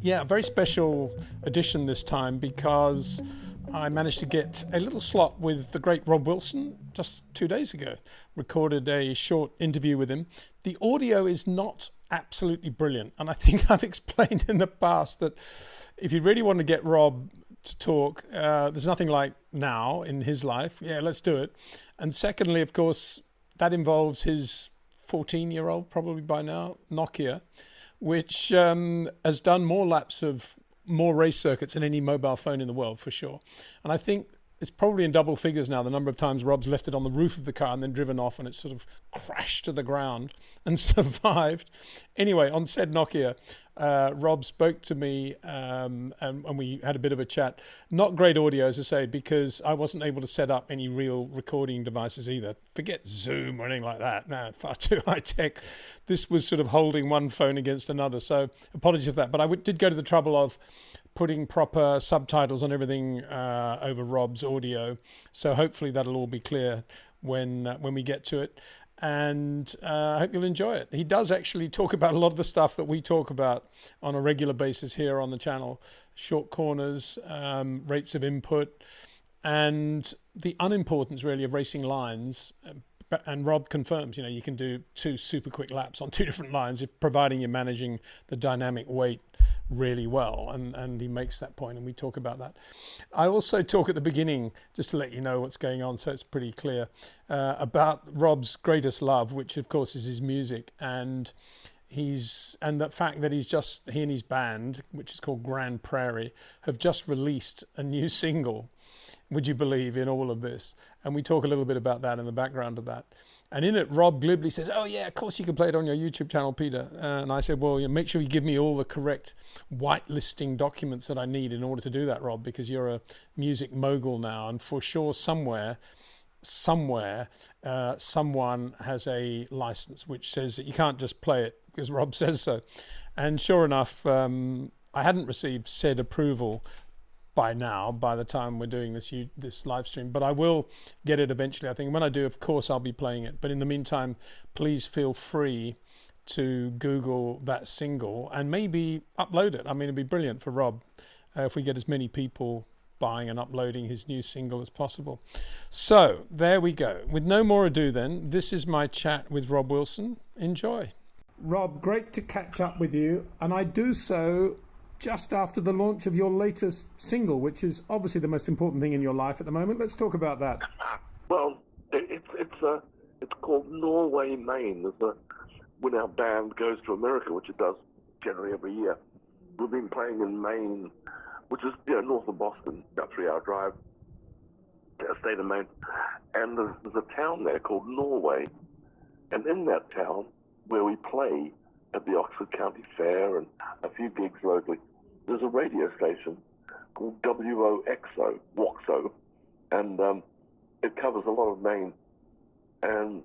Yeah, a very special edition this time because I managed to get a little slot with the great Rob Wilson just 2 days ago. Recorded a short interview with him. The audio is not absolutely brilliant, and I think I've explained in the past that if you really want to get Rob to talk, there's nothing like now in his life. Yeah, let's do it. And secondly, of course, that involves his 14-year-old, probably by now, Nokia, which has done more laps of more race circuits than any mobile phone in the world, for sure. And I think it's probably in double figures now, the number of times Rob's left it on the roof of the car and then driven off and it sort of crashed to the ground and survived. Anyway, on said Nokia, Rob spoke to me and we had a bit of a chat. Not great audio, as I say, because I wasn't able to set up any real recording devices either. Forget Zoom or anything like that. No, far too high tech. This was sort of holding one phone against another. So apologies for that. But I did go to the trouble of putting proper subtitles on everything over Rob's audio. So hopefully that'll all be clear when we get to it. And I hope you'll enjoy it. He does actually talk about a lot of the stuff that we talk about on a regular basis here on the channel. Short corners, rates of input, and the unimportance really of racing lines. And Rob confirms, you can do 2 super quick laps on 2 different lines, if providing you're managing the dynamic weight really well, and he makes that point, and we talk about that. I also talk at the beginning, just to let you know what's going on, so it's pretty clear, about Rob's greatest love, which of course is his music, and the fact that he and his band, which is called Grand Prairie, have just released a new single, would you believe, in all of this. And we talk a little bit about that in the background of that. And in it, Rob glibly says, oh yeah, of course you can play it on your YouTube channel, Peter. And I said, well, make sure you give me all the correct whitelisting documents that I need in order to do that, Rob, because you're a music mogul now. And for sure, somewhere, someone has a license which says that you can't just play it because Rob says so. And sure enough, I hadn't received said approval by now, by the time we're doing this live stream, but I will get it eventually. I think when I do, of course, I'll be playing it. But in the meantime, please feel free to Google that single and maybe upload it. I mean, it'd be brilliant for Rob if we get as many people buying and uploading his new single as possible. So there we go. With no more ado then, this is my chat with Rob Wilson. Enjoy. Rob, great to catch up with you, and I do so just after the launch of your latest single, which is obviously the most important thing in your life at the moment. Let's talk about that. Well, it's called Norway, Maine. When our band goes to America, which it does generally every year, we've been playing in Maine, which is north of Boston, about 3-hour drive, state of Maine. And there's a town there called Norway. And in that town, where we play at the Oxford County Fair and a few gigs locally, there's a radio station called WOXO, and it covers a lot of Maine. And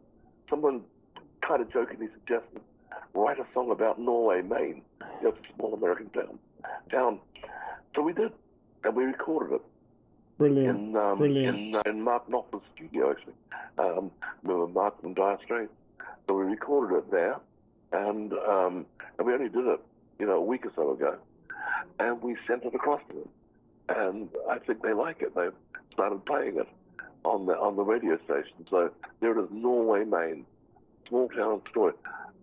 someone kind of jokingly suggested, write a song about Norway, Maine. It's a small American town. So we did, and we recorded it. Brilliant. In Mark Knopfler's studio, actually. Remember Mark from Dire Straits? So we recorded it there, and we only did it, a week or so ago, and we sent it across to them, and I think they like it. They've started playing it on the radio station. So there it is, Norway, Maine, small town story,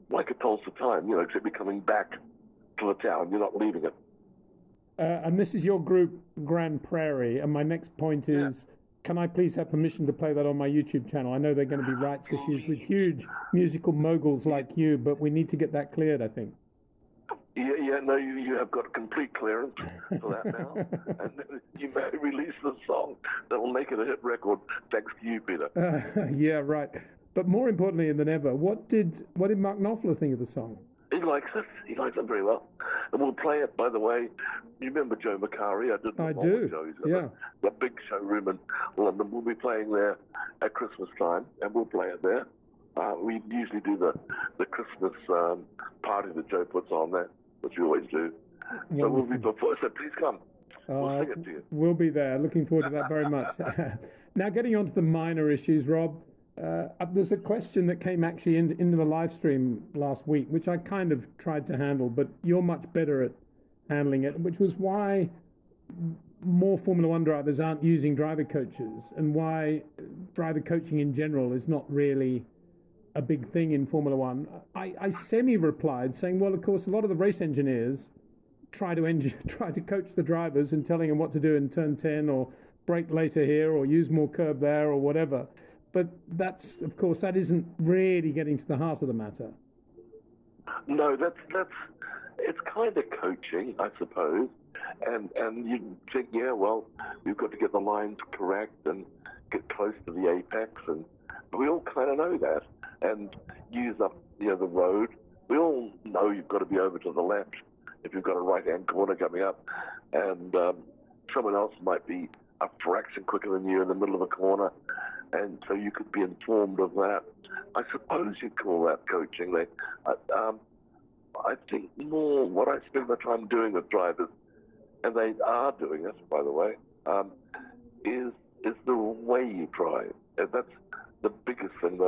like it tells the time, except you're coming back to the town, you're not leaving it. And this is your group, Grand Prairie, and my next point is, can I please have permission to play that on my YouTube channel? I know there are going to be rights issues with huge musical moguls like you, but we need to get that cleared, I think. No, you have got complete clearance for that now. And you may release the song that'll make it a hit record, thanks to you, Peter. Yeah, right. But more importantly than ever, what did Mark Knopfler think of the song? He likes it. He likes it very well. And we'll play it, by the way. You remember Joe Macari? I do. He's got the big showroom in London. We'll be playing there at Christmas time, and we'll play it there. We usually do the Christmas party that Joe puts on there, which we always do. So we'll be before. So please come. We'll sing it to you. We'll be there. Looking forward to that very much. Now, getting on to the minor issues, Rob. There's a question that came actually into the live stream last week, which I kind of tried to handle, but you're much better at handling it, which was why more Formula One drivers aren't using driver coaches, and why driver coaching in general is not really a big thing in Formula One. I semi-replied saying, well, of course, a lot of the race engineers try to coach the drivers and telling them what to do in turn 10 or brake later here or use more curb there or whatever. But that's, of course, that isn't really getting to the heart of the matter. No, that's it's kind of coaching, I suppose. And you think, yeah, well, we've got to get the lines correct and get close to the apex, and we all kind of know that, and use up the road. We all know you've got to be over to the left if you've got a right-hand corner coming up, and someone else might be a fraction quicker than you in the middle of a corner, and so you could be informed of that. I suppose you'd call that coaching. I think more what I spend my time doing with drivers, and they are doing it, by the way, is the way you drive. And that's the biggest thing.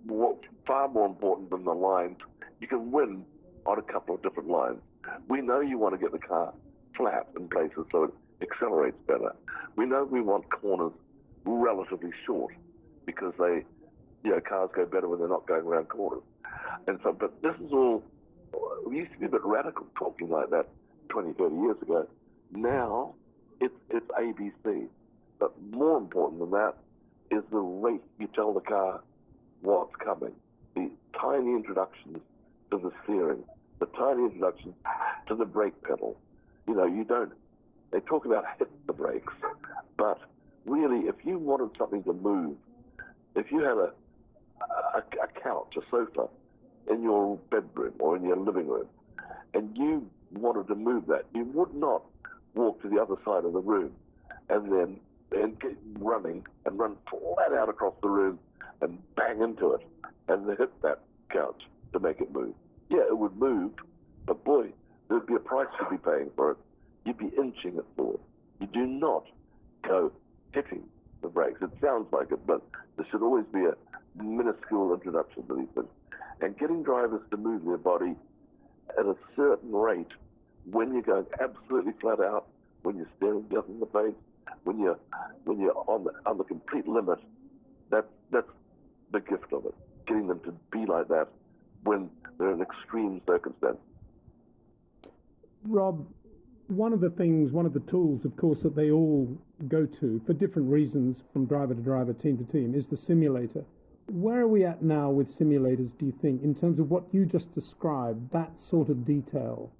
What's far more important than the lines. You can win on a couple of different lines. We know you want to get the car flat in places so it accelerates better. We know we want corners relatively short because cars go better when they're not going around corners. And so, but this is all, we used to be a bit radical talking like that 20, 30 years ago. Now, it's ABC. But more important than that is the rate you tell the car what's coming. The tiny introductions to the steering, the tiny introductions to the brake pedal. They talk about hit the brakes, but really, if you wanted something to move, if you had a couch, a sofa in your bedroom or in your living room, and you wanted to move that, you would not walk to the other side of the room and get running and run flat out across the room and bang into it and hit that couch to make it move. Yeah, it would move, but boy, there'd be a price you'd be paying for it. You'd be inching it forward. You do not go hitting the brakes. It sounds like it, but there should always be a minuscule introduction to these things. And getting drivers to move their body at a certain rate when you're going absolutely flat out, when you're staring death in the face, when you're on the complete limit, that's the gift of it. Getting them to be like that when they're in extreme circumstances. Rob, one of the tools, of course, that they all go to for different reasons from driver to driver, team to team, is the simulator. Where are we at now with simulators, do you think, in terms of what you just described, that sort of detail,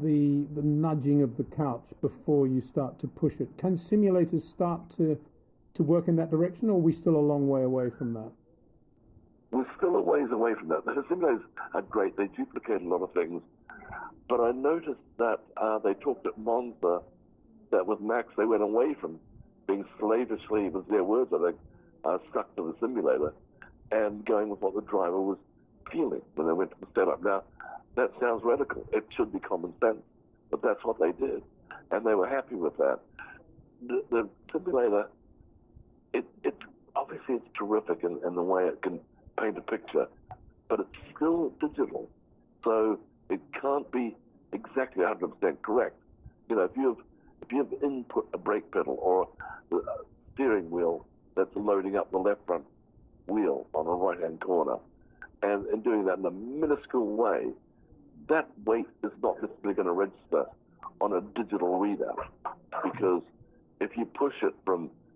the nudging of the couch before you start to push it? Can simulators start to work in that direction, or are we still a long way away from that? We're still a ways away from that. The simulators are great. They duplicate a lot of things. But I noticed that they talked at Monza that with Max, they went away from being slavishly, with their words, I think, stuck to the simulator and going with what the driver was feeling when they went to the setup. Now, that sounds radical. It should be common sense, but that's what they did. And they were happy with that. The simulator, obviously it's terrific in the way it can paint a picture, but it's still digital. So it can't be exactly 100% correct. If you've input a brake pedal or a steering wheel that's loading up the left front wheel on a right-hand corner, and doing that in a minuscule way, that weight is not necessarily going to register on a digital readout, because if you push it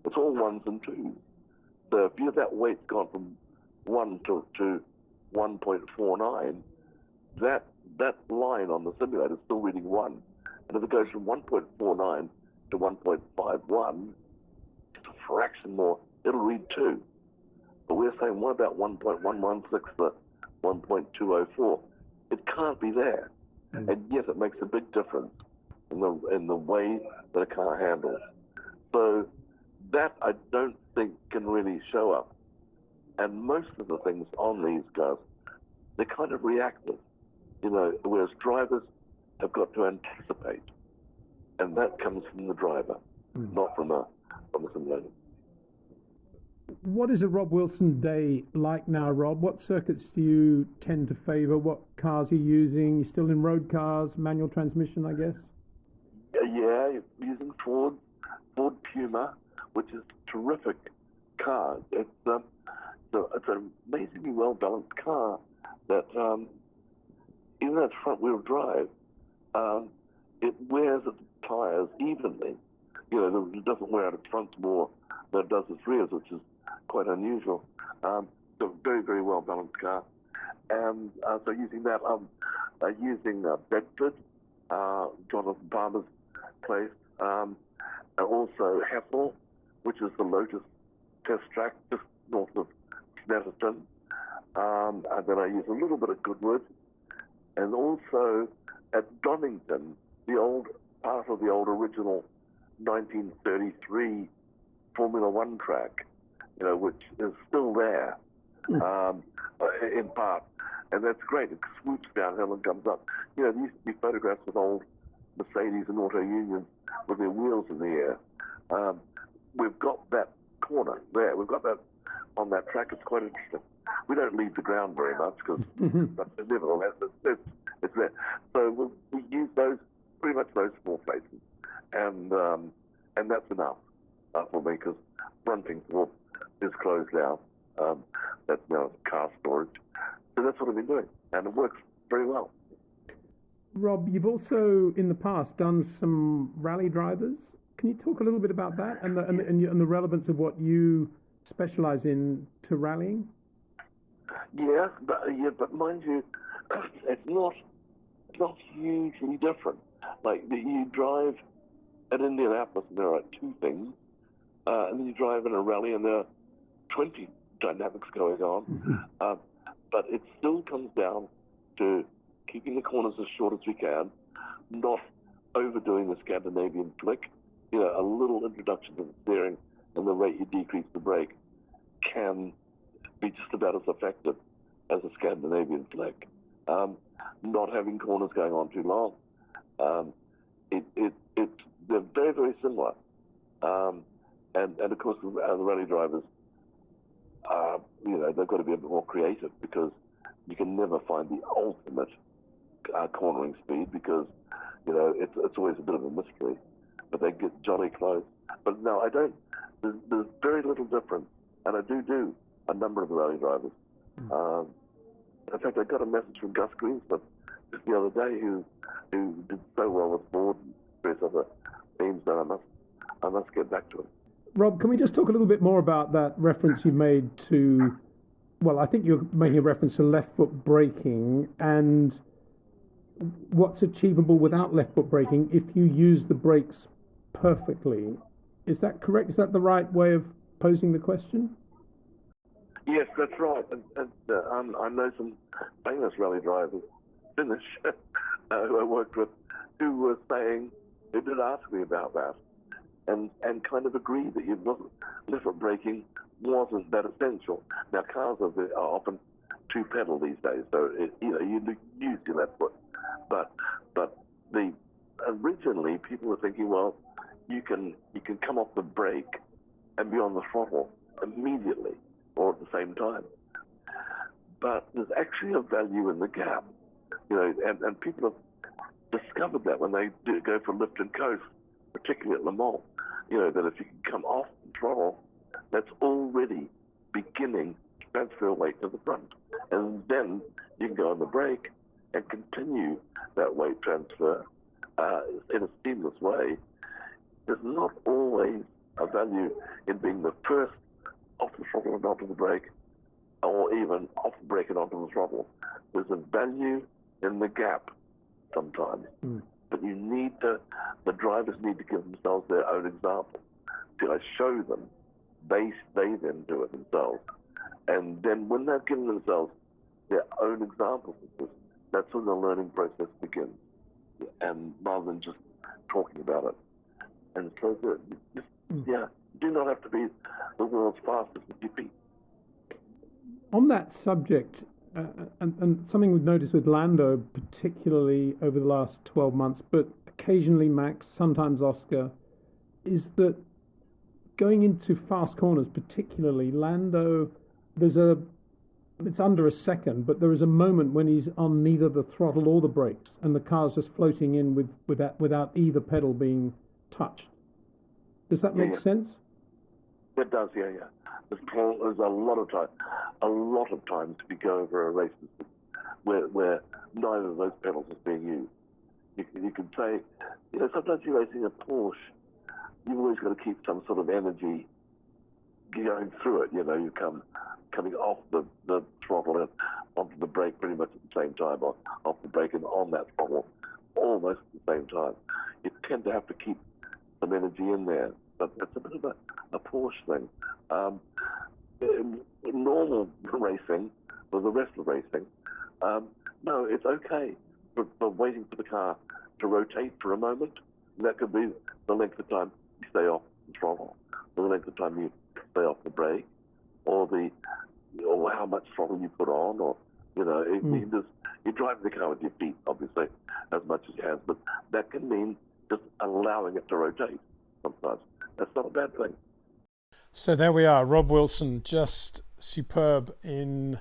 it's all ones and twos. So if that weight's gone from 1 to 1.49, that line on the simulator is still reading 1. And if it goes from 1.49 to 1.51, just a fraction more, it'll read 2. But we're saying, what about 1.116 to 1.204? It can't be there. And yes, it makes a big difference in the way that a car handles. So that I don't think can really show up. And most of the things on these cars, they're kind of reactive, whereas drivers have got to anticipate. And that comes from the driver, not from a simulator. What is a Rob Wilson day like now, Rob? What circuits do you tend to favour? What cars are you using? You still in road cars, manual transmission, I guess? Yeah, using Ford Puma, which is a terrific car. It's an amazingly well balanced car that even though it's front wheel drive, it wears its tyres evenly. You know, it doesn't wear out its fronts more than it does its rears, which is quite unusual. So very, very well balanced car. And so using that, using Bedford, Jonathan Palmer's place, and also Hessel, which is the Lotus test track just north of Snetterton. And then I use a little bit of Goodwood. And also at Donington, the old part of the old original 1933 Formula One track, you know, which is still there in part. And that's great. It swoops downhill and comes up. You know, there used to be photographs of old Mercedes and Auto Unions with their wheels in the air. We've got that corner there. We've got that on that track. It's quite interesting. We don't leave the ground very much because nevertheless, it's there. So we use those, pretty much those four places. And that's enough for me because fronting is closed now. That's now car storage. So that's what I've been doing, and it works very well. Rob, you've also in the past done some rally drivers. Can you talk a little bit about that and the relevance of what you specialise in to rallying? Yeah, but mind you, it's not hugely different. Like you drive at Indianapolis, and there are two things, and then you drive in a rally, and there are 20 dynamics going on. But it still comes down to keeping the corners as short as we can, not overdoing the Scandinavian flick. You know, a little introduction to the steering and the rate you decrease the brake can be just about as effective as a Scandinavian flick. Not having corners going on too long. They're very, very similar. And of course, the rally drivers, you know, they've got to be a bit more creative because you can never find the ultimate cornering speed because, you know, it's always a bit of a mystery. But they get jolly close. But no, I don't. There's very little difference, and I do a number of the rally drivers. In fact, I got a message from Gus Greensmith just the other day who did so well with Ford and various other teams that I must get back to him. Rob, can we just talk a little bit more about that reference you made to, well, I think you're making a reference to left foot braking and what's achievable without left foot braking if you use the brakes perfectly. Is that correct? Is that the right way of posing the question? Yes, that's right. And I know some famous rally drivers, Finnish, who I worked with, who did ask me about that. And kind of agreed that left foot braking wasn't that essential. Now cars are often two pedal these days, so you use your left foot. But originally people were thinking, well, you can come off the brake and be on the throttle immediately or at the same time. But there's actually a value in the gap, you know, and people have discovered that when they go for lift and coast, particularly at Le Mans. You know, that if you can come off the throttle, that's already beginning to transfer weight to the front. And then you can go on the brake and continue that weight transfer in a seamless way. There's not always a value in being the first off the throttle and onto the brake, or even off the brake and onto the throttle. There's a value in the gap sometimes. But the drivers need to give themselves their own example. Till I show them, they then do it themselves. And then when they've given themselves their own examples of this, that's when the learning process begins. And rather than just talking about it. And so, do not have to be the world's fastest GP. On that subject, and something we've noticed with Lando, particularly over the last 12 months, but occasionally Max, sometimes Oscar, is that going into fast corners, particularly Lando, it's under a second, but there is a moment when he's on neither the throttle or the brakes, and the car's just floating in without either pedal being touched. Does that make sense? It does, yeah. There's a lot of times we go over a race where neither of those pedals is being used. You can say, sometimes you're racing a Porsche, you've always got to keep some sort of energy going through it. You coming off the throttle and onto the brake pretty much at the same time, or off the brake and on that throttle almost at the same time. You tend to have to keep some energy in there, but it's a bit of a Porsche thing. In normal racing, or the rest of racing, no, it's okay for waiting for the car to rotate for a moment. And that could be the length of time you stay off the throttle, or the length of time you stay off the brake, or how much throttle you put on, or you drive the car with your feet, obviously, as much as you can, but that can mean just allowing it to rotate sometimes. That's not a bad thing. So there we are, Rob Wilson, just superb in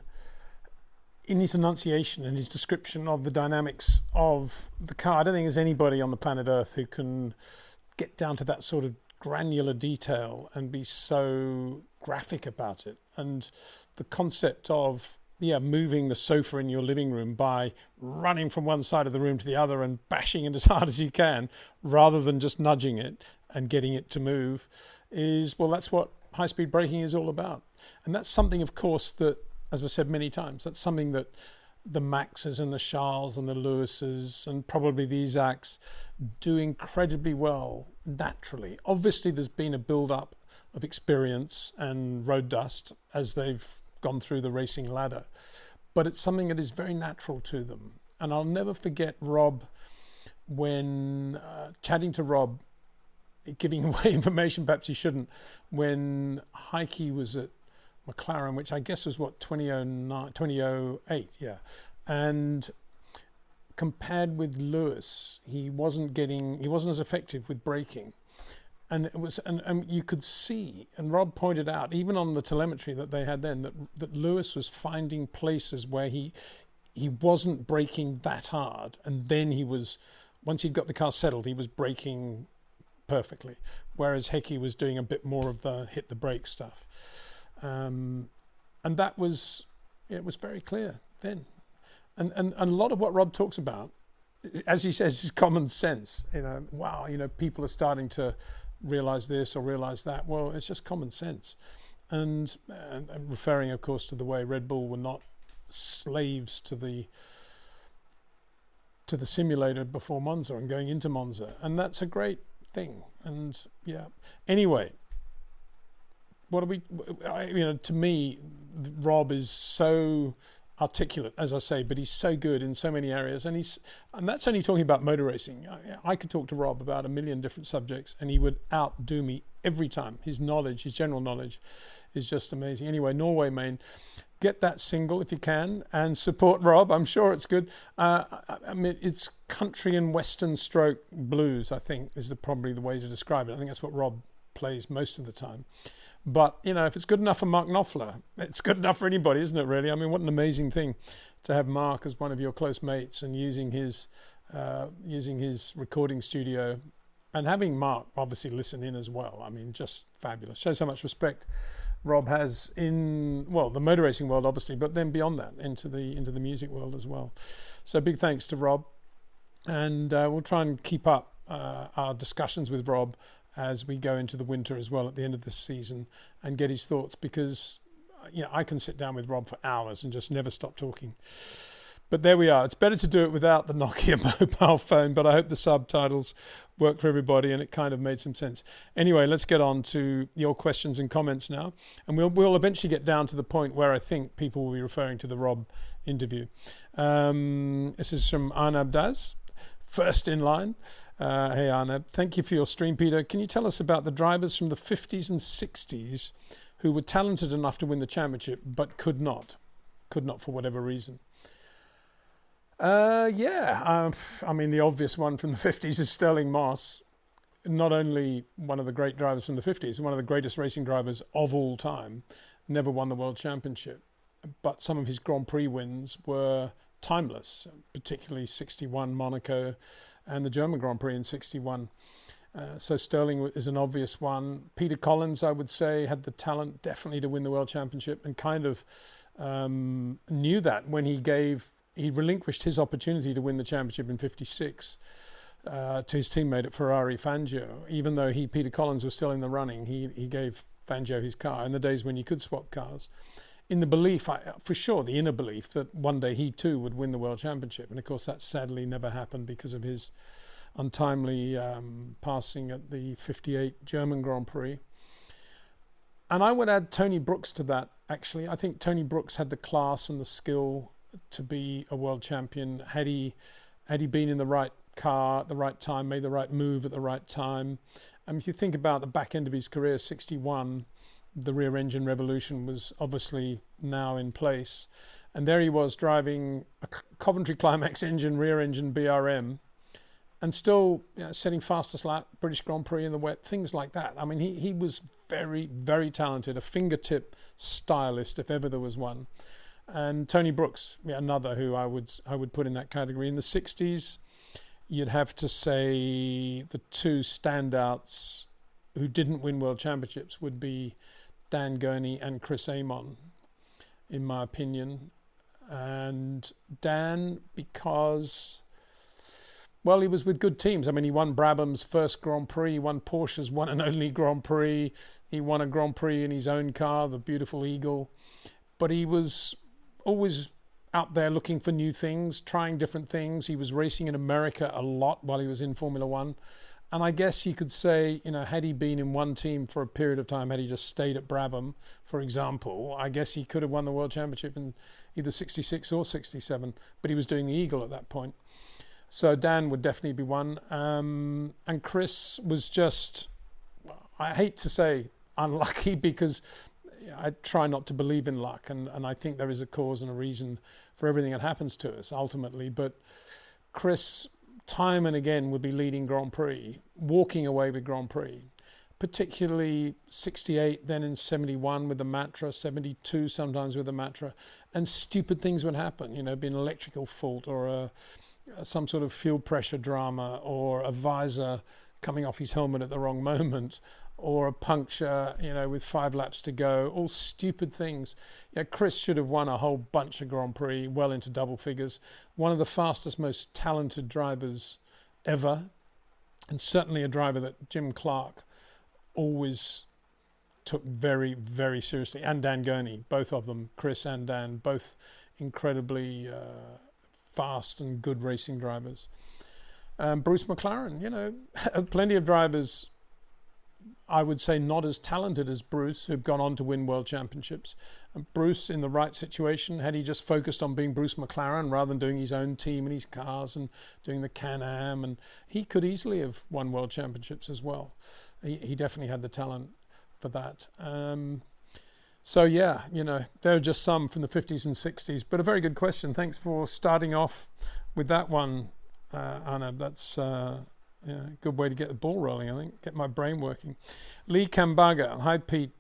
his enunciation and his description of the dynamics of the car. I don't think there's anybody on the planet Earth who can get down to that sort of granular detail and be so graphic about it. And the concept of moving the sofa in your living room by running from one side of the room to the other and bashing it as hard as you can, rather than just nudging it and getting it to move, that's what high-speed braking is all about. And that's something, of course, that, as I've said many times, that's something that the Maxes and the Charles and the Lewises and probably the Isaacs do incredibly well naturally. Obviously, there's been a build-up of experience and road dust as they've gone through the racing ladder, but it's something that is very natural to them. And I'll never forget Rob, when chatting to Rob, giving away information perhaps he shouldn't, when Heike was at McLaren, which I guess was 2008, and compared with Lewis, he wasn't as effective with braking. And it was, and you could see, and Rob pointed out, even on the telemetry that they had then, that Lewis was finding places where he wasn't braking that hard, and then once he'd got the car settled, he was braking perfectly, whereas Hecky was doing a bit more of the hit the brake stuff, and that was very clear then, and a lot of what Rob talks about, as he says, is common sense. People are starting to realize this or realize that. Well, it's just common sense, and referring, of course, to the way Red Bull were not slaves to the simulator before Monza and going into Monza, and that's a great thing. And anyway, to me, Rob is so articulate, as I say, but he's so good in so many areas, and that's only talking about motor racing. I could talk to Rob about a million different subjects and he would outdo me every time. His general knowledge is just amazing. Anyway, Norway Main, get that single if you can and support Rob. I'm sure it's good. It's country and western stroke blues, I think, is probably the way to describe it. I think that's what Rob plays most of the time. But, if it's good enough for Mark Knopfler, it's good enough for anybody, isn't it, really? I mean, what an amazing thing to have Mark as one of your close mates and using his recording studio, and having Mark obviously listen in as well. I mean, just fabulous. Shows how much respect Rob has in, the motor racing world, obviously, but then beyond that, into the music world as well. So big thanks to Rob. And we'll try and keep up our discussions with Rob as we go into the winter as well at the end of this season, and get his thoughts, because I can sit down with Rob for hours and just never stop talking. But there we are. It's better to do it without the Nokia mobile phone, but I hope the subtitles work for everybody and it kind of made some sense. Anyway, let's get on to your questions and comments now, and we'll eventually get down to the point where I think people will be referring to the Rob interview. This is from Arnab Das, first in line. Hey Arnab, thank you for your stream, Peter. Can you tell us about the drivers from the 50s and 60s who were talented enough to win the championship but could not for whatever reason? I mean, the obvious one from the 50s is Sterling Moss. not only one of the great drivers from the 50s, one of the greatest racing drivers of all time, never won the World Championship. But some of his Grand Prix wins were timeless, particularly 61 Monaco and the German Grand Prix in 61. So Sterling is an obvious one. Peter Collins, I would say, had the talent definitely to win the World Championship, and kind of knew that when he relinquished his opportunity to win the championship in 56 to his teammate at Ferrari, Fangio. Even though Peter Collins was still in the running, he gave Fangio his car in the days when you could swap cars, in the belief, for sure, the inner belief that one day he too would win the World Championship. And of course that sadly never happened because of his untimely passing at the 58 German Grand Prix. And I would add Tony Brooks to that, actually. I think Tony Brooks had the class and the skill to be a world champion had he been in the right car at the right time, made the right move at the right time. If you think about the back end of his career, 61, the rear engine revolution was obviously now in place. And there he was driving a Coventry Climax engine, rear engine BRM, and still setting fastest lap, British Grand Prix in the wet, things like that. I mean, he was very, very talented, a fingertip stylist if ever there was one. And Tony Brooks, another who I would put in that category. In the 60s, you'd have to say the two standouts who didn't win world championships would be Dan Gurney and Chris Amon, in my opinion. And Dan, because, well, he was with good teams. I mean, he won Brabham's first Grand Prix, he won Porsche's one and only Grand Prix, he won a Grand Prix in his own car, the beautiful Eagle. But he was always out there looking for new things, trying different things. He was racing in America a lot while he was in Formula One. And I guess you could say, had he been in one team for a period of time, had he just stayed at Brabham, for example, I guess he could have won the World Championship in either 66 or 67, but he was doing the Eagle at that point. So Dan would definitely be one. And Chris was just, I hate to say unlucky, because I try not to believe in luck, and I think there is a cause and a reason for everything that happens to us ultimately. But Chris, time and again, would be leading Grand Prix, walking away with Grand Prix, particularly 68, then in 71 with the Matra, 72 sometimes with the Matra, and stupid things would happen, be an electrical fault or some sort of fuel pressure drama, or a visor coming off his helmet at the wrong moment, or a puncture, with 5 laps to go, all stupid things. Chris should have won a whole bunch of Grand Prix, well into double figures. One of the fastest, most talented drivers ever, and certainly a driver that Jim Clark always took very, very seriously. And Dan Gurney, both of them, Chris and Dan, both incredibly fast and good racing drivers. Bruce McLaren, plenty of drivers, I would say, not as talented as Bruce, who've gone on to win world championships. And Bruce, in the right situation, had he just focused on being Bruce McLaren rather than doing his own team and his cars and doing the Can-Am, and he could easily have won world championships as well. He definitely had the talent for that. So yeah, there are just some from the 50s and 60s, but a very good question. Thanks for starting off with that one, Anna. That's good way to get the ball rolling, I think. Get my brain working. Lee Kambaga. Hi, Pete.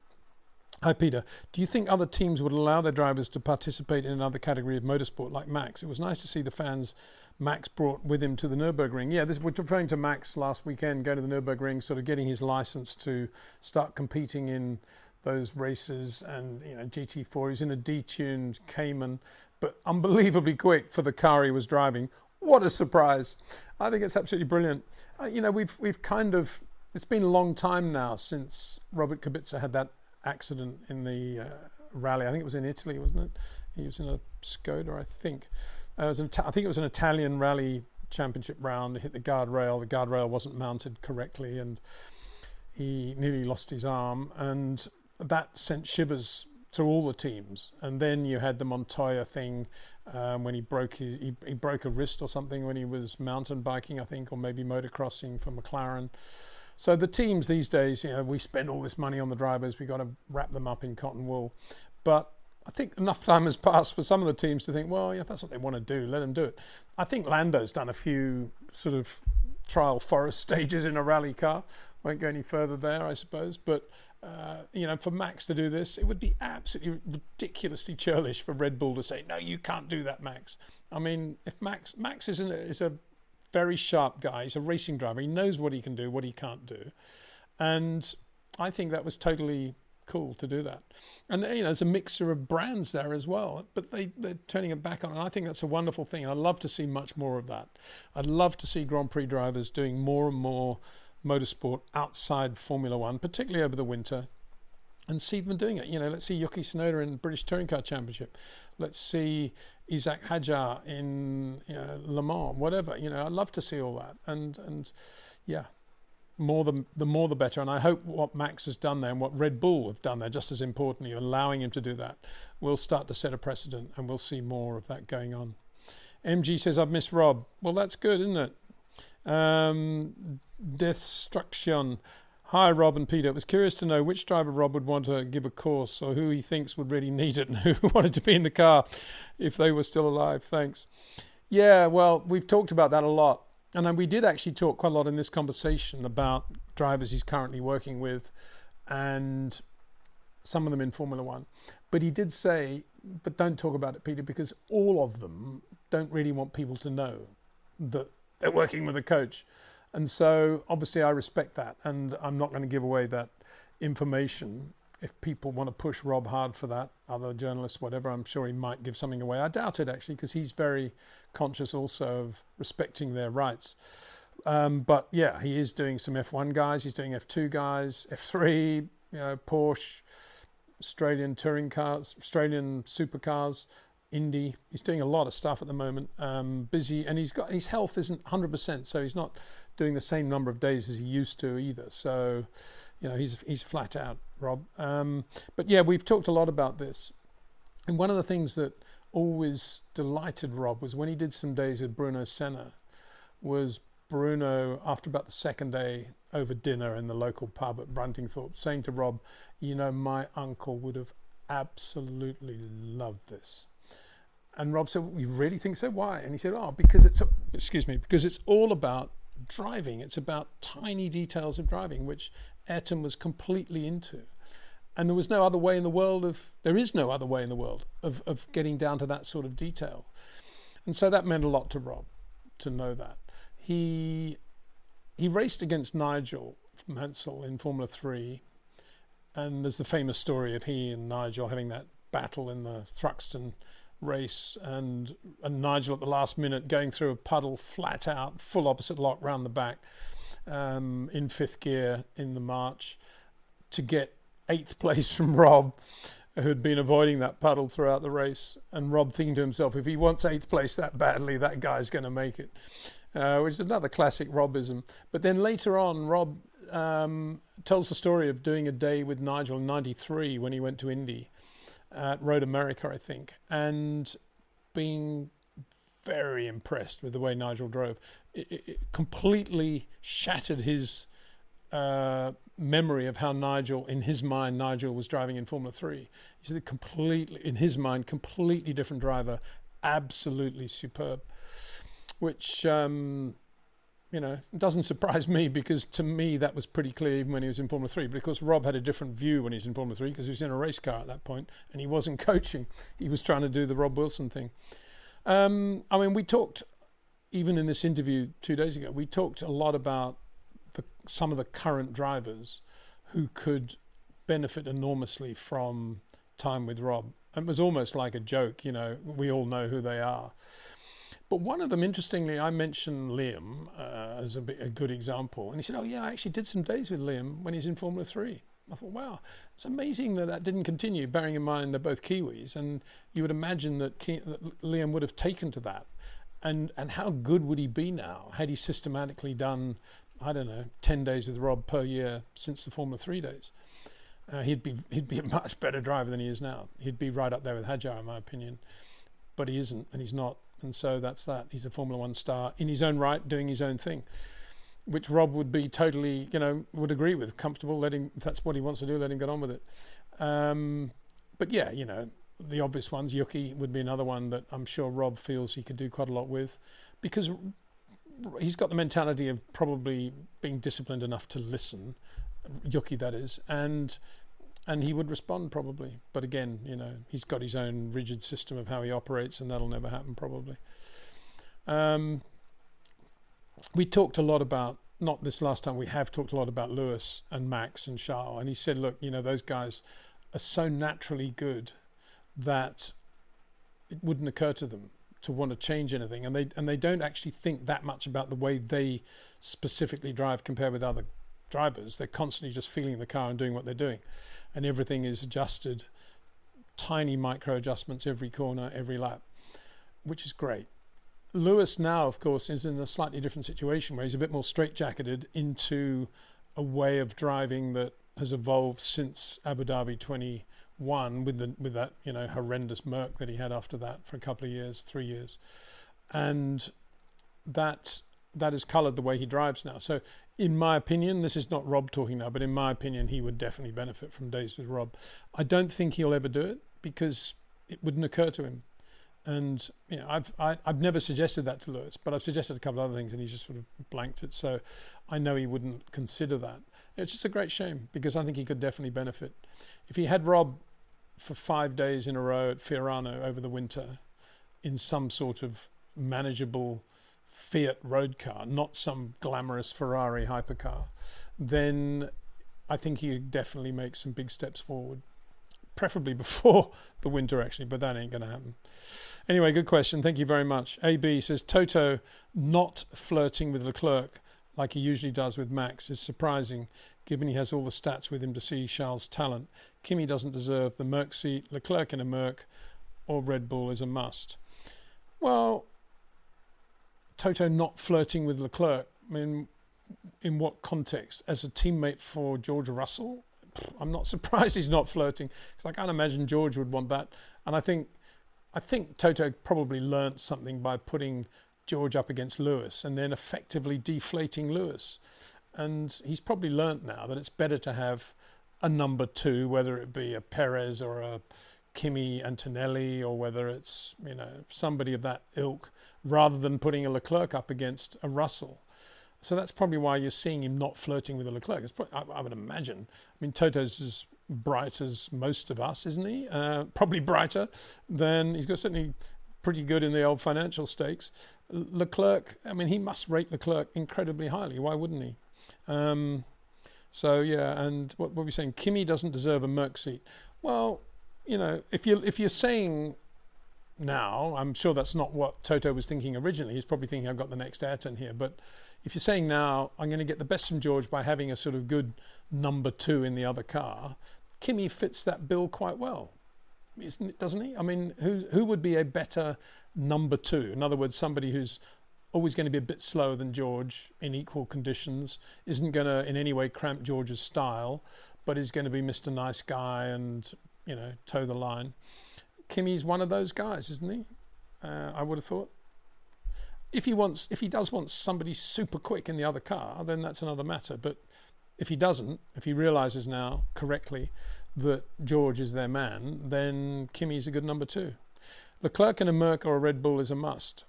Hi, Peter. Do you think other teams would allow their drivers to participate in another category of motorsport like Max? It was nice to see the fans Max brought with him to the Nürburgring. Yeah, we're referring to Max last weekend, going to the Nürburgring, sort of getting his license to start competing in those races, and GT4. He was in a detuned Cayman, but unbelievably quick for the car he was driving. What a surprise. I think it's absolutely brilliant. We've kind of, it's been a long time now since Robert Kubica had that accident in the rally. I think it was in Italy, wasn't it? He was in a Skoda, I think. I think it was an Italian rally championship round. He hit the guardrail. The guardrail wasn't mounted correctly, and he nearly lost his arm. And that sent shivers through all the teams. And then you had the Montoya thing when he broke he broke a wrist or something when he was mountain biking, I think, or maybe motocrossing for McLaren. So the teams these days, we spend all this money on the drivers. We got to wrap them up in cotton wool. But I think enough time has passed for some of the teams to think, well, if that's what they want to do, let them do it. I think Lando's done a few sort of trial forest stages in a rally car. Won't go any further there, I suppose. But for Max to do this, it would be absolutely ridiculously churlish for Red Bull to say, no, you can't do that, Max. I mean, if Max is a very sharp guy, he's a racing driver, he knows what he can do, what he can't do, and I think that was totally cool to do that. And there's a mixture of brands there as well, but they're turning it back on, and I think that's a wonderful thing. I'd love to see much more of that. I'd love to see Grand Prix drivers doing more and more motorsport outside Formula One, particularly over the winter, and see them doing it. Let's see Yuki Tsunoda in the British Touring Car Championship. Let's see Isaac Hadjar in Le Mans, whatever. I'd love to see all that, and yeah, the more the better. And I hope what Max has done there and what Red Bull have done there, just as importantly, allowing him to do that, will start to set a precedent, and we'll see more of that going on. MG says, I've missed Rob. Well, that's good, isn't it? Destruction. Hi, Rob and Peter. I was curious to know which driver Rob would want to give a course, or who he thinks would really need it, and who wanted to be in the car if they were still alive. Thanks. Yeah, well, we've talked about that a lot. And then we did actually talk quite a lot in this conversation about drivers he's currently working with, and some of them in Formula One. But he did say, but don't talk about it, Peter, because all of them don't really want people to know that they're working with a coach. And so obviously I respect that, and I'm not going to give away that information. If people want to push Rob hard for that, other journalists, whatever, I'm sure he might give something away. I doubt it, actually, because he's very conscious also of respecting their rights. But yeah, he is doing some F1 guys, he's doing F2 guys, F3, Porsche, Australian touring cars, Australian supercars, Indy. He's doing a lot of stuff at the moment, busy, and his health isn't 100%, so he's not doing the same number of days as he used to either. So, he's flat out, Rob. But yeah, we've talked a lot about this, and one of the things that always delighted Rob was when he did some days with Bruno Senna. Was Bruno, after about the second day over dinner in the local pub at Bruntingthorpe, saying to Rob, my uncle would have absolutely loved this. And Rob said, you really think so? Why? And he said, because it's all about driving. It's about tiny details of driving, which Ayrton was completely into. And there is no other way in the world of getting down to that sort of detail. And so that meant a lot to Rob, to know that. He raced against Nigel Mansell in Formula 3. And there's the famous story of he and Nigel having that battle in the Thruxton race, and Nigel at the last minute going through a puddle flat out, full opposite lock round the back, in fifth gear in the march, to get 8th place from Rob, who had been avoiding that puddle throughout the race. And Rob thinking to himself, if he wants 8th place that badly, that guy's going to make it, which is another classic Robism. But then later on, Rob tells the story of doing a day with Nigel in '93 when he went to Indy at Road America, I think, and being very impressed with the way Nigel drove. It completely shattered his memory of how in his mind, Nigel was driving in Formula 3. He said in his mind, completely different driver, absolutely superb, which doesn't surprise me, because to me that was pretty clear even when he was in Formula 3. Because Rob had a different view when he was in Formula 3, because he was in a race car at that point and he wasn't coaching. He was trying to do the Rob Wilson thing. We talked, even in this interview 2 days ago, we talked a lot about some of the current drivers who could benefit enormously from time with Rob. It was almost like a joke, we all know who they are. But one of them, interestingly, I mentioned Liam as a good example. And he said, I actually did some days with Liam when he's in Formula 3. I thought, wow, it's amazing that didn't continue, bearing in mind they're both Kiwis. And you would imagine that Liam would have taken to that. And how good would he be now had he systematically done, 10 days with Rob per year since the Formula 3 days? He'd be a much better driver than he is now. He'd be right up there with Hadjar, in my opinion. But he isn't, and he's not. And so that's that. He's a Formula 1 star in his own right, doing his own thing, which Rob would be totally, would agree with, comfortable, if that's what he wants to do, let him get on with it. But yeah, the obvious ones, Yuki would be another one that I'm sure Rob feels he could do quite a lot with, because he's got the mentality of probably being disciplined enough to listen, Yuki that is, and he would respond probably. But again, you know, he's got his own rigid system of how he operates, and that'll never happen probably. We talked a lot about, not this last time, we have talked a lot about Lewis and Max and Charles, and he said, look, you know, those guys are so naturally good that it wouldn't occur to them to want to change anything, and they don't actually think that much about the way they specifically drive compared with other drivers. They're constantly just feeling the car and doing what they're doing, and everything is adjusted, tiny micro adjustments every corner, every lap, which is great. Lewis now, of course, is in a slightly different situation where he's a bit more straitjacketed into a way of driving that has evolved since Abu Dhabi 21 with that, you know, horrendous Merc that he had after that for a couple of years, 3 years, and that has coloured the way he drives now. So in my opinion, this is not Rob talking now, but in my opinion, he would definitely benefit from days with Rob. I don't think he'll ever do it because it wouldn't occur to him. And you know, I've never suggested that to Lewis, but I've suggested a couple of other things, and he's just sort of blanked it. So I know he wouldn't consider that. It's just a great shame because I think he could definitely benefit if he had Rob for 5 days in a row at Fiorano over the winter in some sort of manageable Fiat road car, not some glamorous Ferrari hypercar. Then I think he could definitely make some big steps forward. Preferably before the winter, actually, but that ain't going to happen. Anyway, good question. Thank you very much. AB says, Toto not flirting with Leclerc like he usually does with Max is surprising, given he has all the stats with him to see Charles' talent. Kimi doesn't deserve the Merc seat. Leclerc in a Merc or Red Bull is a must. Well, Toto not flirting with Leclerc, I mean, in what context? As a teammate for George Russell? I'm not surprised he's not flirting, because I can't imagine George would want that. And I think Toto probably learnt something by putting George up against Lewis and then effectively deflating Lewis. And he's probably learnt now that it's better to have a number two, whether it be a Perez or a Kimi Antonelli, or whether it's, you know, somebody of that ilk, rather than putting a Leclerc up against a Russell. So that's probably why you're seeing him not flirting with a Leclerc. It's probably, I would imagine. I mean, Toto's as bright as most of us, isn't he? Probably brighter than, he's got certainly pretty good in the old financial stakes. Leclerc, I mean, he must rate Leclerc incredibly highly. Why wouldn't he? So yeah, and what were we saying? Kimi doesn't deserve a Merc seat. Well, you know, if you're saying now, I'm sure that's not what Toto was thinking originally. He's probably thinking, I've got the next Ayrton here. But if you're saying now, I'm going to get the best from George by having a sort of good number two in the other car, Kimi fits that bill quite well, doesn't he? I mean, who would be a better number two? In other words, somebody who's always going to be a bit slower than George in equal conditions, isn't going to in any way cramp George's style, but is going to be Mr. Nice Guy and, you know, toe the line. Kimi's one of those guys, isn't he? I would have thought. If he does want somebody super quick in the other car, then that's another matter. But if he doesn't, if he realises now correctly that George is their man, then Kimi's a good number two. Leclerc in a Merc or a Red Bull is a must.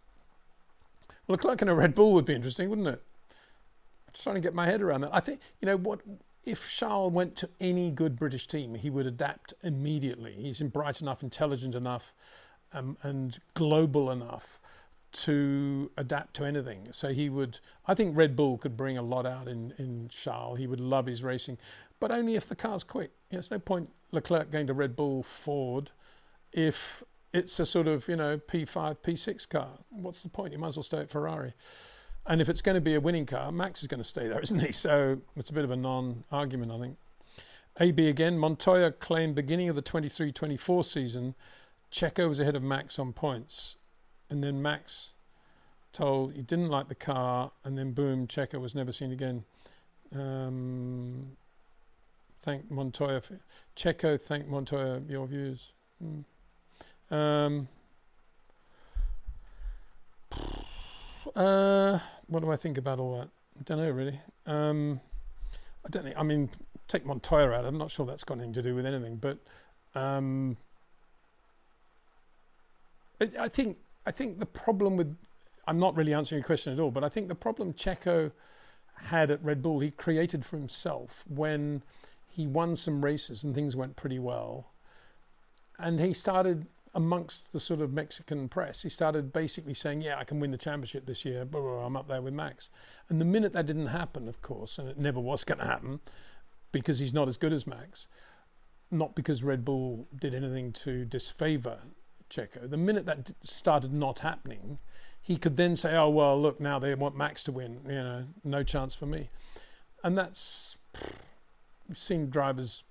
Well, Leclerc in a Red Bull would be interesting, wouldn't it? I'm just trying to get my head around that. I think, you know, what if Charles went to any good British team, he would adapt immediately. He's bright enough, intelligent enough, and global enough to adapt to anything. So he would, I think Red Bull could bring a lot out in Charles. He would love his racing, but only if the car's quick. You know, there's no point Leclerc going to Red Bull Ford if it's a sort of, you know, P5, P6 car. What's the point? You might as well stay at Ferrari. And if it's going to be a winning car, Max is going to stay there, isn't he? So it's a bit of a non-argument, I think. AB again, Montoya claimed beginning of the 23-24 season, Checo was ahead of Max on points. And then Max told he didn't like the car, and then boom, Checo was never seen again. Thank Montoya. Checo, thank Montoya, your views. What do I think about all that? I don't know, really. I don't think, I mean, take Montoya out, I'm not sure that's got anything to do with anything, but I think the problem with I'm not really answering your question at all, but I think the problem Checo had at Red Bull, he created for himself when he won some races and things went pretty well. And he started amongst the sort of Mexican press, he started basically saying, yeah, I can win the championship this year, but I'm up there with Max. And the minute that didn't happen, of course, and it never was going to happen because he's not as good as Max, not because Red Bull did anything to disfavor Checo. The minute that started not happening, he could then say, oh, well, look, now they want Max to win, you know, no chance for me. And that's, we've seen drivers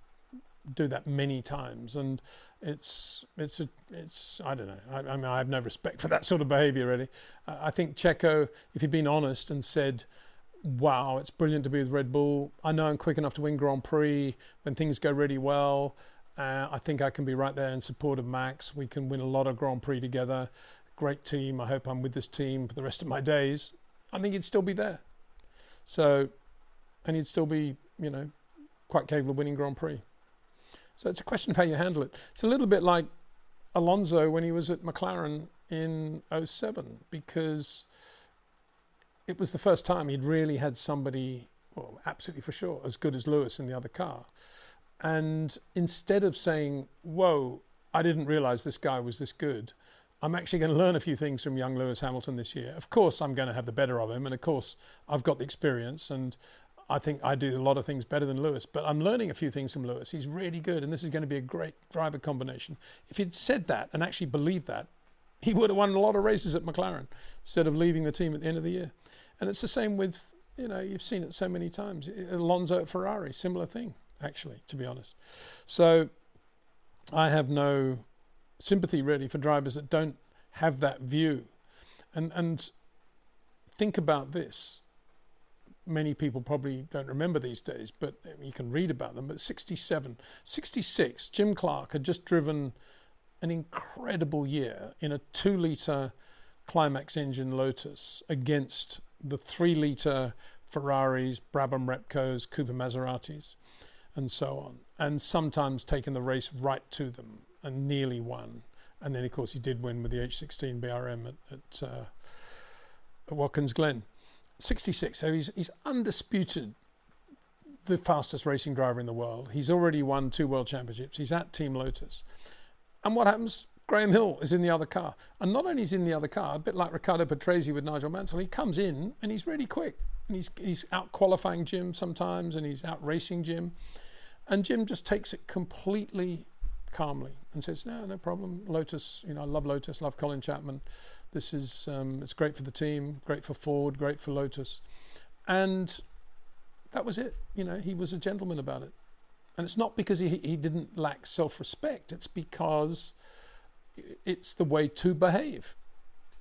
do that many times, and it's I don't know. I mean, I have no respect for that sort of behaviour, really. I think Checo, if he'd been honest and said, wow, it's brilliant to be with Red Bull. I know I'm quick enough to win Grand Prix when things go really well. I think I can be right there in support of Max. We can win a lot of Grand Prix together. Great team. I hope I'm with this team for the rest of my days. I think he'd still be there. So, and he'd still be, you know, quite capable of winning Grand Prix. So it's a question of how you handle it. It's a little bit like Alonso when he was at McLaren in 07, because it was the first time he'd really had somebody, well, absolutely for sure, as good as Lewis in the other car. And instead of saying, whoa, I didn't realize this guy was this good, I'm actually going to learn a few things from young Lewis Hamilton this year. Of course, I'm going to have the better of him. And of course, I've got the experience, and I think I do a lot of things better than Lewis, but I'm learning a few things from Lewis. He's really good, and this is going to be a great driver combination. If he'd said that and actually believed that, he would have won a lot of races at McLaren instead of leaving the team at the end of the year. And it's the same with, you know, you've seen it so many times. Alonso at Ferrari, similar thing, actually, to be honest. So I have no sympathy really for drivers that don't have that view. And think about this. Many people probably don't remember these days, but you can read about them. But 66, Jim Clark had just driven an incredible year in a 2-litre Climax engine Lotus against the 3-litre Ferraris, Brabham Repcos, Cooper Maseratis, and so on. And sometimes taken the race right to them and nearly won. And then, of course, he did win with the H16 BRM at Watkins Glen. 66, so he's undisputed the fastest racing driver in the world. He's already won 2 world championships. He's at Team Lotus. And what happens? Graham Hill is in the other car. And not only is he in the other car, a bit like Riccardo Patrese with Nigel Mansell, he comes in and he's really quick. And he's out qualifying Jim sometimes, and he's out racing Jim. And Jim just takes it completely calmly and says, no problem. Lotus, you know, I love Lotus, love Colin Chapman. This is, it's great for the team, great for Ford, great for Lotus. And that was it. You know, he was a gentleman about it. And it's not because he didn't lack self-respect. It's because it's the way to behave.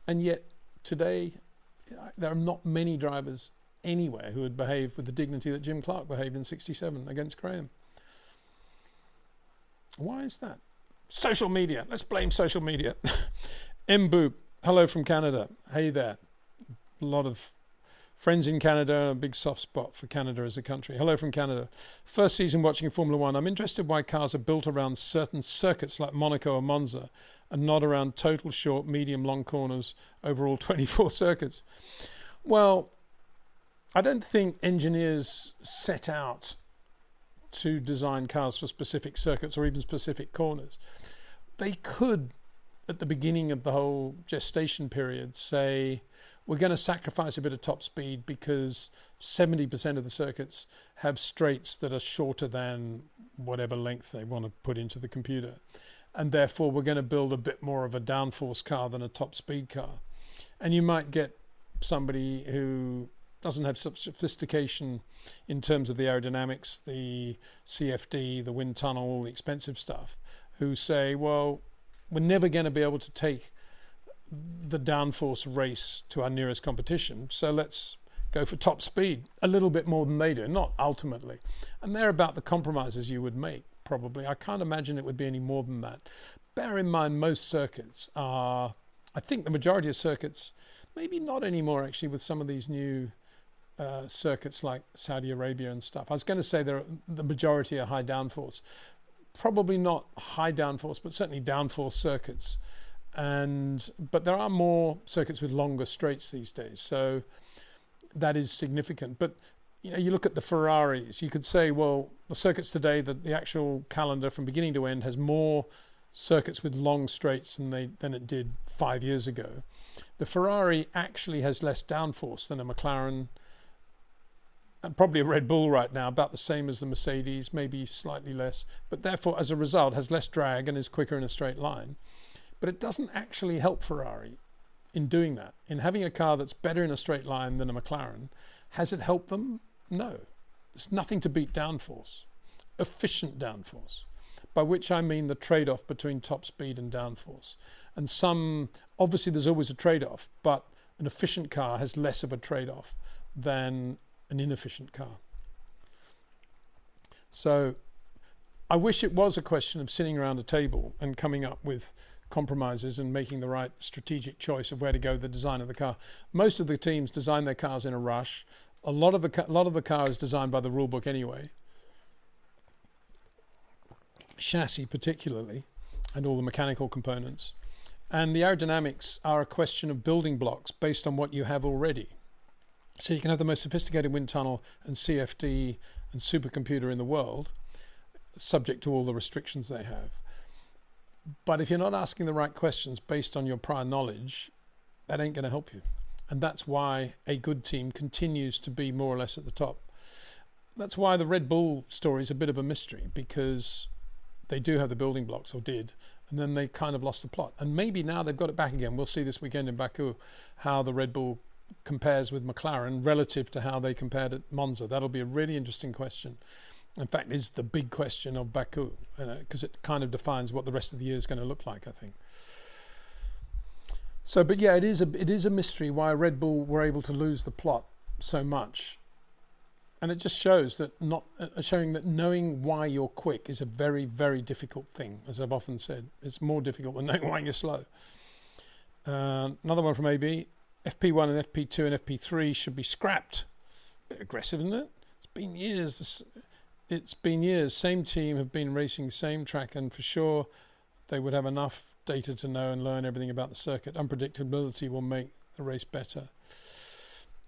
And yet today, there are not many drivers anywhere who would behave with the dignity that Jim Clark behaved in 67 against Graham. Why is that? Social media. Let's blame social media. M. Boop, hello from Canada. Hey there. A lot of friends in Canada, a big soft spot for Canada as a country. Hello from Canada. First season watching Formula One. I'm interested why cars are built around certain circuits like Monaco or Monza and not around total short, medium, long corners over all 24 circuits. Well, I don't think engineers set out to design cars for specific circuits or even specific corners. They could, at the beginning of the whole gestation period, say, we're going to sacrifice a bit of top speed because 70% of the circuits have straights that are shorter than whatever length they want to put into the computer. And therefore, we're going to build a bit more of a downforce car than a top speed car. And you might get somebody who doesn't have such sophistication in terms of the aerodynamics, the CFD, the wind tunnel, the expensive stuff, who say, well, we're never going to be able to take the downforce race to our nearest competition, so let's go for top speed a little bit more than they do, not ultimately. And they're about the compromises you would make, probably. I can't imagine it would be any more than that. Bear in mind, most circuits are, I think the majority of circuits, maybe not anymore actually with some of these new circuits like Saudi Arabia and stuff. I was going to say the majority are high downforce. Probably not high downforce, but certainly downforce circuits. But there are more circuits with longer straights these days, so that is significant. But you look at the Ferraris, you could say, well, the circuits today, the actual calendar from beginning to end has more circuits with long straights than it did 5 years ago. The Ferrari actually has less downforce than a McLaren, and probably a Red Bull right now, about the same as the Mercedes, maybe slightly less, but therefore as a result has less drag and is quicker in a straight line. But it doesn't actually help Ferrari in doing that, in having a car that's better in a straight line than a McLaren. Has it helped them? No. There's nothing to beat downforce, efficient downforce, by which I mean the trade-off between top speed and downforce. And obviously there's always a trade-off, but an efficient car has less of a trade-off than an inefficient car. So I wish it was a question of sitting around a table and coming up with compromises and making the right strategic choice of where to go with the design of the car. Most of the teams design their cars in a rush. A lot of the car is designed by the rule book anyway. Chassis particularly, and all the mechanical components. And the aerodynamics are a question of building blocks based on what you have already. So you can have the most sophisticated wind tunnel and CFD and supercomputer in the world, subject to all the restrictions they have. But if you're not asking the right questions based on your prior knowledge, that ain't going to help you. And that's why a good team continues to be more or less at the top. That's why the Red Bull story is a bit of a mystery, because they do have the building blocks, or did, and then they kind of lost the plot. And maybe now they've got it back again. We'll see this weekend in Baku how the Red Bull compares with McLaren relative to how they compared at Monza. That'll be a really interesting question. In fact, is the big question of Baku, because it kind of defines what the rest of the year is going to look like, I think. So, but yeah, it is a mystery why Red Bull were able to lose the plot so much. And it just shows that showing that knowing why you're quick is a very, very difficult thing. As I've often said, it's more difficult than knowing why you're slow. Another one from AB: FP1 and FP2 and FP3 should be scrapped. A bit aggressive, isn't it? It's been years. Same team have been racing same track, and for sure they would have enough data to know and learn everything about the circuit. Unpredictability will make the race better.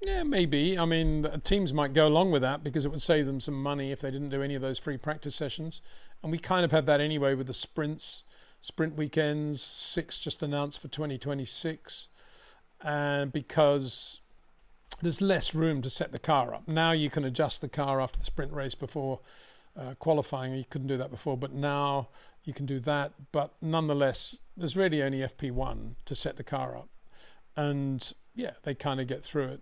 Yeah, maybe. I mean, teams might go along with that because it would save them some money if they didn't do any of those free practice sessions. And we kind of have that anyway with the sprint weekends, 6 just announced for 2026. And because there's less room to set the car up. Now you can adjust the car after the sprint race before qualifying. You couldn't do that before, but now you can do that. But nonetheless, there's really only FP1 to set the car up. And yeah, they kind of get through it.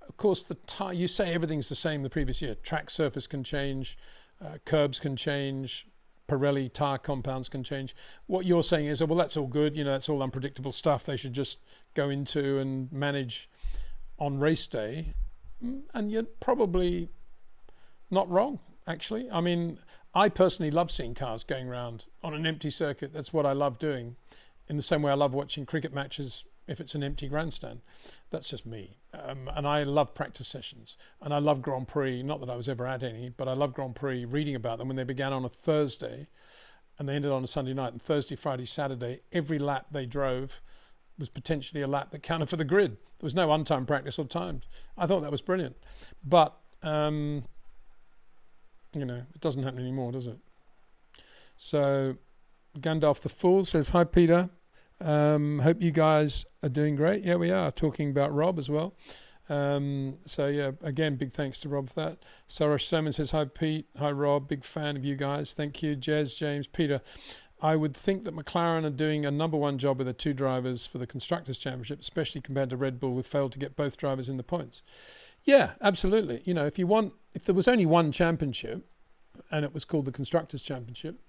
Of course, you say everything's the same the previous year. Track surface can change, curbs can change, Pirelli tire compounds can change. What you're saying is, oh, well, that's all good. That's all unpredictable stuff. They should just go into and manage on race day. And you're probably not wrong, actually. I mean, I personally love seeing cars going around on an empty circuit. That's what I love doing. In the same way I love watching cricket matches if it's an empty grandstand. That's just me. And I love practice sessions. And I love Grand Prix, not that I was ever at any, but I love Grand Prix, reading about them when they began on a Thursday and they ended on a Sunday night. And Thursday, Friday, Saturday, every lap they drove was potentially a lap that counted for the grid. There was no untimed practice or timed. I thought that was brilliant. But, it doesn't happen anymore, does it? So Gandalf the Fool says, hi, Peter. Hope you guys are doing great. Yeah, we are talking about Rob as well. So yeah, again, big thanks to Rob for that. Sarosh Sermon says, hi, Pete. Hi, Rob. Big fan of you guys. Thank you. Jez, James, Peter. I would think that McLaren are doing a number one job with their 2 drivers for the Constructors' Championship, especially compared to Red Bull, who failed to get both drivers in the points. Yeah, absolutely. If there was only one championship and it was called the Constructors' Championship,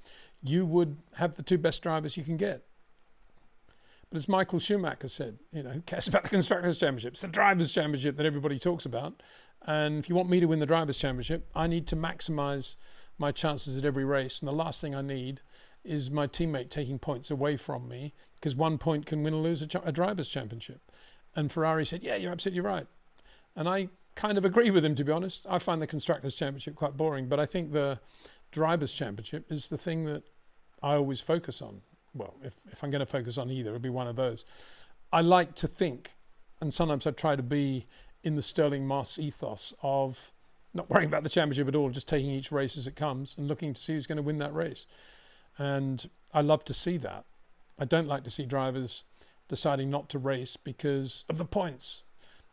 you would have the 2 best drivers you can get. But as Michael Schumacher said, who cares about the Constructors' Championship? It's the Drivers' Championship that everybody talks about. And if you want me to win the Drivers' Championship, I need to maximize my chances at every race. And the last thing I need is my teammate taking points away from me, because 1 point can win or lose a Drivers' Championship. And Ferrari said, yeah, you're absolutely right. And I kind of agree with him, to be honest. I find the Constructors' Championship quite boring, but I think the Drivers' Championship is the thing that I always focus on. well, if I'm going to focus on either, it'll be one of those. I like to think, and sometimes I try to be in the Sterling Moss ethos of not worrying about the championship at all, just taking each race as it comes and looking to see who's going to win that race. And I love to see that. I don't like to see drivers deciding not to race because of the points.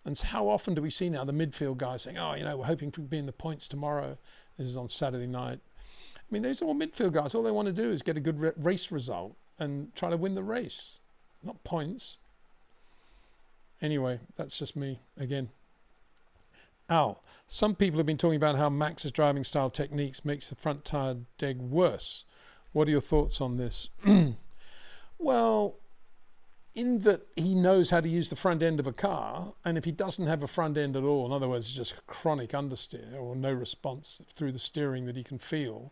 And so how often do we see now the midfield guys saying, oh, we're hoping to be in the points tomorrow. This is on Saturday night. I mean, these are all midfield guys. All they want to do is get a good race result and try to win the race, not points. Anyway, that's just me again. Al, some people have been talking about how Max's driving style techniques makes the front tire deg worse. What are your thoughts on this? Well, in that he knows how to use the front end of a car, and if he doesn't have a front end at all, in other words, it's just chronic understeer or no response through the steering that he can feel,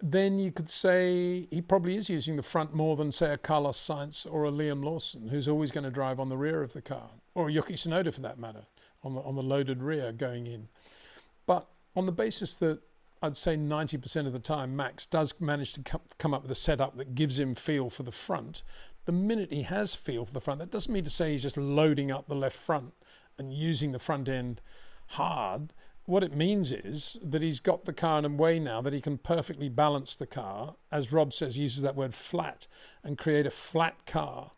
then you could say he probably is using the front more than, say, a Carlos Sainz or a Liam Lawson, who's always going to drive on the rear of the car, or Yuki Tsunoda for that matter, on the loaded rear going in. But on the basis that I'd say 90% of the time Max does manage to come up with a setup that gives him feel for the front, the minute he has feel for the front, that doesn't mean to say he's just loading up the left front and using the front end hard. What it means is that he's got the car in a way now that he can perfectly balance the car, as Rob says, he uses that word flat, and create a flat car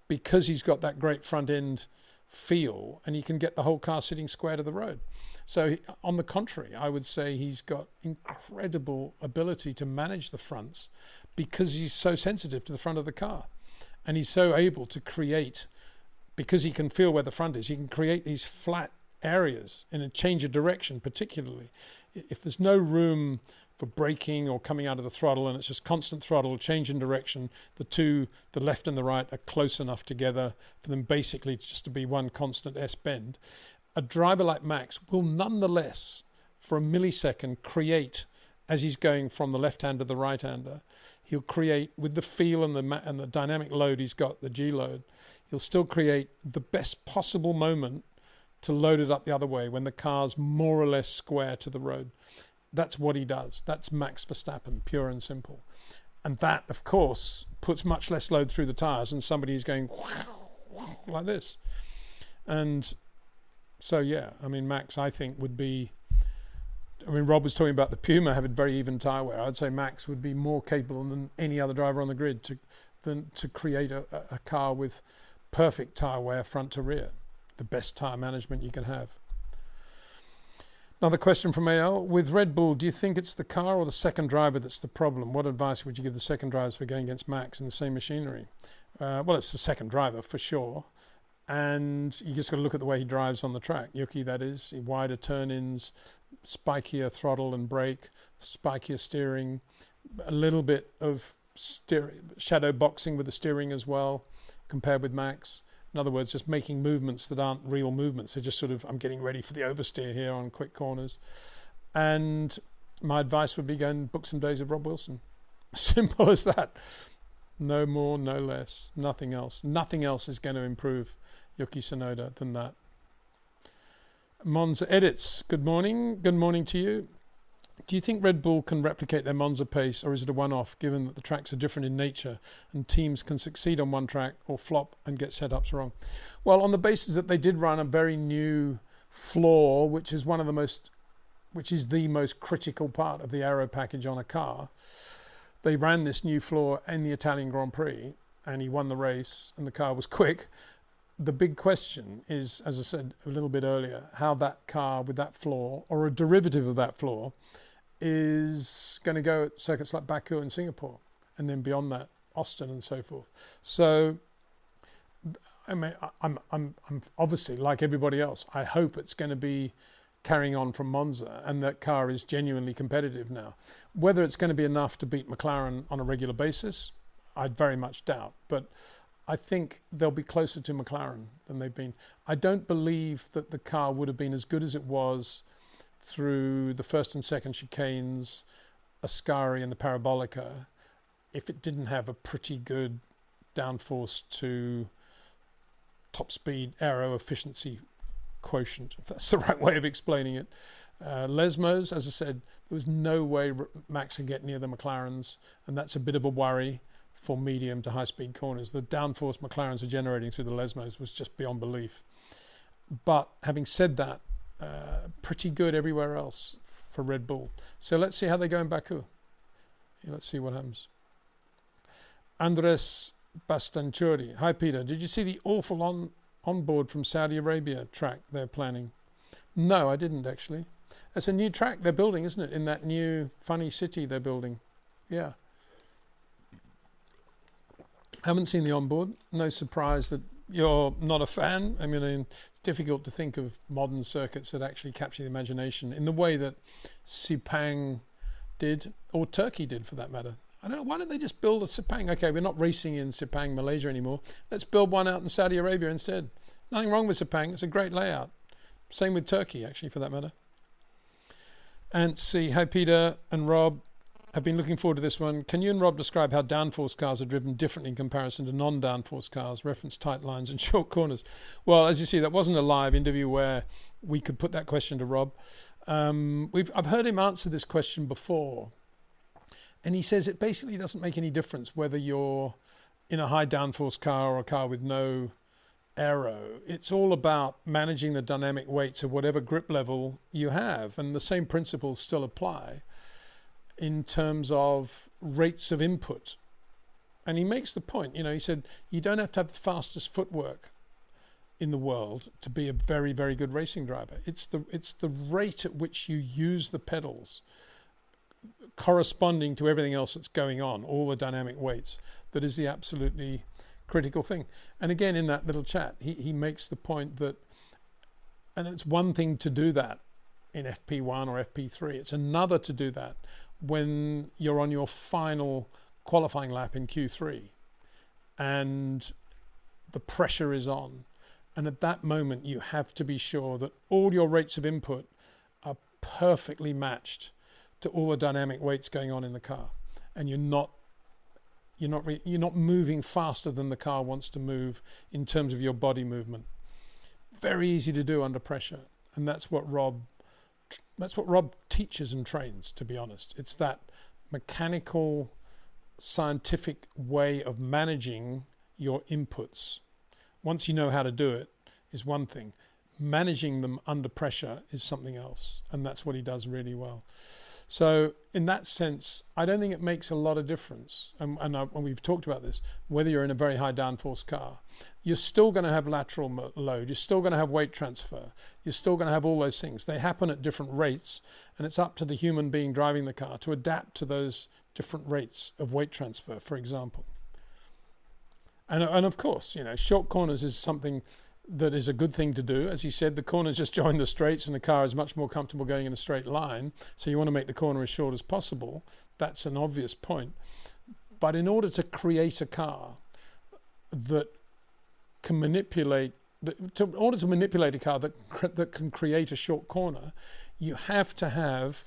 because he's got that great front end feel, and he can get the whole car sitting square to the road. So on the contrary, I would say he's got incredible ability to manage the fronts because he's so sensitive to the front of the car, and he's so able to create, because he can feel where the front is, he can create these flat areas in a change of direction. Particularly if there's no room for braking or coming out of the throttle and it's just constant throttle, change in direction, the left and the right are close enough together for them basically just to be one constant S-bend. A driver like Max will nonetheless for a millisecond create, as he's going from the left-hander to the right-hander, he'll create with the feel and the dynamic load he's got, the G load, he'll still create the best possible moment to load it up the other way when the car's more or less square to the road. That's what he does. That's Max Verstappen, pure and simple. And that, of course, puts much less load through the tyres than somebody who's going like this. And so, yeah, I mean, Max, I think, would be... I mean, Rob was talking about the Puma having very even tyre wear. I'd say Max would be more capable than any other driver on the grid to create a car with perfect tyre wear front to rear. The best tyre management you can have. Another question from AL. With Red Bull, do you think it's the car or the second driver that's the problem? What advice would you give the second drivers for going against Max in the same machinery? Well, it's the second driver for sure. And you just got to look at the way he drives on the track. Yuki, that is. Wider turn-ins, spikier throttle and brake, spikier steering, a little bit of shadow boxing with the steering as well, compared with Max. In other words, just making movements that aren't real movements. They're just sort of, I'm getting ready for the oversteer here on quick corners. And my advice would be go and book some days of Rob Wilson. Simple as that. No more, no less. Nothing else. Nothing else is going to improve Yuki Tsunoda than that. Monza Edits, good morning. Good morning to you. Do you think Red Bull can replicate their Monza pace, or is it a one-off, given that the tracks are different in nature and teams can succeed on one track or flop and get setups wrong? Well, on the basis that they did run a very new floor, which is the most critical part of the aero package on a car. They ran this new floor in the Italian Grand Prix, and he won the race, and the car was quick. The big question is, as I said a little bit earlier, how that car with that floor, or a derivative of that floor, is going to go at circuits like Baku and Singapore, and then beyond that, Austin and so forth. So, I mean, I'm obviously, like everybody else, I hope it's going to be carrying on from Monza, and that car is genuinely competitive now. Whether it's going to be enough to beat McLaren on a regular basis, I very much doubt. But I think they'll be closer to McLaren than they've been. I don't believe that the car would have been as good as it was through the first and second chicanes, Ascari and the Parabolica, if it didn't have a pretty good downforce to top speed aero efficiency quotient, if that's the right way of explaining it. Lesmos, as I said, there was no way Max could get near the McLarens, and that's a bit of a worry for medium to high-speed corners. The downforce McLarens are generating through the Lesmos was just beyond belief. But having said that, pretty good everywhere else for Red Bull. So let's see how they go in Baku. Yeah, let's see what happens. Andres Bastanciuri. Hi, Peter. Did you see the awful onboard from Saudi Arabia track they're planning? No, I didn't actually. It's a new track they're building, isn't it? In that new funny city they're building. Yeah. Haven't seen the onboard. No surprise that you're not a fan. I mean, it's difficult to think of modern circuits that actually capture the imagination in the way that Sepang did, or Turkey did for that matter. I don't know, why don't they just build a Sepang? Okay, we're not racing in Sepang, Malaysia anymore. Let's build one out in Saudi Arabia instead. Nothing wrong with Sepang. It's a great layout. Same with Turkey, actually, for that matter. And see, hi, Peter and Rob. I've been looking forward to this one. Can you and Rob describe how downforce cars are driven differently in comparison to non-downforce cars, reference tight lines and short corners? Well, as you see, that wasn't a live interview where we could put that question to Rob. I've heard him answer this question before, and he says it basically doesn't make any difference whether you're in a high downforce car or a car with no aero. It's all about managing the dynamic weights of whatever grip level you have, and the same principles still apply in terms of rates of input. And he makes the point, he said, you don't have to have the fastest footwork in the world to be a very, very good racing driver. It's the rate at which you use the pedals corresponding to everything else that's going on, all the dynamic weights, that is the absolutely critical thing. And again, in that little chat, he makes the point that, and it's one thing to do that in FP1 or FP3, it's another to do that when you're on your final qualifying lap in Q3 and the pressure is on. And at that moment, you have to be sure that all your rates of input are perfectly matched to all the dynamic weights going on in the car. And you're not moving faster than the car wants to move in terms of your body movement. Very easy to do under pressure. And that's what Rob teaches and trains, to be honest. It's that mechanical, scientific way of managing your inputs. Once you know how to do it is one thing. Managing them under pressure is something else. And that's what he does really well. So in that sense, I don't think it makes a lot of difference. And we've talked about this, whether you're in a very high downforce car, you're still going to have lateral load. You're still going to have weight transfer. You're still going to have all those things. They happen at different rates, and it's up to the human being driving the car to adapt to those different rates of weight transfer, for example. And of course, short corners is something that is a good thing to do. As you said, the corners just join the straights and the car is much more comfortable going in a straight line. So you want to make the corner as short as possible. That's an obvious point. But in order to create a car that can manipulate, in order to manipulate a car that can create a short corner, you have to have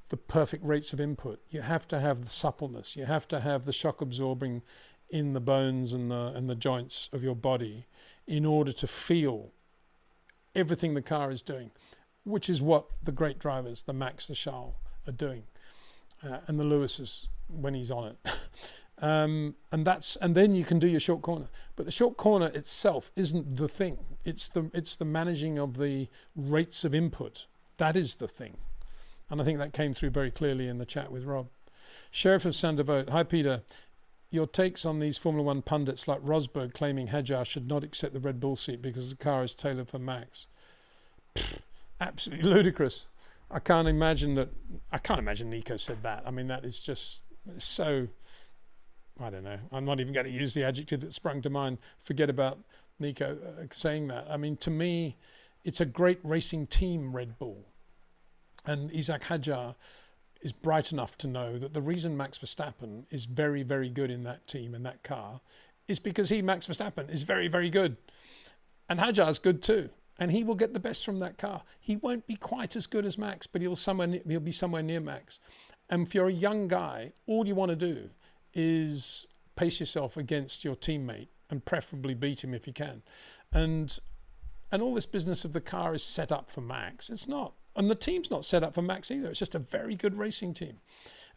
the perfect rates of input. You have to have the suppleness. You have to have the shock absorbing in the bones and the joints of your body in order to feel everything the car is doing, which is what the great drivers, the Max, the Charles, are doing, and the Lewises when he's on it. And then you can do your short corner. But the short corner itself isn't the thing. It's the managing of the rates of input. That is the thing. And I think that came through very clearly in the chat with Rob. Sheriff of Sandervoort. Hi, Peter. Your takes on these Formula One pundits like Rosberg claiming Hadjar should not accept the Red Bull seat because the car is tailored for Max. Absolutely ludicrous. I can't imagine Nico said that. I mean, that is just so, I don't know. I'm not even going to use the adjective that sprung to mind. Forget about Nico saying that. I mean, to me, it's a great racing team, Red Bull. And Isaac Hadjar is bright enough to know that the reason Max Verstappen is very, very good in that team, in that car, is because Max Verstappen, is very, very good. And Hadjar's good too. And he will get the best from that car. He won't be quite as good as Max, but he'll be somewhere near Max. And if you're a young guy, all you want to do is pace yourself against your teammate and preferably beat him if you can. And And all this business of the car is set up for Max. It's not. And the team's not set up for Max either. It's just a very good racing team.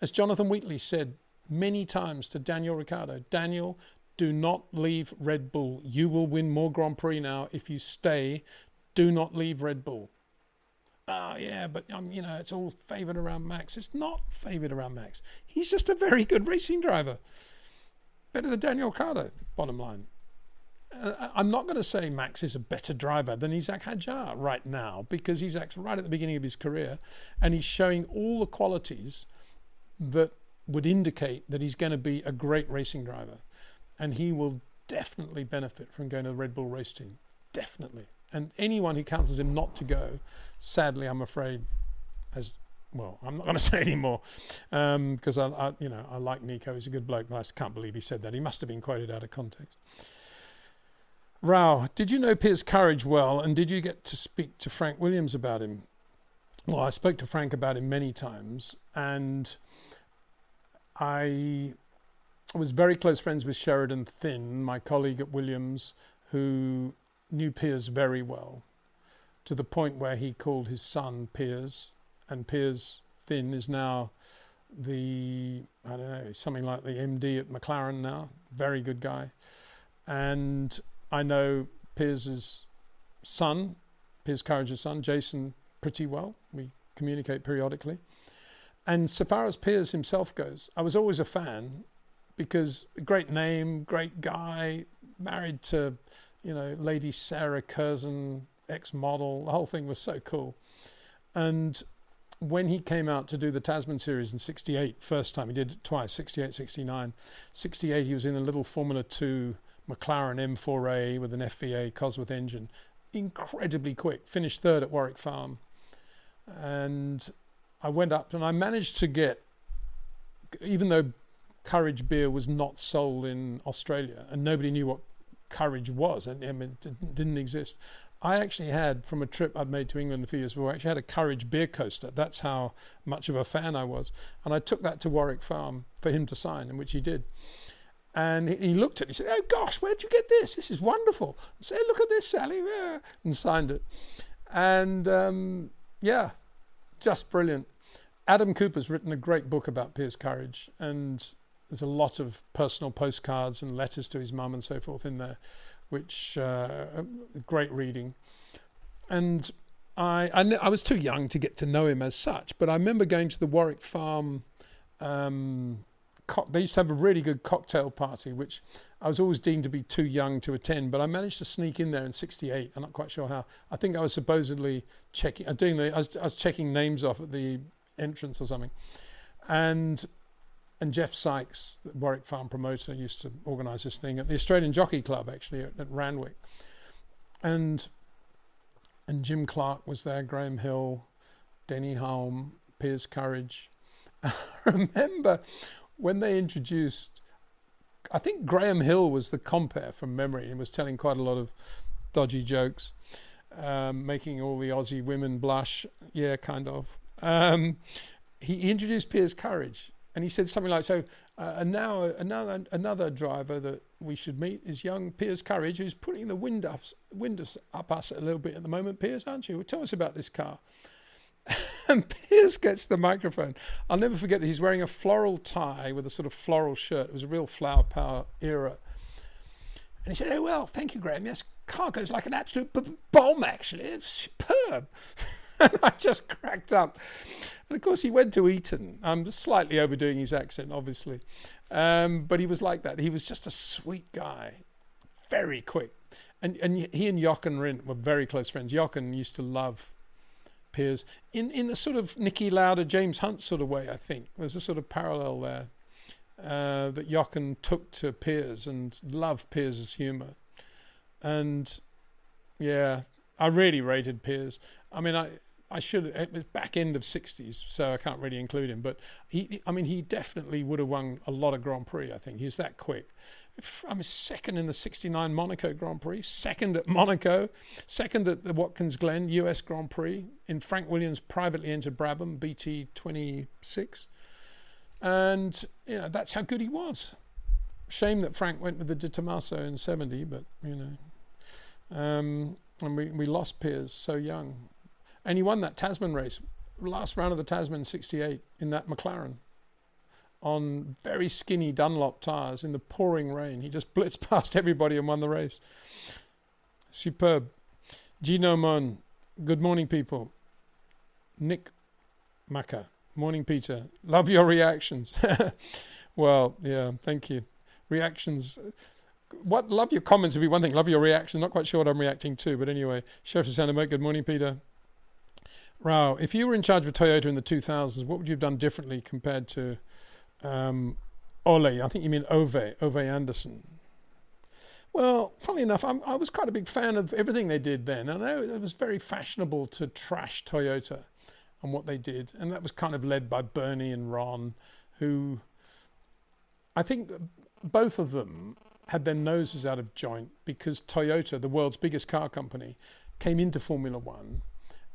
As Jonathan Wheatley said many times to Daniel Ricciardo, Daniel, do not leave Red Bull. You will win more Grand Prix now if you stay. Do not leave Red Bull. Oh, yeah, but, it's all favoured around Max. It's not favoured around Max. He's just a very good racing driver. Better than Daniel Ricciardo, bottom line. I'm not going to say Max is a better driver than Isaac Hadjar right now, because Isaac's right at the beginning of his career and he's showing all the qualities that would indicate that he's going to be a great racing driver, and he will definitely benefit from going to the Red Bull race team. Definitely. And anyone who counsels him not to go, sadly, I'm afraid, I'm not going to say anymore, because I like Nico. He's a good bloke, but I can't believe he said that. He must have been quoted out of context. Rao, did you know Piers Courage well, and did you get to speak to Frank Williams about him? Well, I spoke to Frank about him many times, and I was very close friends with Sheridan Thin, my colleague at Williams, who knew Piers very well, to the point where he called his son Piers, and Piers Thin is now something like the MD at McLaren now. Very good guy. And I know Piers' son, Piers Courage's son, Jason, pretty well. We communicate periodically. And so far as Piers himself goes, I was always a fan, because great name, great guy, married to, Lady Sarah Curzon, ex-model. The whole thing was so cool. And when he came out to do the Tasman series in 68, first time, he did it twice, 68, 69. 68, he was in a little Formula 2 McLaren M4A with an FVA Cosworth engine. Incredibly quick. Finished third at Warwick Farm. And I went up and I managed to get, even though Courage beer was not sold in Australia and nobody knew what Courage was, and it didn't exist, I actually had, from a trip I'd made to England a few years before, I actually had a Courage beer coaster. That's how much of a fan I was. And I took that to Warwick Farm for him to sign, in which he did. And he looked at it, he said, "Oh gosh, where'd you get this? This is wonderful." I said, "Look at this, Sally," and signed it. And just brilliant. Adam Cooper's written a great book about Piers Courage, and there's a lot of personal postcards and letters to his mum and so forth in there, which great reading. And I was too young to get to know him as such, but I remember going to the Warwick Farm. They used to have a really good cocktail party, which I was always deemed to be too young to attend, but I managed to sneak in there in 68. I'm not quite sure how. I think I was supposedly checking, I was checking names off at the entrance or something. And Jeff Sykes, the Warwick Farm promoter, used to organise this thing at the Australian Jockey Club, actually, at Randwick. And Jim Clark was there, Graham Hill, Denny Hulme, Piers Courage. I remember when they introduced, I think Graham Hill was the compere from memory and was telling quite a lot of dodgy jokes, making all the Aussie women blush. Yeah, kind of. He introduced Piers Courage, and he said something like, "So and now another driver that we should meet is young Piers Courage, who's putting the windows up us a little bit at the moment. Piers, aren't you? Well, tell us about this car." And Piers gets the microphone. I'll never forget that he's wearing a floral tie with a sort of floral shirt. It was a real flower power era. And he said, "Oh, well, thank you, Graham. Yes, car goes like an absolute bomb, actually. It's superb." And I just cracked up. And of course, he went to Eton. I'm just slightly overdoing his accent, obviously. But he was like that. He was just a sweet guy, very quick. And he and Jochen Rindt were very close friends. Jochen used to love Piers in the sort of Nicky Lauda, James Hunt sort of way, I think. There's a sort of parallel there that Jochen took to Piers and loved Piers' humour. And yeah, I really rated Piers. I mean, I should, it was back end of 60s, so I can't really include him, but he definitely would have won a lot of Grand Prix, I think. He was that quick. Second in the 69 Monaco Grand Prix, second at Monaco, second at the Watkins Glen US Grand Prix, in Frank Williams' privately entered Brabham, BT 26. And, that's how good he was. Shame that Frank went with the Di Tommaso in 70, but, And we lost Piers so young. And he won that Tasman race, last round of the Tasman 68 in that McLaren on very skinny Dunlop tyres in the pouring rain. He just blitzed past everybody and won the race. Superb. Gino Mon, good morning, people. Nick Maka, morning, Peter. Love your reactions. Well, yeah, thank you. Reactions. Love your comments would be one thing. Love your reaction. Not quite sure what I'm reacting to, but anyway. Chef of Santa, good morning, Peter. Rao, if you were in charge of Toyota in the 2000s, what would you have done differently compared to Ole? I think you mean Ove Anderson. Well, funnily enough, I was quite a big fan of everything they did then. I know it was very fashionable to trash Toyota and what they did. And that was kind of led by Bernie and Ron, who I think both of them had their noses out of joint because Toyota, the world's biggest car company, came into Formula One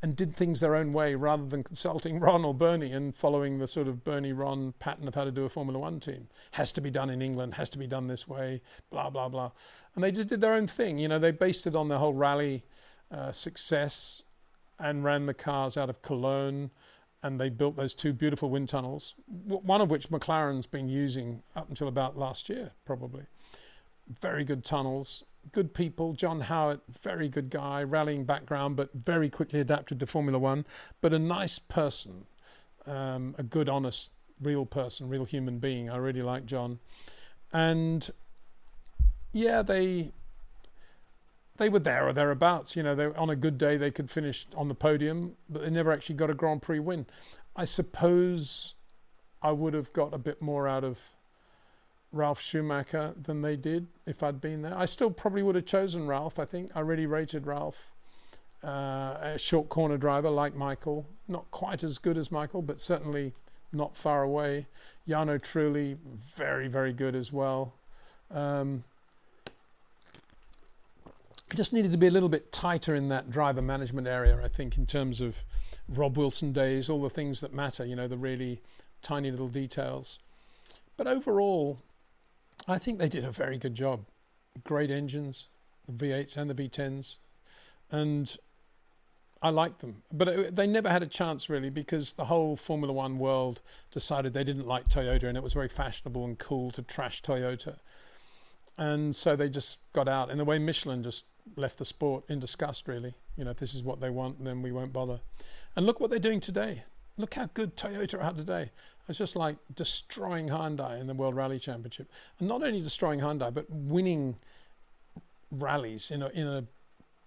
and did things their own way rather than consulting Ron or Bernie and following the sort of Bernie-Ron pattern of how to do a Formula One team. Has to be done in England, has to be done this way, blah, blah, blah. And they just did their own thing. You know, they based it on the whole rally success and ran the cars out of Cologne, and they built those two beautiful wind tunnels, one of which McLaren's been using up until about last year, probably. Very good tunnels. Good people. John Howard, very good guy, rallying background, but very quickly adapted to Formula One. But a nice person, a good, honest, real person, real human being. I really like John. And yeah, they were there or thereabouts. You know, on a good day they could finish on the podium, but they never actually got a Grand Prix win. I suppose I would have got a bit more out of Ralf Schumacher than they did if I'd been there. I still probably would have chosen Ralf, I think. I really rated Ralf. A short corner driver like Michael. Not quite as good as Michael, but certainly not far away. Jarno Trulli, very, very good as well. Just needed to be a little bit tighter in that driver management area, I think, in terms of Rob Wilson days, all the things that matter, you know, the really tiny little details. But overall, I think they did a very good job. Great engines, the V8s and the V10s, and I liked them. But they never had a chance, really, because the whole Formula One world decided they didn't like Toyota, and it was very fashionable and cool to trash Toyota. And so they just got out. In a way, Michelin just left the sport in disgust, really. You know, if this is what they want, then we won't bother. And look what they're doing today. Look how good Toyota are today. It's just like destroying Hyundai in the World Rally Championship. And not only destroying Hyundai, but winning rallies in a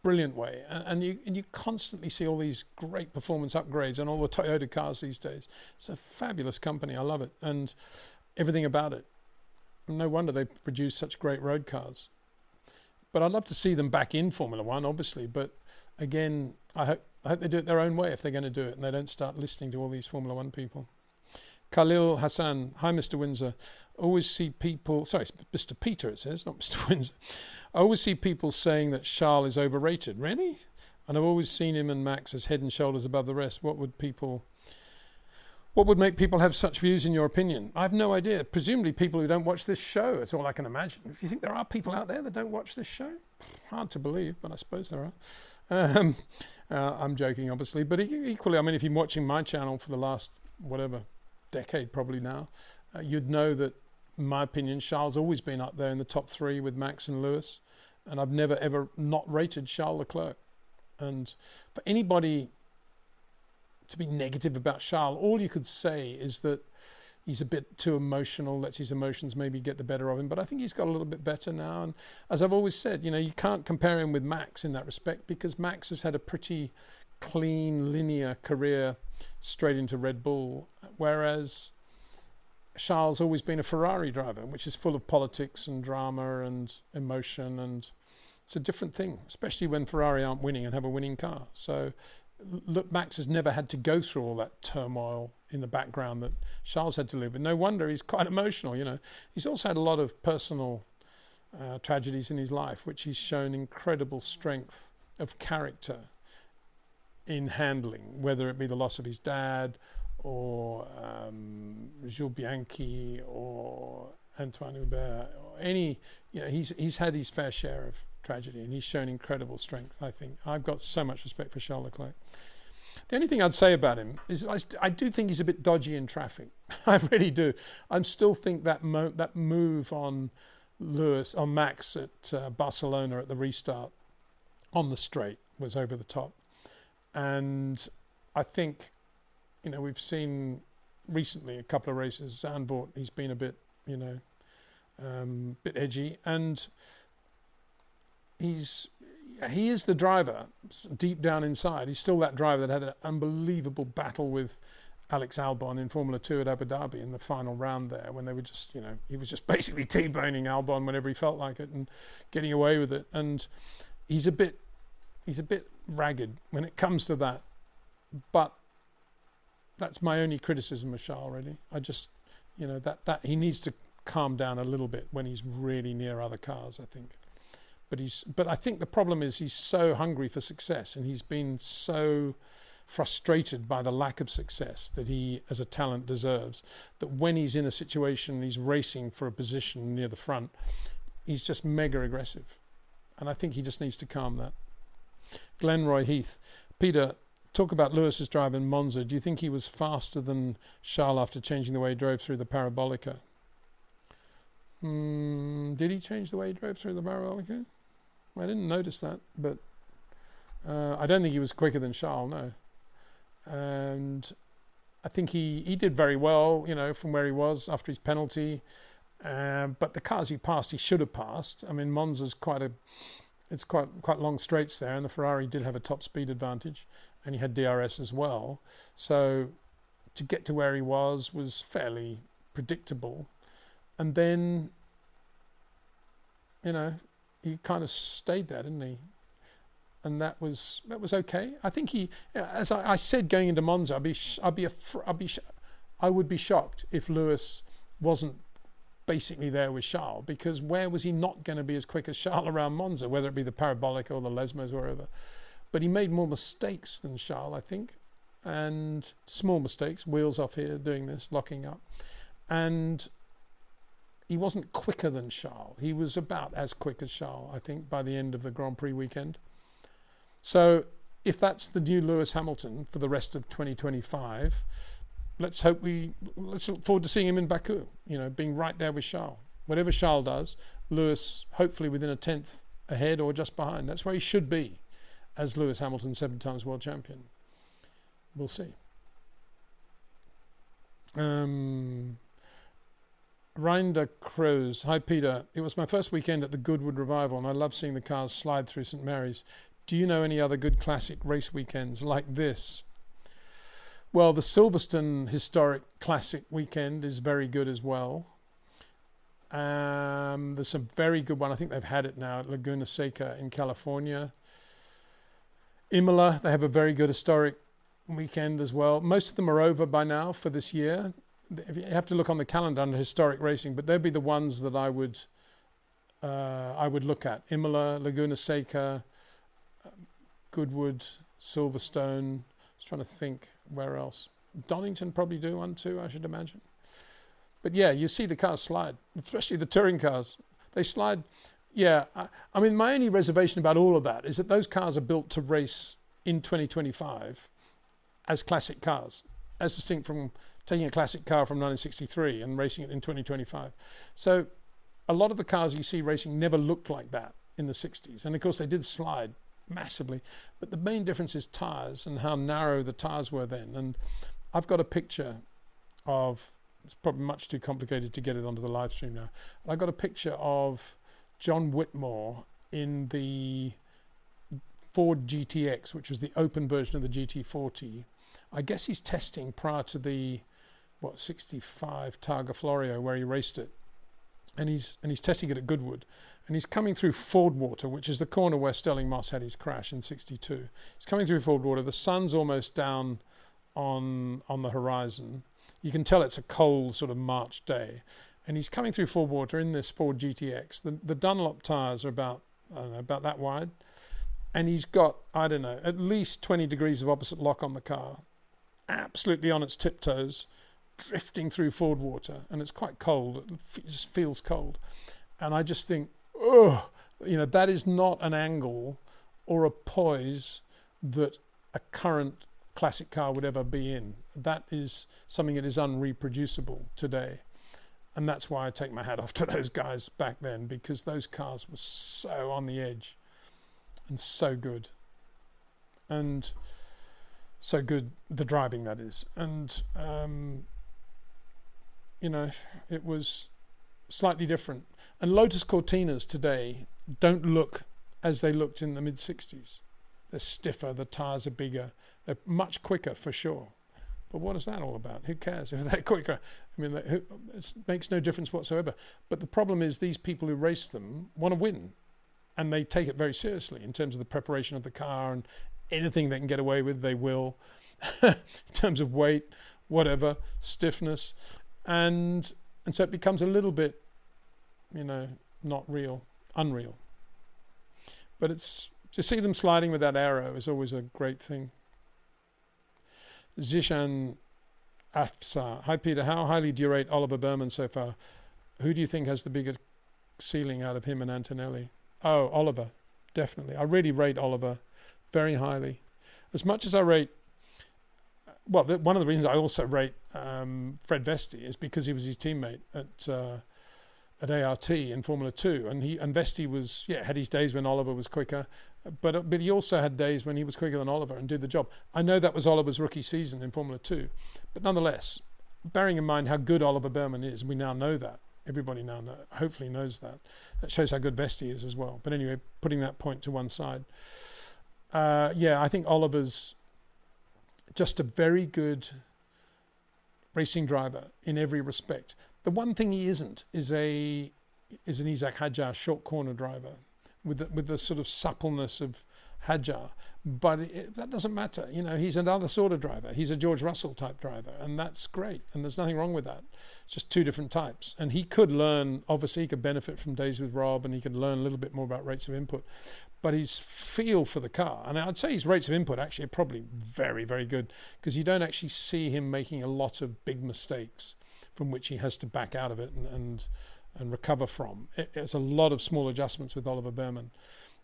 brilliant way. And you constantly see all these great performance upgrades on all the Toyota cars these days. It's a fabulous company. I love it. And everything about it. No wonder they produce such great road cars. But I'd love to see them back in Formula One, obviously. But again, I hope they do it their own way if they're going to do it, and they don't start listening to all these Formula One people. Khalil Hassan, hi Mr. Windsor. Always see people, sorry, Mr. Peter it says, not Mr. Windsor. I always see people saying that Charles is overrated. Really? And I've always seen him and Max as head and shoulders above the rest. What would make people have such views in your opinion? I have no idea. Presumably people who don't watch this show. That's all I can imagine. Do you think there are people out there that don't watch this show? Hard to believe, but I suppose there are. I'm joking, obviously. But equally, I mean, if you're watching my channel for the last, decade probably now, you'd know that, in my opinion, Charles has always been up there in the top three with Max and Lewis. And I've never, ever not rated Charles Leclerc. And for anybody to be negative about Charles, all you could say is that he's a bit too emotional, lets his emotions maybe get the better of him. But I think he's got a little bit better now. And as I've always said, you know, you can't compare him with Max in that respect because Max has had a pretty clean, linear career straight into Red Bull, whereas Charles has always been a Ferrari driver, which is full of politics and drama and emotion. And it's a different thing, especially when Ferrari aren't winning and have a winning car. So look, Max has never had to go through all that turmoil in the background that Charles had to live with. No wonder he's quite emotional, you know. He's also had a lot of personal tragedies in his life, which he's shown incredible strength of character in handling, whether it be the loss of his dad or Jules Bianchi or Antoine Hubert or any, you know, he's had his fair share of tragedy, and he's shown incredible strength, I think. I've got so much respect for Charles Leclerc. The only thing I'd say about him is I do think he's a bit dodgy in traffic. I really do. I still think that move on Max at Barcelona at the restart on the straight was over the top. And I think, we've seen recently a couple of races, Zandvoort, he's been a bit, bit edgy. And he is the driver deep down inside. He's still that driver that had an unbelievable battle with Alex Albon in Formula 2 at Abu Dhabi in the final round there, when they were just, he was just basically T-boning Albon whenever he felt like it and getting away with it. And he's a bit ragged when it comes to that. But that's my only criticism of Charles, really. I just, that he needs to calm down a little bit when he's really near other cars, I think. But I think the problem is he's so hungry for success, and he's been so frustrated by the lack of success that he, as a talent, deserves, that when he's in a situation, he's racing for a position near the front, he's just mega aggressive. And I think he just needs to calm that. Glenroy Heath. Peter, talk about Lewis's drive in Monza. Do you think he was faster than Charles after changing the way he drove through the Parabolica? Did he change the way he drove through the Parabolica? I didn't notice that, but I don't think he was quicker than Charles, no. And I think he did very well, from where he was after his penalty. But the cars he passed, he should have passed. I mean, Monza's quite long straights there, and the Ferrari did have a top speed advantage, and he had DRS as well. So to get to where he was fairly predictable. And then, he kind of stayed there, didn't he? And that was okay. I think he, as I said going into Monza, I would be shocked if Lewis wasn't basically there with Charles, because where was he not going to be as quick as Charles around Monza, whether it be the Parabolic or the Lesmos or wherever? But he made more mistakes than Charles, I think, and small mistakes, wheels off here, doing this, locking up, and he wasn't quicker than Charles. He was about as quick as Charles, I think, by the end of the Grand Prix weekend. So if that's the new Lewis Hamilton for the rest of 2025, let's look forward to seeing him in Baku, being right there with Charles. Whatever Charles does, Lewis hopefully within a tenth ahead or just behind. That's where he should be as Lewis Hamilton, 7 times world champion. We'll see. Reinder Crows. Hi, Peter. It was my first weekend at the Goodwood Revival, and I love seeing the cars slide through St. Mary's. Do you know any other good classic race weekends like this? Well, the Silverstone Historic Classic weekend is very good as well. There's some very good one. I think they've had it now at Laguna Seca in California. Imola, they have a very good historic weekend as well. Most of them are over by now for this year. You have to look on the calendar under historic racing, but they'd be the ones that I would look at. Imola, Laguna Seca, Goodwood, Silverstone. I was trying to think where else. Donington probably do one too, I should imagine. But yeah, you see the cars slide, especially the touring cars. They slide. Yeah, I mean, my only reservation about all of that is that those cars are built to race in 2025 as classic cars, as distinct from taking a classic car from 1963 and racing it in 2025. So a lot of the cars you see racing never looked like that in the 60s. And of course they did slide massively. But the main difference is tyres and how narrow the tyres were then. And I've got a picture of, it's probably much too complicated to get it onto the live stream now. I've got a picture of John Whitmore in the Ford GTX, which was the open version of the GT40. I guess he's testing prior to the 65 Targa Florio where he raced it, and he's testing it at Goodwood, and he's coming through Fordwater, which is the corner where Sterling Moss had his crash in 62. He's coming through Fordwater. The sun's almost down on the horizon. You can tell it's a cold sort of March day, and he's coming through Fordwater in this Ford GTX. The Dunlop tires are about that wide, and he's got, I don't know, at least 20 degrees of opposite lock on the car, absolutely on its tiptoes, drifting through Fordwater, and it's quite cold. It just feels cold. And I just think, oh, That is not an angle or a poise that a current classic car would ever be in. That is something that is unreproducible today. And that's why I take my hat off to those guys back then, because those cars were so on the edge and so good. And so good, the driving, that is. And, it was slightly different. And Lotus Cortinas today don't look as they looked in the mid-60s. They're stiffer, the tires are bigger, they're much quicker for sure. But what is that all about? Who cares if they're quicker? I mean, it makes no difference whatsoever. But the problem is these people who race them want to win, and they take it very seriously in terms of the preparation of the car, and anything they can get away with, they will, in terms of weight, whatever, stiffness. And so it becomes a little bit, not real, unreal. But it's to see them sliding with that arrow is always a great thing. Zishan Afsar. Hi, Peter. How highly do you rate Oliver Burman so far? Who do you think has the bigger ceiling out of him and Antonelli? Oh, Oliver. Definitely. I really rate Oliver very highly. As much as I rate... Well, one of the reasons I also rate Fred Vesti is because he was his teammate at ART in Formula 2. And Vesti was, had his days when Oliver was quicker. But he also had days when he was quicker than Oliver and did the job. I know that was Oliver's rookie season in Formula 2. But nonetheless, bearing in mind how good Oliver Burman is, we now know that. Everybody now hopefully knows that. That shows how good Vesti is as well. But anyway, putting that point to one side. I think Oliver's just a very good racing driver in every respect. The one thing he isn't is an Isaac Hadjar short corner driver with the sort of suppleness of Hadjar. But that doesn't matter. He's another sort of driver. He's a George Russell type driver, and that's great. And there's nothing wrong with that. It's just two different types. And he could learn, obviously he could benefit from days with Rob, and he could learn a little bit more about rates of input. But his feel for the car, and I'd say his rates of input actually are probably very, very good, because you don't actually see him making a lot of big mistakes from which he has to back out of it and recover from. It's a lot of small adjustments with Oliver Burman.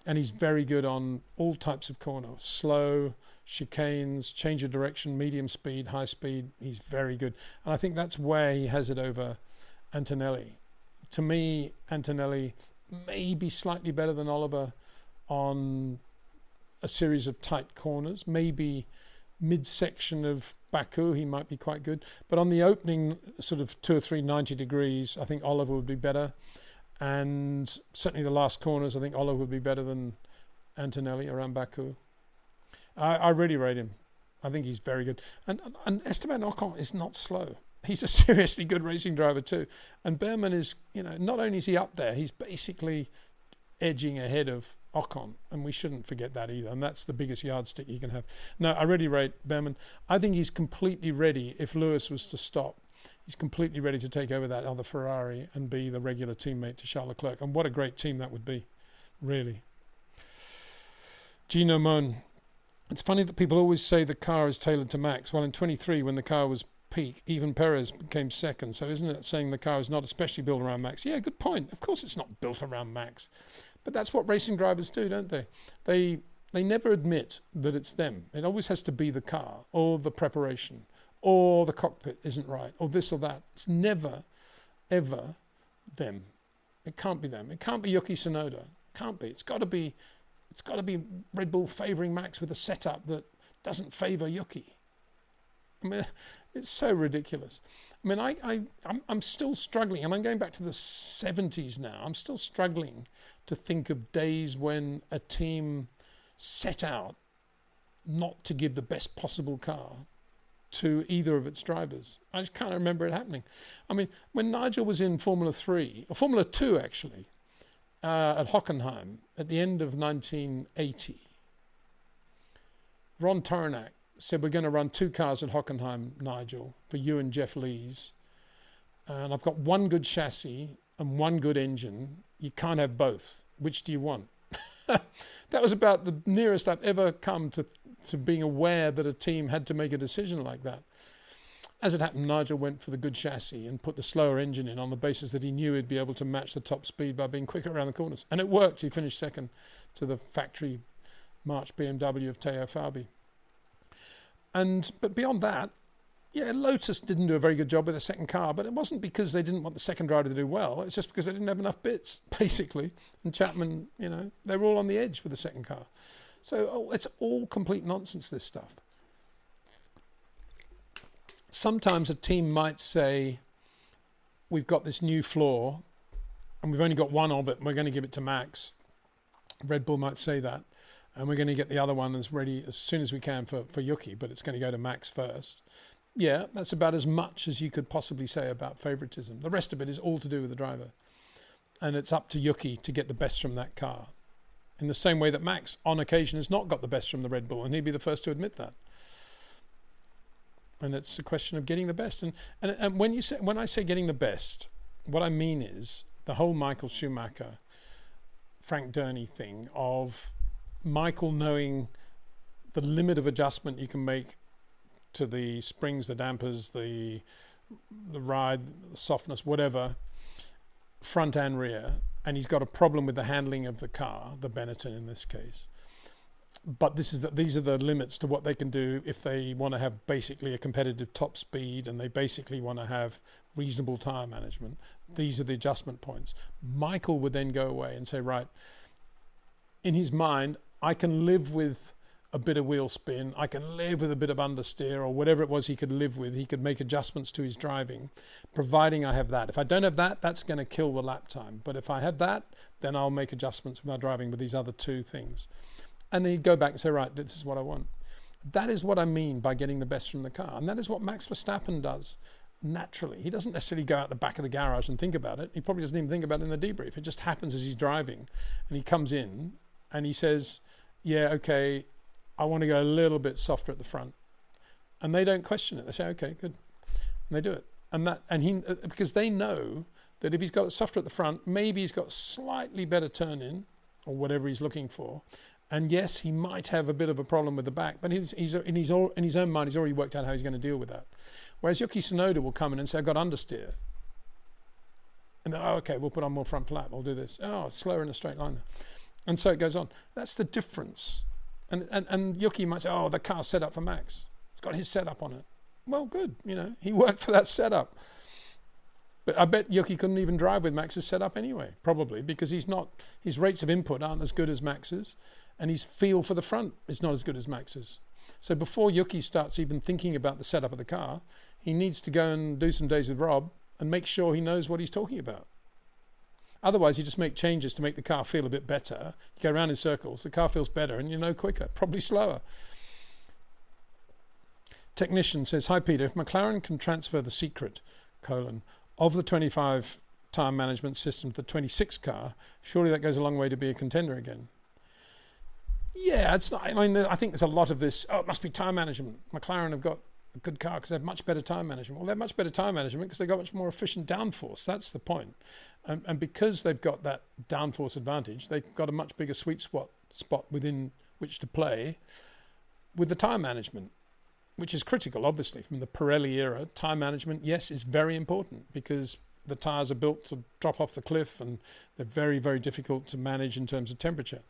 And he's very good on all types of corner, slow, chicanes, change of direction, medium speed, high speed. He's very good. And I think that's where he has it over Antonelli. To me, Antonelli may be slightly better than Oliver on a series of tight corners. Maybe midsection of Baku, he might be quite good. But on the opening sort of 2 or 3 90 degrees, I think Oliver would be better. And certainly the last corners, I think Oliver would be better than Antonelli around Baku. I really rate him. I think he's very good. And Esteban Ocon is not slow. He's a seriously good racing driver too. And Behrman is, not only is he up there, he's basically edging ahead of Ocon. And we shouldn't forget that either. And that's the biggest yardstick you can have. No, I really rate Behrman. I think he's completely ready if Lewis was to stop. He's completely ready to take over that other Ferrari and be the regular teammate to Charles Leclerc. And what a great team that would be, really. Gino Mon. It's funny that people always say the car is tailored to Max. Well, in 23, when the car was peak, even Perez became second. So isn't it saying the car is not especially built around Max? Yeah, good point. Of course it's not built around Max. But that's what racing drivers do, don't they? They never admit that it's them. It always has to be the car or the preparation, or the cockpit isn't right, or this or that. It's never, ever them. It can't be them. It can't be Yuki Tsunoda. It can't be. It's got to be Red Bull favouring Max with a setup that doesn't favour Yuki. I mean, it's so ridiculous. I mean, I'm still struggling, and I'm going back to the 70s now. I'm still struggling to think of days when a team set out not to give the best possible car to either of its drivers. I just can't remember it happening. I mean, when Nigel was in Formula 3, or Formula 2 actually, at Hockenheim at the end of 1980, Ron Toronac said, we're going to run 2 cars at Hockenheim, Nigel, for you and Jeff Lees. And I've got 1 good chassis and 1 good engine. You can't have both. Which do you want? That was about the nearest I've ever come to being aware that a team had to make a decision like that. As it happened, Nigel went for the good chassis and put the slower engine in on the basis that he knew he'd be able to match the top speed by being quicker around the corners. And it worked. He finished second to the factory March BMW of Teo Fabi. But beyond that, yeah, Lotus didn't do a very good job with the second car, but it wasn't because they didn't want the second driver to do well. It's just because they didn't have enough bits, basically. And Chapman, they were all on the edge with the second car. So it's all complete nonsense, this stuff. Sometimes a team might say, we've got this new floor and we've only got one of it and we're going to give it to Max. Red Bull might say that, and we're going to get the other one as ready as soon as we can for Yuki, but it's going to go to Max first. Yeah, that's about as much as you could possibly say about favoritism. The rest of it is all to do with the driver. And it's up to Yuki to get the best from that car. In the same way that Max, on occasion, has not got the best from the Red Bull, and he'd be the first to admit that. And it's a question of getting the best. And when I say getting the best, what I mean is the whole Michael Schumacher, Frank Durney thing of Michael knowing the limit of adjustment you can make to the springs, the dampers, the ride, the softness, whatever, front and rear. And he's got a problem with the handling of the car, the Benetton in this case. But these are the limits to what they can do if they want to have basically a competitive top speed and they basically want to have reasonable tire management. These are the adjustment points. Michael would then go away and say, right, in his mind, I can live with a bit of wheel spin, I can live with a bit of understeer or whatever it was he could live with. He could make adjustments to his driving, providing I have that. If I don't have that, that's going to kill the lap time. But if I have that, then I'll make adjustments with my driving with these other two things. And then he'd go back and say, right, this is what I want. That is what I mean by getting the best from the car. And that is what Max Verstappen does naturally. He doesn't necessarily go out the back of the garage and think about it. He probably doesn't even think about it in the debrief. It just happens as he's driving. And he comes in and he says, yeah, okay, I want to go a little bit softer at the front. And they don't question it. They say, okay, good. And they do it. Because they know that if he's got it softer at the front, maybe he's got slightly better turn in or whatever he's looking for. And yes, he might have a bit of a problem with the back, but he's in his own mind, he's already worked out how he's going to deal with that. Whereas Yuki Tsunoda will come in and say, I've got understeer. And then, okay, we'll put on more front flap, we'll do this. Oh, it's slower in a straight line. And so it goes on. That's the difference. And Yuki might say, oh, the car's set up for Max. It's got his setup on it. Well, good, he worked for that setup. But I bet Yuki couldn't even drive with Max's setup anyway, probably, because his rates of input aren't as good as Max's. And his feel for the front is not as good as Max's. So before Yuki starts even thinking about the setup of the car, he needs to go and do some days with Rob and make sure he knows what he's talking about. Otherwise, you just make changes to make the car feel a bit better. You go around in circles, the car feels better and quicker, probably slower. Technician says, hi Peter, if McLaren can transfer the secret, of the 25 tire management system to the 26 car, surely that goes a long way to be a contender again. Yeah, it's not. I mean, I think there's a lot of this. Oh, it must be time management. McLaren have got a good car because they have much better time management. Well, they have much better time management because they've got much more efficient downforce. That's the point. And because they've got that downforce advantage, they've got a much bigger sweet spot within which to play with the time management, which is critical, obviously. From the Pirelli era, time management, yes, is very important because the tyres are built to drop off the cliff and they're very, very difficult to manage in terms of temperature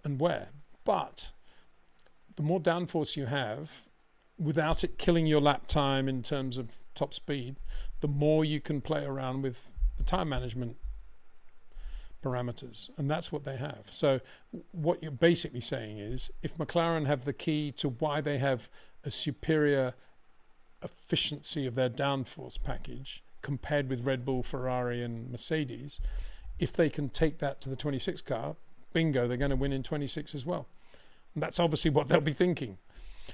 and wear. But the more downforce you have, without it killing your lap time in terms of top speed, the more you can play around with the time management parameters. And that's what they have. So what you're basically saying is, if McLaren have the key to why they have a superior efficiency of their downforce package compared with Red Bull, Ferrari and Mercedes, if they can take that to the 26 car, bingo, they're going to win in 26 as well. And that's obviously what they'll be thinking.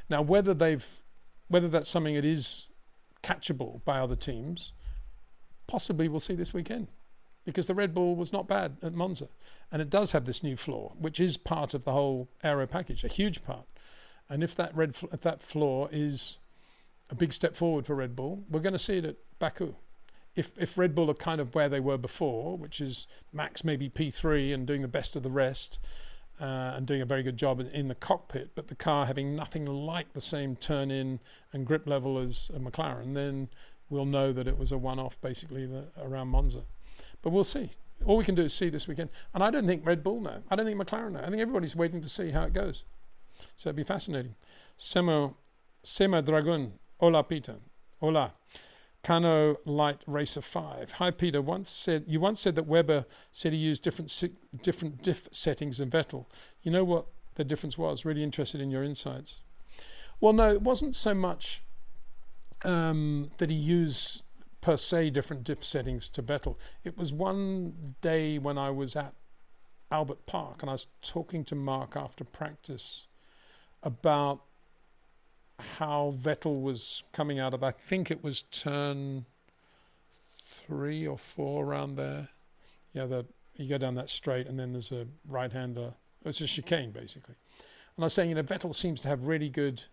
Now, whether that's something that is catchable by other teams, possibly we'll see this weekend, because the Red Bull was not bad at Monza, and it does have this new floor, which is part of the whole aero package, a huge part. And if that floor is a big step forward for Red Bull, we're going to see it at Baku. If Red Bull are kind of where they were before, which is Max maybe P3 and doing the best of the rest, and doing a very good job in the cockpit, but the car having nothing like the same turn-in and grip level as a McLaren, then we'll know that it was a one-off basically around Monza. But we'll see. All we can do is see this weekend. And I don't think Red Bull know. I don't think McLaren know. I think everybody's waiting to see how it goes. So it'd be fascinating. Sema Dragun. Hola, Peter. Hola. Cano Light Racer 5. Hi, Peter. You once said that Webber said he used different diff settings than Vettel. You know what the difference was? Really interested in your insights. Well, no, it wasn't so much that he used per se different diff settings to Vettel. It was one day when I was at Albert Park and I was talking to Mark after practice about how Vettel was coming out of, I think it was turn 3 or 4 around there. Yeah, you go down that straight and then there's a right-hander. It's a chicane basically. And I was saying, Vettel seems to have really good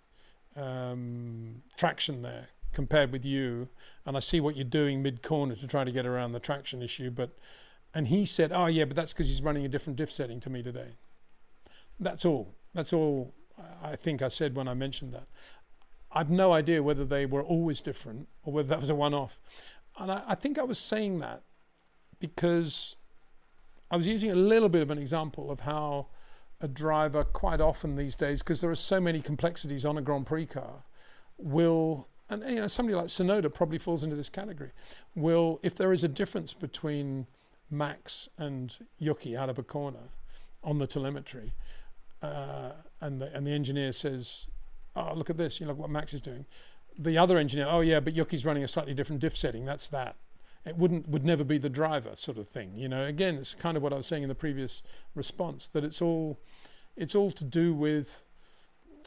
traction there compared with you, and I see what you're doing mid-corner to try to get around the traction issue, and he said, oh yeah, but that's because he's running a different diff setting to me today. That's all I think I said when I mentioned that. I've no idea whether they were always different or whether that was a one-off. And I think I was saying that because I was using a little bit of an example of how a driver quite often these days, because there are so many complexities on a Grand Prix car, and somebody like Tsunoda probably falls into this category, if there is a difference between Max and Yuki out of a corner on the telemetry, and the engineer says, oh, look at this, look what Max is doing. The other engineer, oh yeah, but Yuki's running a slightly different diff setting, that's that. It would never be the driver sort of thing. Again, it's kind of what I was saying in the previous response, that it's all to do with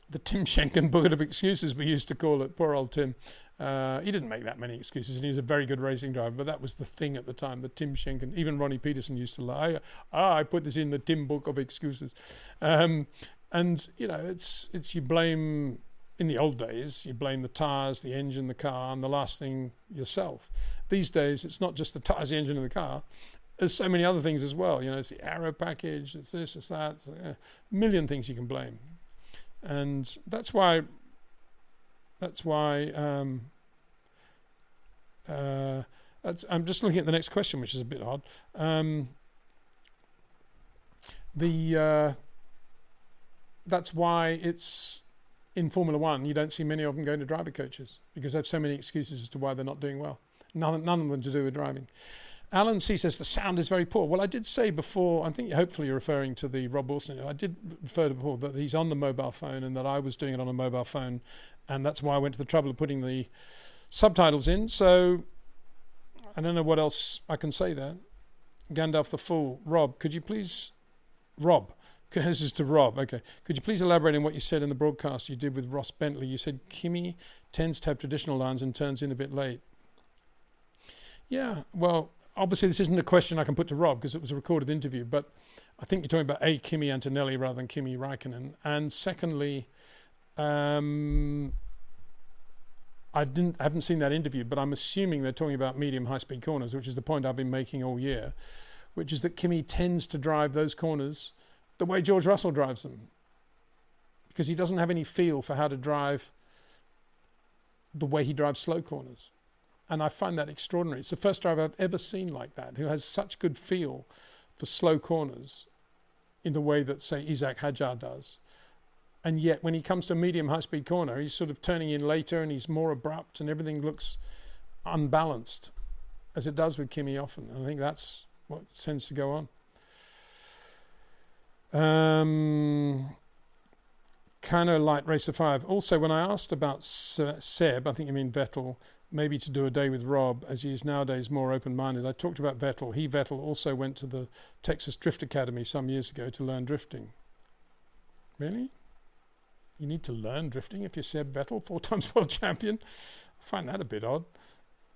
the Tim Schenken bucket of excuses, we used to call it. Poor old Tim. He didn't make that many excuses, and he was a very good racing driver, but that was the thing at the time, the Tim Schenken. Even Ronnie Peterson used to lie. I put this in the Tim book of excuses. And, it's you blame, in the old days, you blame the tyres, the engine, the car, and the last thing, yourself. These days, it's not just the tyres, the engine, and the car. There's so many other things as well. It's the aero package, it's this, it's that. It's a million things you can blame. And that's why I'm just looking at the next question, which is a bit odd. That's why it's in Formula One, you don't see many of them going to driver coaches because they have so many excuses as to why they're not doing well. None of them to do with driving. Alan C says the sound is very poor. Well, I did say before, I think hopefully you're referring to the Rob Wilson. I did refer to before that he's on the mobile phone and that I was doing it on a mobile phone, and that's why I went to the trouble of putting the subtitles in. So I don't know what else I can say there. Gandalf the Fool. Rob, could you please... Rob. This is to Rob. Okay. Could you please elaborate on what you said in the broadcast you did with Ross Bentley? You said Kimi tends to have traditional lines and turns in a bit late. Yeah, well... Obviously, this isn't a question I can put to Rob because it was a recorded interview, but I think you're talking about Kimi Antonelli rather than Kimi Räikkönen. And secondly, I haven't seen that interview, but I'm assuming they're talking about medium high-speed corners, which is the point I've been making all year, which is that Kimi tends to drive those corners the way George Russell drives them, because he doesn't have any feel for how to drive the way he drives slow corners. And I find that extraordinary. It's the first driver I've ever seen like that, who has such good feel for slow corners in the way that, say, Isaac Hadjar does. And yet, when he comes to a medium high-speed corner, he's sort of turning in later and he's more abrupt and everything looks unbalanced, as it does with Kimi often. And I think that's what tends to go on. Kano Light Racer 5. Also, when I asked about Seb, I think you mean Vettel, maybe to do a day with Rob, as he is nowadays more open-minded. I talked about Vettel. Vettel also went to the Texas Drift Academy some years ago to learn drifting. Really? You need to learn drifting if you're Seb Vettel, 4-time world champion? I find that a bit odd.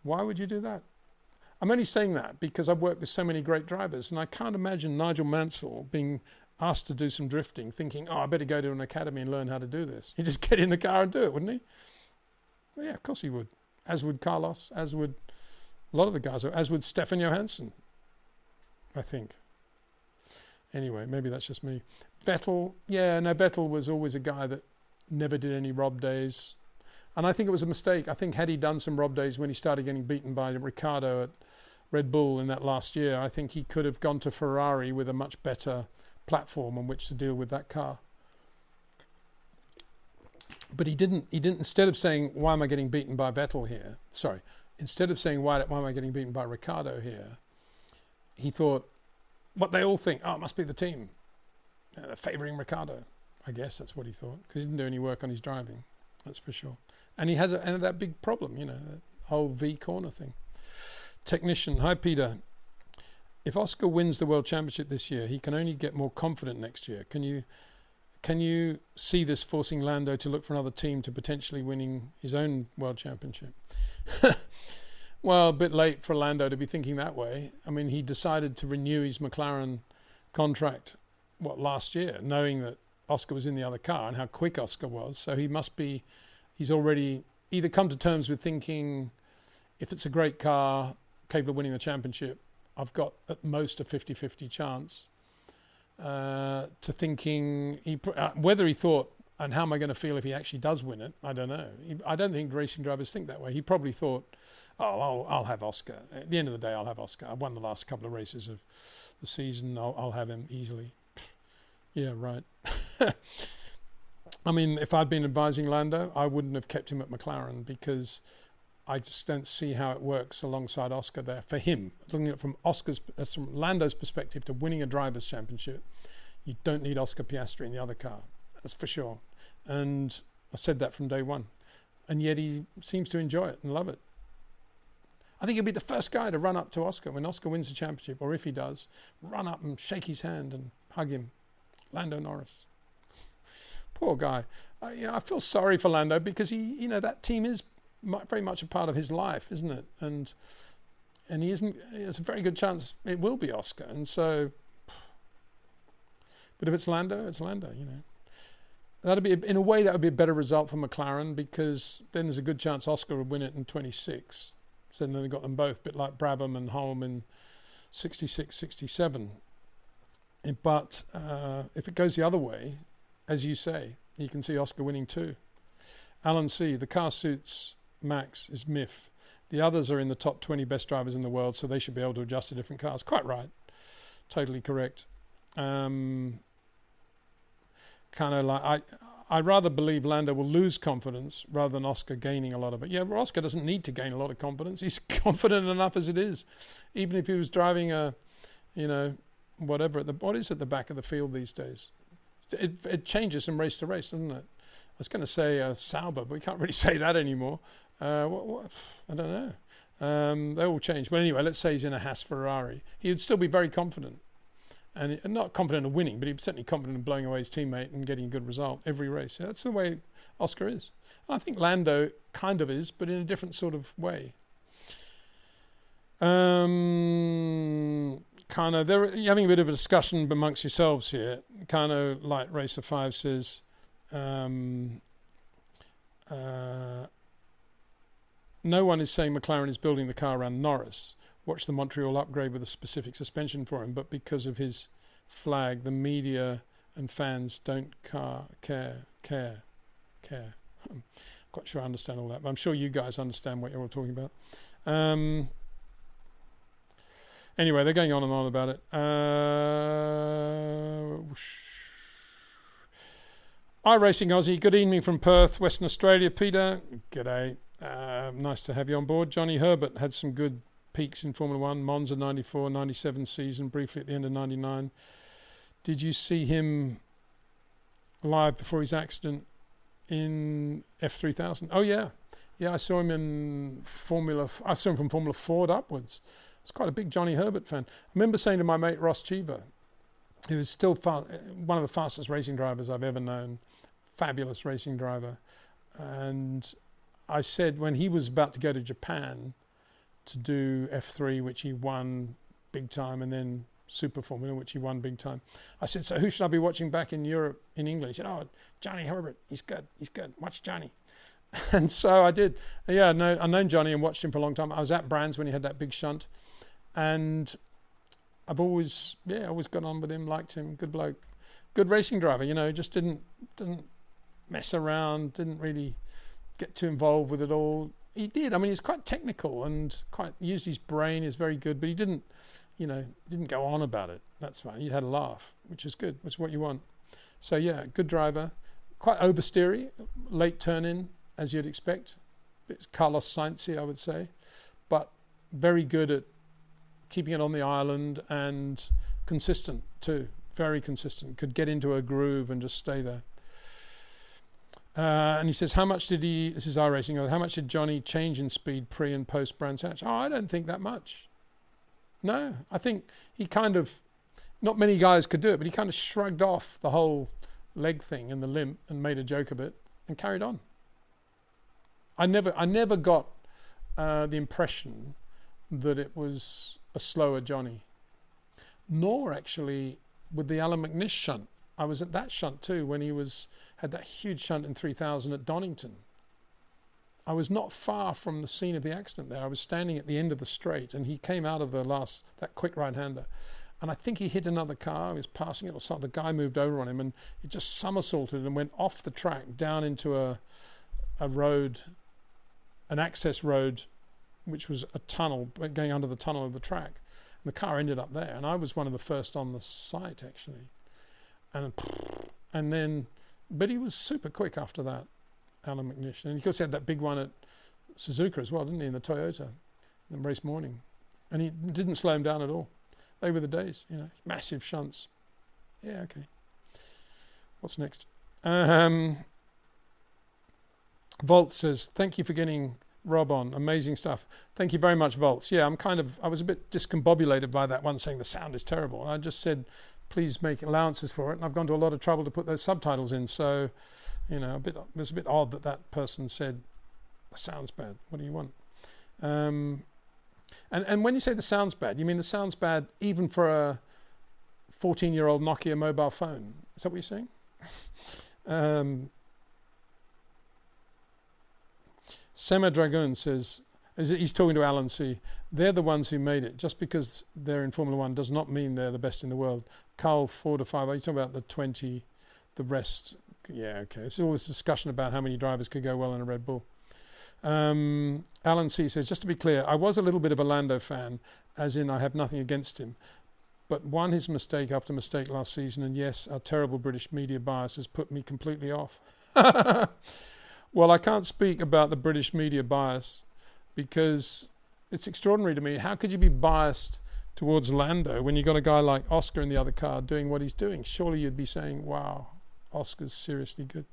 Why would you do that? I'm only saying that because I've worked with so many great drivers, and I can't imagine Nigel Mansell being asked to do some drifting, thinking, I better go to an academy and learn how to do this. He'd just get in the car and do it, wouldn't he? Well, yeah, of course he would. As would Carlos, as would a lot of the guys, as would Stefan Johansson, I think. Anyway, maybe that's just me. Vettel, Vettel was always a guy that never did any Rob days. And I think it was a mistake. I think had he done some Rob days when he started getting beaten by Ricciardo at Red Bull in that last year, I think he could have gone to Ferrari with a much better platform on which to deal with that car. But he didn't, instead of saying, why am I getting beaten by Vettel here? Instead of saying, why am I getting beaten by Ricciardo here? He thought, what they all think, it must be the team. They're favouring Ricciardo. I guess that's what he thought, because he didn't do any work on his driving. That's for sure. And he has that big problem, that whole V corner thing. Technician, hi Peter. If Oscar wins the World Championship this year, he can only get more confident next year. Can you see this forcing Lando to look for another team to potentially winning his own World Championship? Well, a bit late for Lando to be thinking that way. I mean, he decided to renew his McLaren contract, last year, knowing that Oscar was in the other car and how quick Oscar was. So he's already either come to terms with thinking, if it's a great car, capable of winning the championship, I've got at most a 50-50 chance, to thinking, whether he thought, and how am I going to feel if he actually does win it, I don't know. I don't think racing drivers think that way. He probably thought, I'll have Oscar. At the end of the day, I'll have Oscar. I've won the last couple of races of the season. I'll have him easily. Yeah, right. I mean, if I'd been advising Lando, I wouldn't have kept him at McLaren, because I just don't see how it works alongside Oscar there. For him, looking at it from Lando's perspective, to winning a driver's championship, you don't need Oscar Piastri in the other car. That's for sure. And I've said that from day one. And yet he seems to enjoy it and love it. I think he'll be the first guy to run up to Oscar when Oscar wins the championship, or if he does, run up and shake his hand and hug him. Lando Norris. Poor guy. I feel sorry for Lando, because he, that team is very much a part of his life, isn't it? And he isn't. There's a very good chance it will be Oscar. And so, but if it's Lando, it's Lando. That'd be, in a way, that would be a better result for McLaren, because then there's a good chance Oscar would win it in 26. So then they've got them both, a bit like Brabham and Holm in 66, 67. But if it goes the other way, as you say, you can see Oscar winning too. Alan C., the car suits Max is MIF. The others are in the top 20 best drivers in the world, so they should be able to adjust to different cars. Quite right. Totally correct. Kind of like, I'd rather believe Lando will lose confidence rather than Oscar gaining a lot of it. Yeah, but Oscar doesn't need to gain a lot of confidence. He's confident enough as it is. Even if he was driving whatever, what is at the back of the field these days? It changes from race to race, doesn't it? I was going to say Sauber, but we can't really say that anymore. I don't know. They all change. But anyway, let's say he's in a Haas Ferrari. He would still be very confident. And not confident of winning, but he's certainly confident of blowing away his teammate and getting a good result every race. So that's the way Oscar is. And I think Lando kind of is, but in a different sort of way. You're having a bit of a discussion amongst yourselves here. Light Racer 5 says, no one is saying McLaren is building the car around Norris. Watch the Montreal upgrade with a specific suspension for him, but because of his flag, the media and fans don't care. I'm quite sure I understand all that, but I'm sure you guys understand what you're all talking about. Anyway, they're going on and on about it. iRacing Aussie, good evening from Perth, Western Australia. Peter, g'day. Nice to have you on board. Johnny Herbert had some good peaks in Formula 1, Monza 94, 97 season, briefly at the end of 99. Did you see him live before his accident in F3000? Oh, yeah. Yeah, I saw him from Formula Ford upwards. I was quite a big Johnny Herbert fan. I remember saying to my mate Ross Cheever, who is still one of the fastest racing drivers I've ever known, fabulous racing driver, and I said when he was about to go to Japan to do F3, which he won big time, and then Super Formula, which he won big time. I said, so who should I be watching back in Europe, in England? He said, Johnny Herbert, he's good, watch Johnny. And so I did. Yeah, I've known Johnny and watched him for a long time. I was at Brands when he had that big shunt, and I've always got on with him, liked him, good bloke. good racing driver, just didn't mess around, didn't really get too involved with it all. He did. I mean, he's quite technical and quite used his brain, is very good, but he didn't go on about it. That's fine. He had a laugh, which is good. Which is what you want. So yeah, good driver. Quite oversteery, late turn in, as you'd expect. It's Carlos Sainz-y, I would say, but very good at keeping it on the island and consistent too. Very consistent. Could get into a groove and just stay there. And he says, this is iRacing, how much did Johnny change in speed pre and post Brands Hatch? I don't think that much. No, I think he not many guys could do it, but he kind of shrugged off the whole leg thing and the limp and made a joke of it and carried on. I never got the impression that it was a slower Johnny, nor actually with the Alan McNish shunt. I was at that shunt too when he had that huge shunt in 3000 at Donington. I was not far from the scene of the accident there. I was standing at the end of the straight and he came out of that quick right-hander. And I think he hit another car, he was passing it or something. The guy moved over on him and he just somersaulted and went off the track down into a road, an access road, which was a tunnel, going under the tunnel of the track. And the car ended up there. And I was one of the first on the site, actually. But he was super quick after that, Alan McNish. And of course he had that big one at Suzuka as well, didn't he, in the Toyota, in the race morning. And he didn't slow him down at all. They were the days, massive shunts. Yeah, okay. What's next? Volt says, thank you for getting Rob on. Amazing stuff. Thank you very much, Volts. Yeah, I was a bit discombobulated by that one saying the sound is terrible. I just said, please make allowances for it. And I've gone to a lot of trouble to put those subtitles in. So, it's a bit odd that person said, the sound's bad. What do you want? And when you say the sound's bad, you mean the sound's bad even for a 14-year-old Nokia mobile phone? Is that what you're saying? Sema Dragoon says, he's talking to Alan C. They're the ones who made it. Just because they're in Formula One does not mean they're the best in the world. Carl 4 to 5. Are you talking about the 20, the rest? Yeah, okay. It's all this discussion about how many drivers could go well in a Red Bull. Alan C says, just to be clear, I was a little bit of a Lando fan, as in I have nothing against him, but won his mistake after mistake last season, and yes, our terrible British media bias has put me completely off. Well, I can't speak about the British media bias because it's extraordinary to me. How could you be biased towards Lando when you got a guy like Oscar in the other car doing what he's doing? Surely you'd be saying, wow, Oscar's seriously good.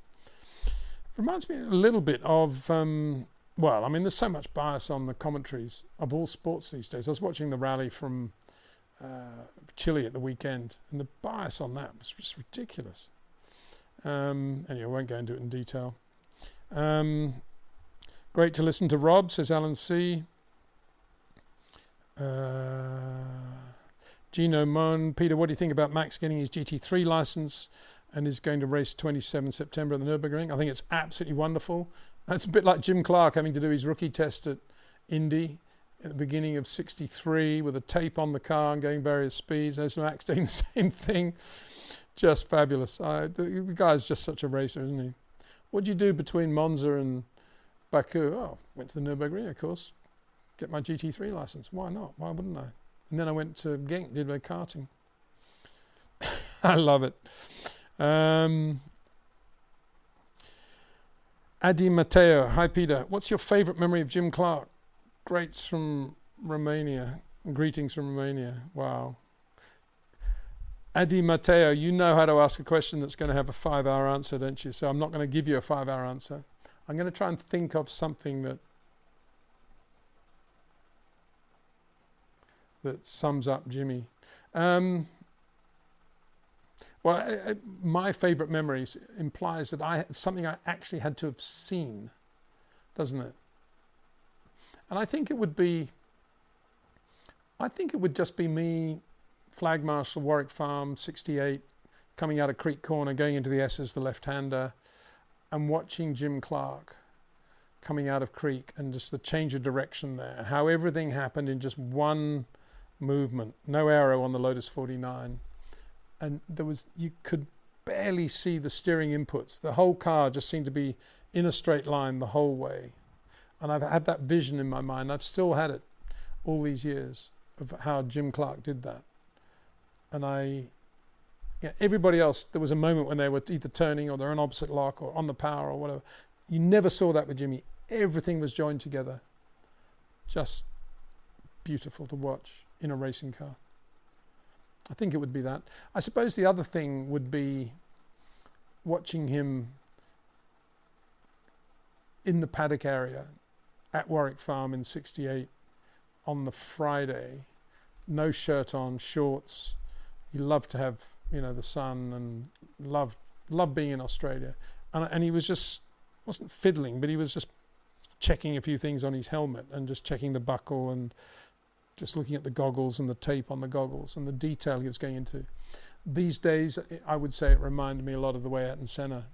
Reminds me a little bit of, there's so much bias on the commentaries of all sports these days. I was watching the rally from Chile at the weekend, and the bias on that was just ridiculous. Anyway, I won't go into it in detail. Great to listen to Rob, says Alan C. Gino Mon. Peter, what do you think about Max getting his GT3 license and is going to race 27 September at the Nürburgring? I think it's absolutely wonderful. It's a bit like Jim Clark having to do his rookie test at Indy at the beginning of 63 with a tape on the car and going various speeds. There's Max doing the same thing. Just fabulous. The guy's just such a racer, isn't he? What do you do between Monza and Baku? Oh, went to the Nürburgring, of course. Get my GT3 license. Why not? Why wouldn't I? And then I went to Genk, did my karting. I love it. Adi Mateo. Hi, Peter. What's your favourite memory of Jim Clark? Greetings from Romania. Wow. Adi Mateo, you know how to ask a question that's going to have a 5-hour answer, don't you? So I'm not going to give you a 5-hour answer. I'm going to try and think of something that sums up Jimmy. My favourite memories implies that something I actually had to have seen, doesn't it? And I think it would just be me, Flag Marshal, Warwick Farm, 68, coming out of Creek Corner, going into the S's, the left-hander, and watching Jim Clark coming out of Creek and just the change of direction there, how everything happened in just one movement, no aero on the Lotus 49. And you could barely see the steering inputs. The whole car just seemed to be in a straight line the whole way. And I've had that vision in my mind. I've still had it all these years of how Jim Clark did that. And everybody else, there was a moment when they were either turning or they're on opposite lock or on the power or whatever. You never saw that with Jimmy. Everything was joined together. Just beautiful to watch in a racing car. I think it would be that. I suppose the other thing would be watching him in the paddock area at Warwick Farm in '68 on the Friday, no shirt on, shorts. He loved to have, the sun, and loved being in Australia. And he wasn't fiddling, but he was just checking a few things on his helmet and just checking the buckle and just looking at the goggles and the tape on the goggles and the detail he was going into. These days, I would say it reminded me a lot of the way Ayrton Senna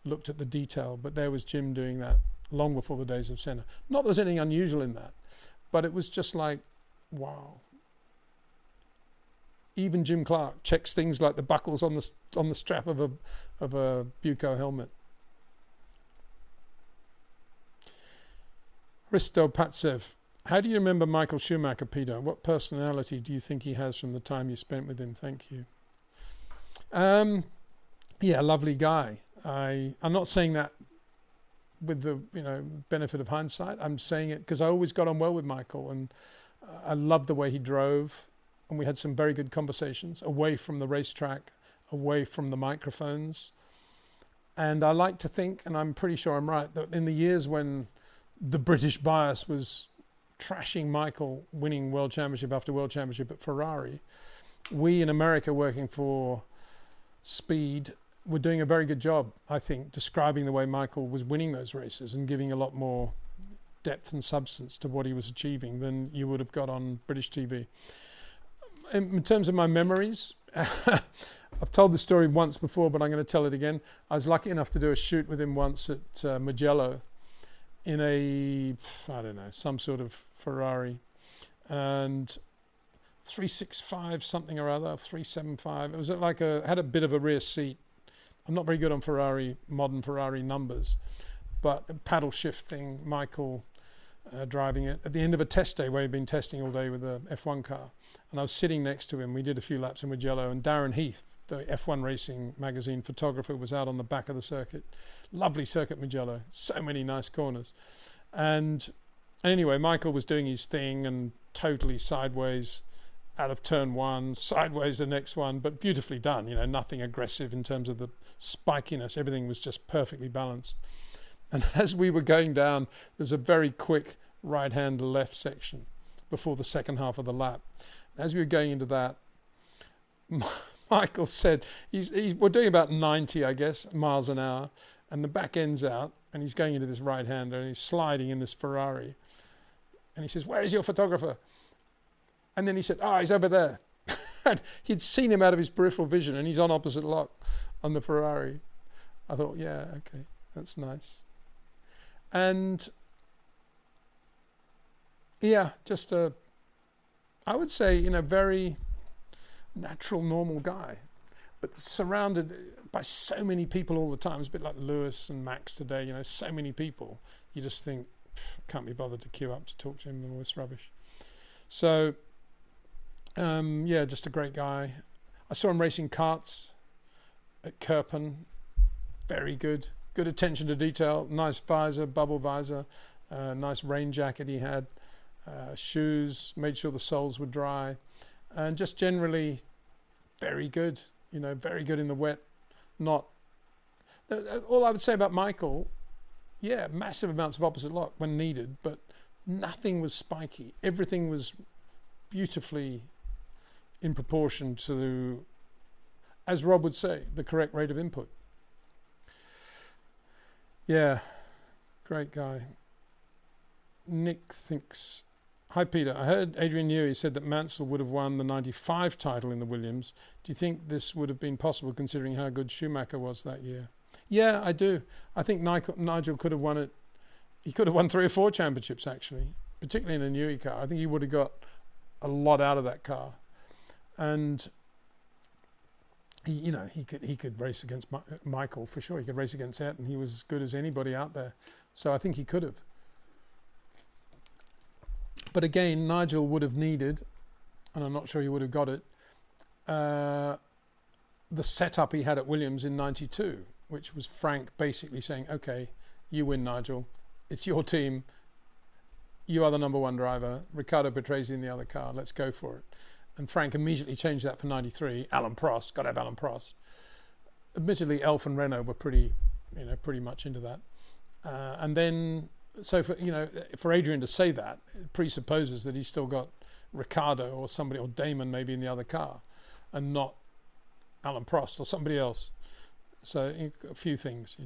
looked at the detail, but there was Jim doing that long before the days of Senna. Not that there's anything unusual in that, but it was just like, wow. Even Jim Clark checks things like the buckles on the strap of a Buco helmet. Hristo Patsev, how do you remember Michael Schumacher, Peter? What personality do you think he has from the time you spent with him? Thank you. Yeah, lovely guy. I'm not saying that with the benefit of hindsight. I'm saying it because I always got on well with Michael, and I loved the way he drove, and we had some very good conversations away from the racetrack, away from the microphones. And I like to think, and I'm pretty sure I'm right, that in the years when the British bias was trashing Michael winning world championship after world championship at Ferrari, we in America working for Speed were doing a very good job, I think, describing the way Michael was winning those races and giving a lot more depth and substance to what he was achieving than you would have got on British TV. In terms of my memories, I've told the story once before, but I'm going to tell it again. I was lucky enough to do a shoot with him once at Mugello in some sort of Ferrari, and 365 something or other, 375. It was had a bit of a rear seat. I'm not very good on modern Ferrari numbers, but a paddle shift thing, Michael driving it at the end of a test day where he'd been testing all day with the F1 car. And I was sitting next to him. We did a few laps in Mugello, and Darren Heath, the F1 Racing magazine photographer, was out on the back of the circuit. Lovely circuit, Mugello. So many nice corners. And anyway, Michael was doing his thing and totally sideways out of turn one, sideways the next one, but beautifully done. Nothing aggressive in terms of the spikiness. Everything was just perfectly balanced. And as we were going down, there's a very quick right-hand left section before the second half of the lap. As we were going into that, Michael said, we're doing about 90, I guess, miles an hour, and the back end's out, and he's going into this right-hander, and he's sliding in this Ferrari. And he says, "Where is your photographer?" And then he said, "He's over there." And he'd seen him out of his peripheral vision, and he's on opposite lock on the Ferrari. I thought, yeah, okay, that's nice. And yeah, just I would say, very natural, normal guy, but surrounded by so many people all the time. It's a bit like Lewis and Max today, so many people. You just think, can't be bothered to queue up to talk to him and all this rubbish. So, yeah, just a great guy. I saw him racing karts at Kirpen. Very good. Good attention to detail. Nice visor, bubble visor. Nice rain jacket he had. Shoes, made sure the soles were dry, and just generally very good, very good in the wet. Not all I would say about Michael, yeah, massive amounts of opposite lock when needed, but nothing was spiky. Everything was beautifully in proportion to, as Rob would say, the correct rate of input. Yeah, great guy. Nick thinks, "Hi Peter, I heard Adrian Newey said that Mansell would have won the 95 title in the Williams. Do you think this would have been possible considering how good Schumacher was that year?" Yeah, I do. I think Nigel could have won it. He could have won 3 or 4 championships actually, particularly in a Newey car. I think he would have got a lot out of that car. And he could race against Michael for sure. He could race against Ayrton. He was as good as anybody out there. So I think he could have. But again, Nigel would have needed, and I'm not sure he would have got it, the setup he had at Williams in '92, which was Frank basically saying, okay, you win, Nigel. It's your team. You are the number one driver. Riccardo Patrese in the other car. Let's go for it. And Frank immediately changed that for '93. Alan Prost, got to have Alan Prost. Admittedly, Elf and Renault were pretty much into that. And then, so for Adrian to say that, it presupposes that he's still got Riccardo or somebody, or Damon maybe in the other car, and not Alan Prost or somebody else. So a few things,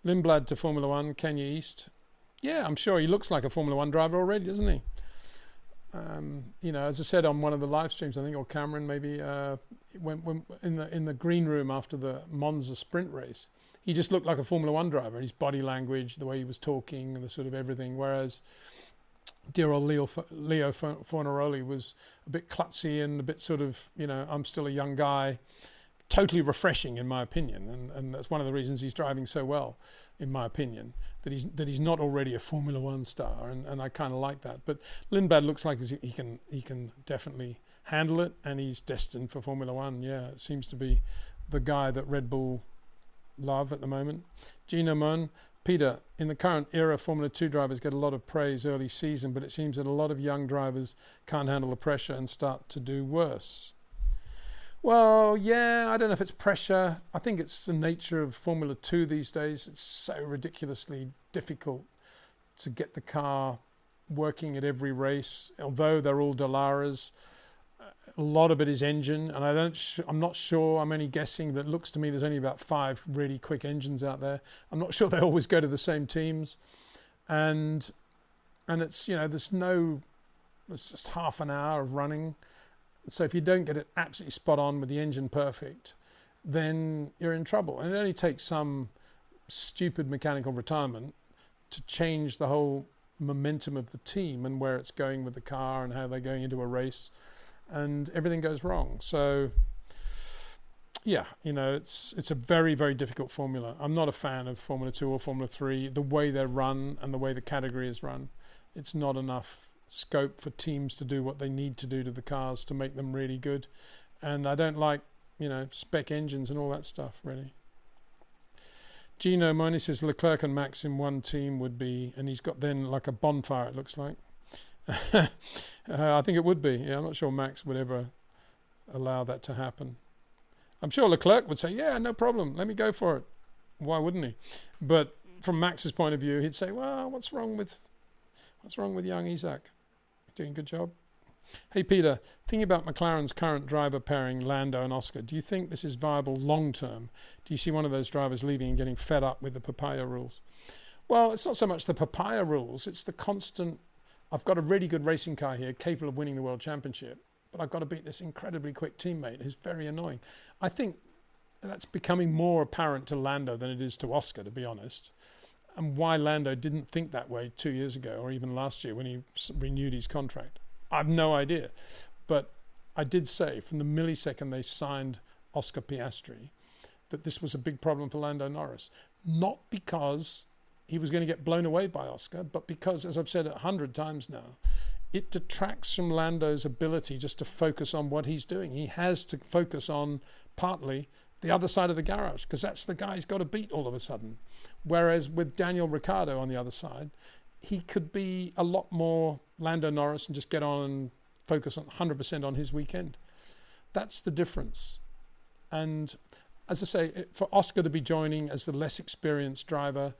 Lindblad to Formula One, Kenya East. Yeah, I'm sure he looks like a Formula One driver already, doesn't he? As I said on one of the live streams, I think, or Cameron maybe, when in the green room after the Monza sprint race, he just looked like a Formula One driver. His body language, the way he was talking, and the sort of everything. Whereas dear old Leo Fornaroli was a bit klutzy and a bit sort of, I'm still a young guy. Totally refreshing, in my opinion, and that's one of the reasons he's driving so well, in my opinion, that he's not already a Formula One star, and I kind of like that. But Lindblad looks like he can definitely handle it, and he's destined for Formula One. Yeah, it seems to be the guy that Red Bull love at the moment. Gino Mon, Peter, in the current era, Formula 2 drivers get a lot of praise early season, but it seems that a lot of young drivers can't handle the pressure and start to do worse. Well, yeah, I don't know if it's pressure. I think it's the nature of Formula 2 these days. It's so ridiculously difficult to get the car working at every race. Although they're all Dallaras, a lot of it is engine, and I'm not sure, I'm only guessing, but it looks to me there's only about 5 really quick engines out there. I'm not sure they always go to the same teams. And it's, it's just half an hour of running. So if you don't get it absolutely spot on with the engine perfect, then you're in trouble. And it only takes some stupid mechanical retirement to change the whole momentum of the team and where it's going with the car and how they're going into a race, and everything goes wrong. So yeah, it's a very, very difficult formula. I'm not a fan of Formula 2 or Formula 3, the way they're run and the way the category is run. It's not enough scope for teams to do what they need to do to the cars to make them really good. And I don't like, spec engines and all that stuff, really. Gino Moni says Leclerc and Max in one team would be, and he's got then like a bonfire, it looks like. I think it would be. Yeah, I'm not sure Max would ever allow that to happen. I'm sure Leclerc would say, yeah, no problem, let me go for it. Why wouldn't he? But from Max's point of view, he'd say, well, what's wrong with young Isaac? Doing a good job. Hey Peter, thinking about McLaren's current driver pairing, Lando and Oscar, do you think this is viable long term? Do you see one of those drivers leaving and getting fed up with the papaya rules? Well, it's not so much the papaya rules, it's the constant, I've got a really good racing car here capable of winning the world championship, but I've got to beat this incredibly quick teammate who's very annoying. I think that's becoming more apparent to Lando than it is to Oscar, to be honest. And why Lando didn't think that way 2 years ago or even last year when he renewed his contract, I have no idea. But I did say from the millisecond they signed Oscar Piastri that this was a big problem for Lando Norris. Not because he was going to get blown away by Oscar, but because, as I've said 100 times now, it detracts from Lando's ability just to focus on what he's doing. He has to focus on partly the other side of the garage, because that's the guy he's got to beat all of a sudden. Whereas with Daniel Ricciardo on the other side, he could be a lot more Lando Norris and just get on and focus on 100% on his weekend. That's the difference. And as I say, for Oscar to be joining as the less experienced driver,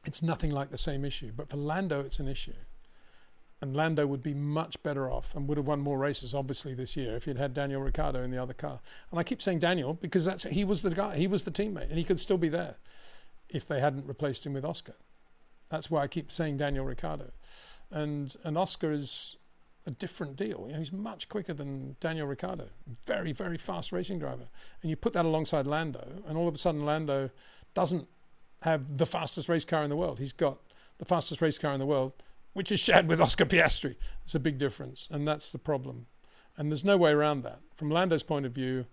it's nothing like the same issue. But for Lando, it's an issue. And Lando would be much better off and would have won more races, obviously, this year if he'd had Daniel Ricciardo in the other car. And I keep saying Daniel because he was the guy, he was the teammate, and he could still be there if they hadn't replaced him with Oscar. That's why I keep saying Daniel Ricciardo. And Oscar is a different deal. He's much quicker than Daniel Ricciardo. Very, very fast racing driver. And you put that alongside Lando, and all of a sudden Lando doesn't have the fastest race car in the world. He's got the fastest race car in the world, which is shared with Oscar Piastri. It's a big difference, and that's the problem. And there's no way around that. From Lando's point of view,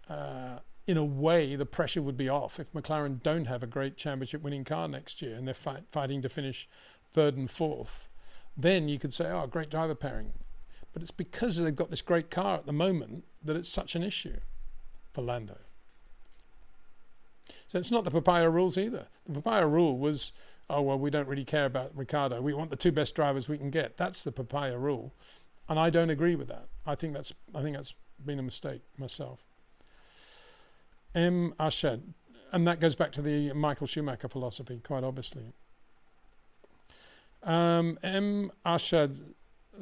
in a way, the pressure would be off if McLaren don't have a great championship-winning car next year and they're fighting to finish third and fourth. Then you could say, oh, great driver pairing. But it's because they've got this great car at the moment that it's such an issue for Lando. So it's not the papaya rules either. The papaya rule was, oh, well, we don't really care about Ricciardo. We want the 2 best drivers we can get. That's the papaya rule. And I don't agree with that. I think that's been a mistake myself. M. Arshad. And that goes back to the Michael Schumacher philosophy, quite obviously. M. Arshad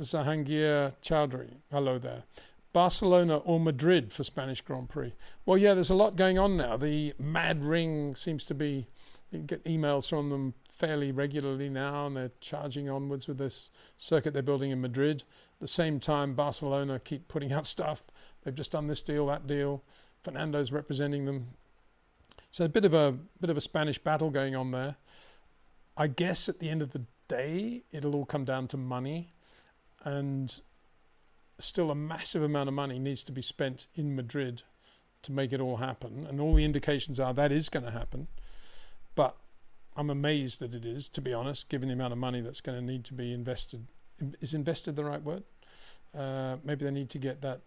Zahangir Chowdhury. Hello there. Barcelona or Madrid for Spanish Grand Prix? Well, yeah, there's a lot going on now. The Mad Ring seems to be, you get emails from them fairly regularly now, and they're charging onwards with this circuit they're building in Madrid. At the same time, Barcelona keep putting out stuff. They've just done this deal, that deal. Fernando's representing them. So a bit of a Spanish battle going on there. I guess at the end of the day, it'll all come down to money, and still a massive amount of money needs to be spent in Madrid to make it all happen. And all the indications are that is going to happen. But I'm amazed that it is, to be honest, given the amount of money that's going to need to be invested. Is invested the right word? Maybe they need to get that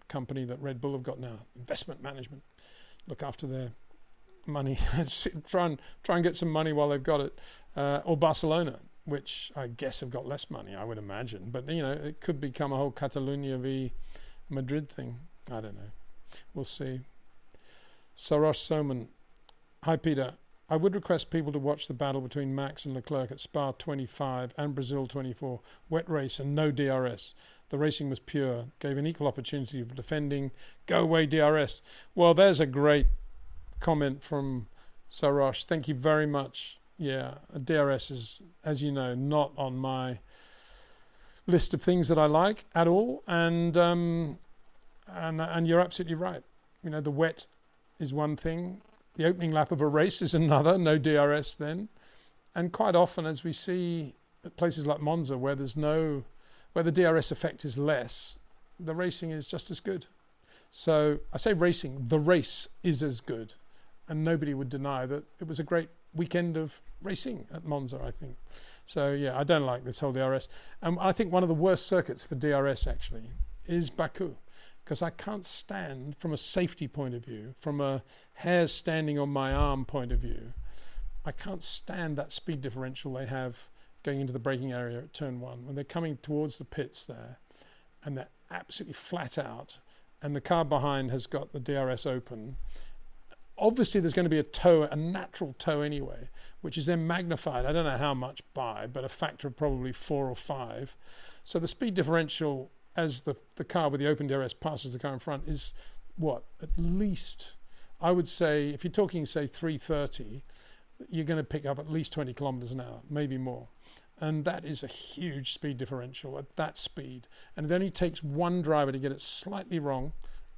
company that Red Bull have got now, investment management, look after their money, try and get some money while they've got it. Or Barcelona, which I guess have got less money, I would imagine. But, you know, it could become a whole Catalonia v Madrid thing. I don't know. We'll see. Sarosh Soman. Hi, Peter. I would request people to watch the battle between Max and Leclerc at Spa 25 and Brazil 24. Wet race and no DRS. The racing was pure. Gave an equal opportunity for defending. Go away, DRS. Well, there's a great comment from Sarosh. Thank you very much. Yeah, DRS is, as you know, not on my list of things that I like at all. And you're absolutely right. You know, the wet is one thing. The opening lap of a race is another. No DRS then. And quite often, as we see at places like Monza, where the DRS effect is less, the racing is just as good. So I say racing, the race is as good. And nobody would deny that it was a great weekend of racing at Monza, I think. So yeah, I don't like this whole DRS. And I think one of the worst circuits for DRS actually is Baku, because I can't stand, from a safety point of view, from a hairs standing on my arm point of view, I can't stand that speed differential they have going into the braking area at turn 1 when they're coming towards the pits there, and they're absolutely flat out, and the car behind has got the DRS open. Obviously, there's going to be a natural toe anyway, which is then magnified, I don't know how much by, but a factor of probably 4 or 5. So the speed differential as the car with the open DRS passes the car in front is what? At least, I would say, if you're talking, say, 330, you're going to pick up at least 20 kilometers an hour, maybe more. And that is a huge speed differential at that speed. And it only takes one driver to get it slightly wrong,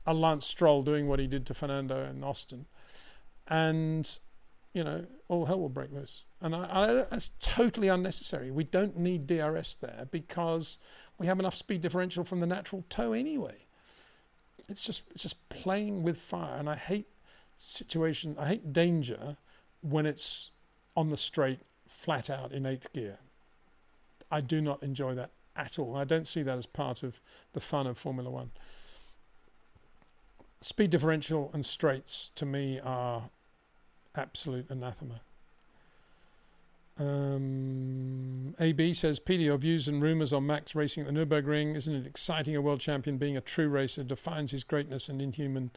a Lance Stroll doing what he did to Fernando in Austin, and, you know, all hell will break loose. And that's totally unnecessary. We don't need DRS there because we have enough speed differential from the natural toe anyway. It's just playing with fire. And I hate danger when it's on the straight, flat out in 8th gear. I do not enjoy that at all. I don't see that as part of the fun of Formula One. Speed differential and straights, to me, are absolute anathema. AB says, Peter, your views and rumours on Max racing at the Nürburgring, isn't it exciting? A world champion being a true racer defines his greatness and human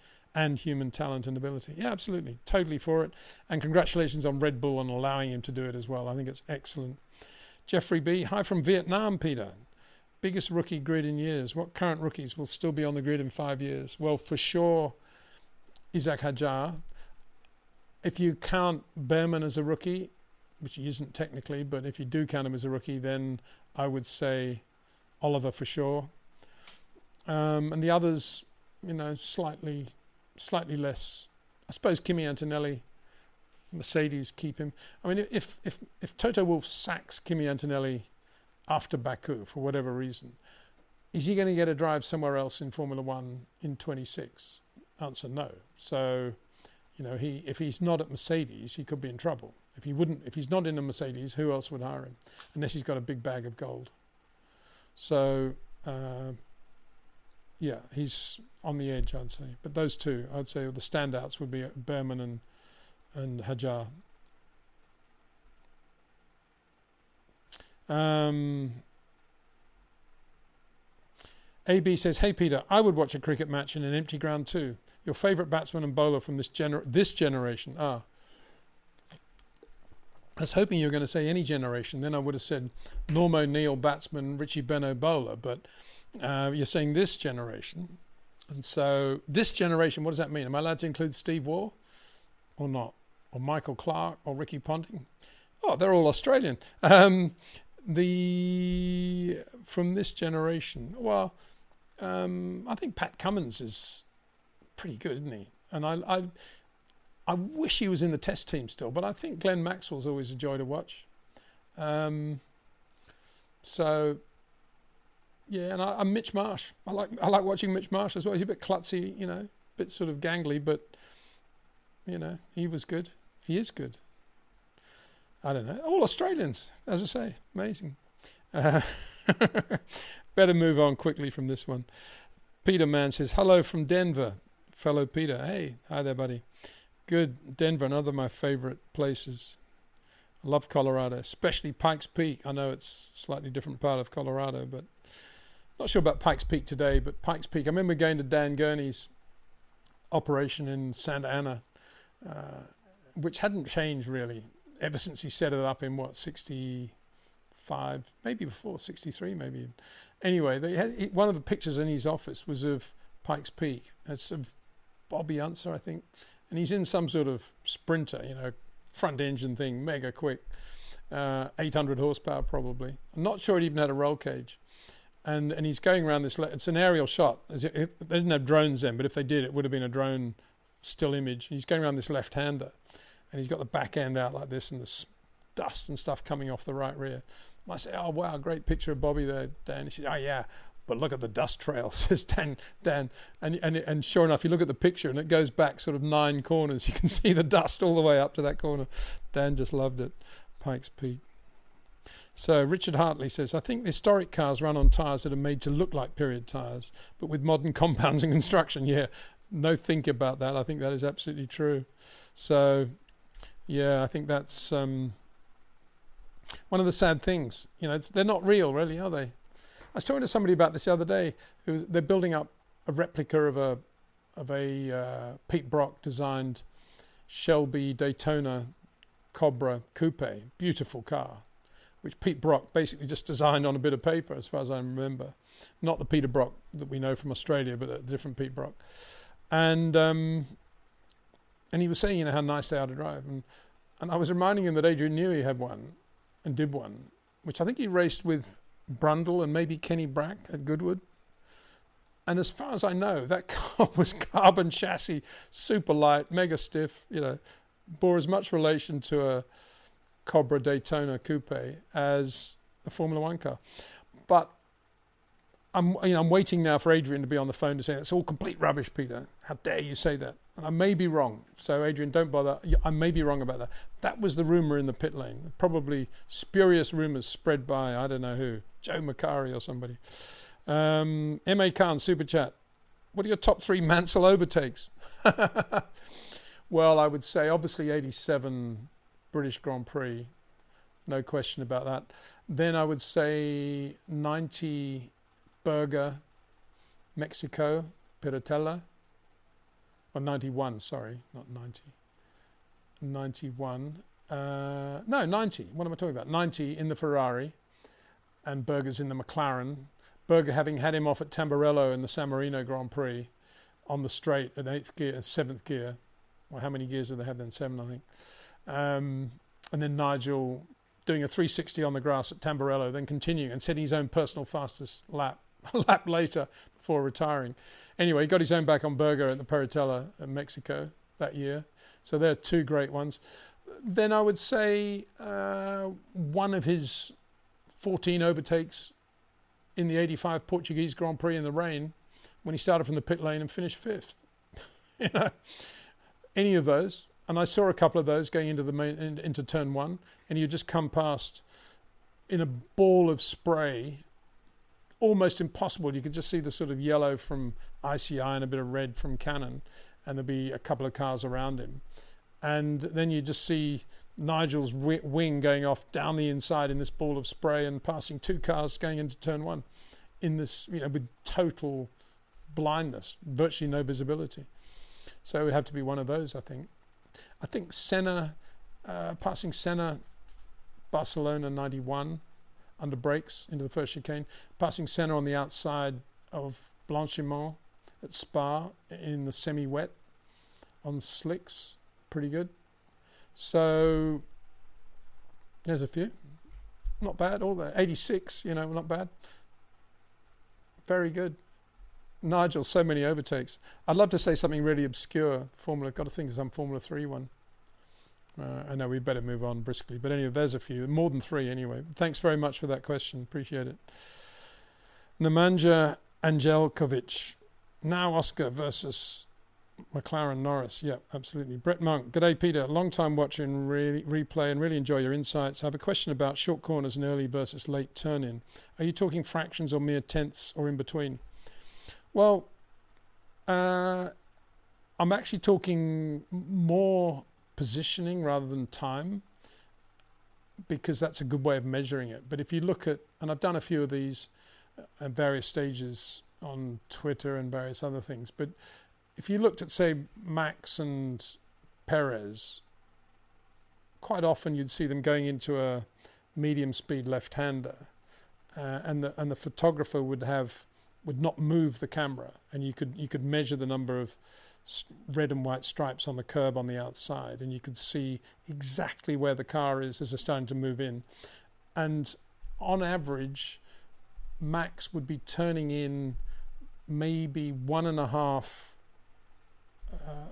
talent and ability. Yeah, absolutely. Totally for it. And congratulations on Red Bull on allowing him to do it as well. I think it's excellent. Jeffrey B. Hi from Vietnam, Peter. Biggest rookie grid in years. What current rookies will still be on the grid in 5 years? Well, for sure, Isaac Hadjar. If you count Behrman as a rookie, which he isn't technically, but if you do count him as a rookie, then I would say Oliver for sure. And the others, you know, slightly less. I suppose Kimi Antonelli, Mercedes keep him. I mean, if Toto Wolff sacks Kimi Antonelli after Baku for whatever reason, is he going to get a drive somewhere else in Formula One in 26? Answer no. So, you know, if he's not at Mercedes, he could be in trouble. If he's not in a Mercedes, who else would hire him? Unless he's got a big bag of gold. So, yeah, he's on the edge, I'd say. But those two, I'd say the standouts would be Behrman and Hajar. AB says, hey Peter, I would watch a cricket match in an empty ground too. Your favourite batsman and bowler from this generation? I was hoping you were going to say any generation. Then I would have said Norm O'Neill batsman, Richie Benaud bowler. But you're saying this generation. And so this generation, what does that mean? Am I allowed to include Steve Waugh or not? Or Michael Clarke or Ricky Ponting? Oh, they're all Australian. From this generation, well, I think Pat Cummins is pretty good, isn't he? And I wish he was in the test team still, but I think Glenn Maxwell's always a joy to watch. So yeah, and I'm Mitch Marsh. I like watching Mitch Marsh as well. He's a bit klutzy, you know, a bit sort of gangly, but you know, he was good. He is good. I don't know. All Australians, as I say, amazing. Better move on quickly from this one. Peter Mann says, hello from Denver, fellow Peter. Hey, hi there, buddy. Good. Denver, another of my favorite places. I love Colorado, especially Pikes Peak. I know it's a slightly different part of Colorado, but not sure about Pikes Peak today, but Pikes Peak. I remember going to Dan Gurney's operation in Santa Ana, which hadn't changed really ever since he set it up in, 65, maybe before, 63 maybe. Anyway, one of the pictures in his office was of Pikes Peak. It's of Bobby Unser, I think. And he's in some sort of sprinter, you know, front engine thing, mega quick, 800 horsepower probably. I'm not sure it even had a roll cage. And he's going around this, it's an aerial shot. They didn't have drones then, but if they did, it would have been a drone still image. He's going around this left-hander, and he's got the back end out like this, and the dust and stuff coming off the right rear. And I say, oh, wow, great picture of Bobby there, Dan. He says, oh, yeah, but look at the dust trail, says Dan. And sure enough, you look at the picture, and it goes back sort of 9 corners. You can see the dust all the way up to that corner. Dan just loved it. Pikes Peak. So Richard Hartley says, I think the historic cars run on tyres that are made to look like period tyres, but with modern compounds and construction. Yeah, no think about that. I think that is absolutely true. So, yeah, I think that's one of the sad things. You know, they're not real, really, are they? I was talking to somebody about this the other day. They're building up a replica of a Pete Brock designed Shelby Daytona Cobra Coupe, beautiful car, which Pete Brock basically just designed on a bit of paper, as far as I remember. Not the Peter Brock that we know from Australia, but a different Pete Brock. And he was saying, you know, how nice they are to drive. And I was reminding him that Adrian Newey had one and did one, which I think he raced with Brundle and maybe Kenny Brack at Goodwood. And as far as I know, that car was carbon chassis, super light, mega stiff, you know, bore as much relation to a Cobra Daytona Coupe as a Formula One car. But I'm waiting now for Adrian to be on the phone to say it's all complete rubbish, Peter. How dare you say that? And I may be wrong. So Adrian, don't bother. I may be wrong about that. That was the rumor in the pit lane. Probably spurious rumors spread by, I don't know who, Joe Macari or somebody. M.A. Khan, Super Chat. What are your top 3 Mansell overtakes? Well, I would say obviously 87 British Grand Prix. No question about that. Then I would say 90 Berger, Mexico, Piratella. Or 91, sorry, not 90. 91. No, 90. What am I talking about? 90 in the Ferrari and Berger's in the McLaren. Berger having had him off at Tamburello in the San Marino Grand Prix on the straight at 8th gear and 7th gear. Well, how many gears did they have then? 7, I think. And then Nigel doing a 360 on the grass at Tamburello, then continuing and setting his own personal fastest lap a lap later before retiring. Anyway, he got his own back on Berger at the Paratella in Mexico that year. So they're 2 great ones. Then I would say one of his 14 overtakes in the 85 Portuguese Grand Prix in the rain when he started from the pit lane and finished 5th. you know, any of those. And I saw a couple of those going into the into turn one, and you just come past in a ball of spray, almost impossible. You could just see the sort of yellow from ICI and a bit of red from Canon, and there'd be a couple of cars around him. And then you just see Nigel's wing going off down the inside in this ball of spray and passing two cars going into turn one in this, you know, with total blindness, virtually no visibility. So it would have to be one of those, I think. I think Senna, passing Senna, Barcelona 91, under brakes into the first chicane, passing Senna on the outside of Blanchimont at Spa in the semi-wet on slicks, pretty good. So there's a few, not bad, all there. 86, you know, not bad. Very good. Nigel, so many overtakes. I'd love to say something really obscure. Formula, got to think of some Formula 3 one. I know we better move on briskly, but anyway, there's a few, more than 3 anyway. Thanks very much for that question. Appreciate it. Nemanja Angelkovic. Now Oscar versus McLaren Norris. Yep, absolutely. Brett Monk. G'day, Peter. Long time watcher and really replay and really enjoy your insights. I have a question about short corners and early versus late turn-in. Are you talking fractions or mere tenths or in between? Well, I'm actually talking more positioning rather than time, because that's a good way of measuring it. But if you look at, and I've done a few of these at various stages on Twitter and various other things, but if you looked at, say, Max and Perez, quite often you'd see them going into a medium speed left-hander, and the photographer would not move the camera, and you could measure the number of red and white stripes on the curb on the outside, and you could see exactly where the car is as they're starting to move in. And on average, Max would be turning in maybe 1.5,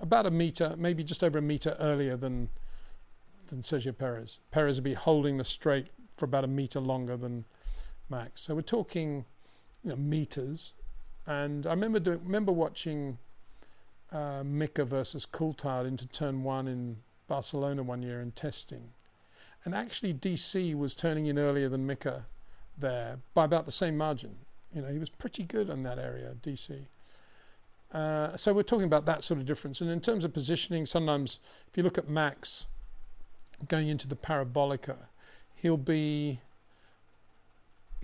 about a meter, maybe just over a meter earlier than Sergio Perez. Perez would be holding the straight for about a meter longer than Max. So we're talking, you know, meters. And I remember watching Mika versus Coulthard into turn one in Barcelona one year and testing. And actually DC was turning in earlier than Mika there by about the same margin. You know, he was pretty good on that area, DC. So we're talking about that sort of difference. And in terms of positioning, sometimes if you look at Max going into the Parabolica, he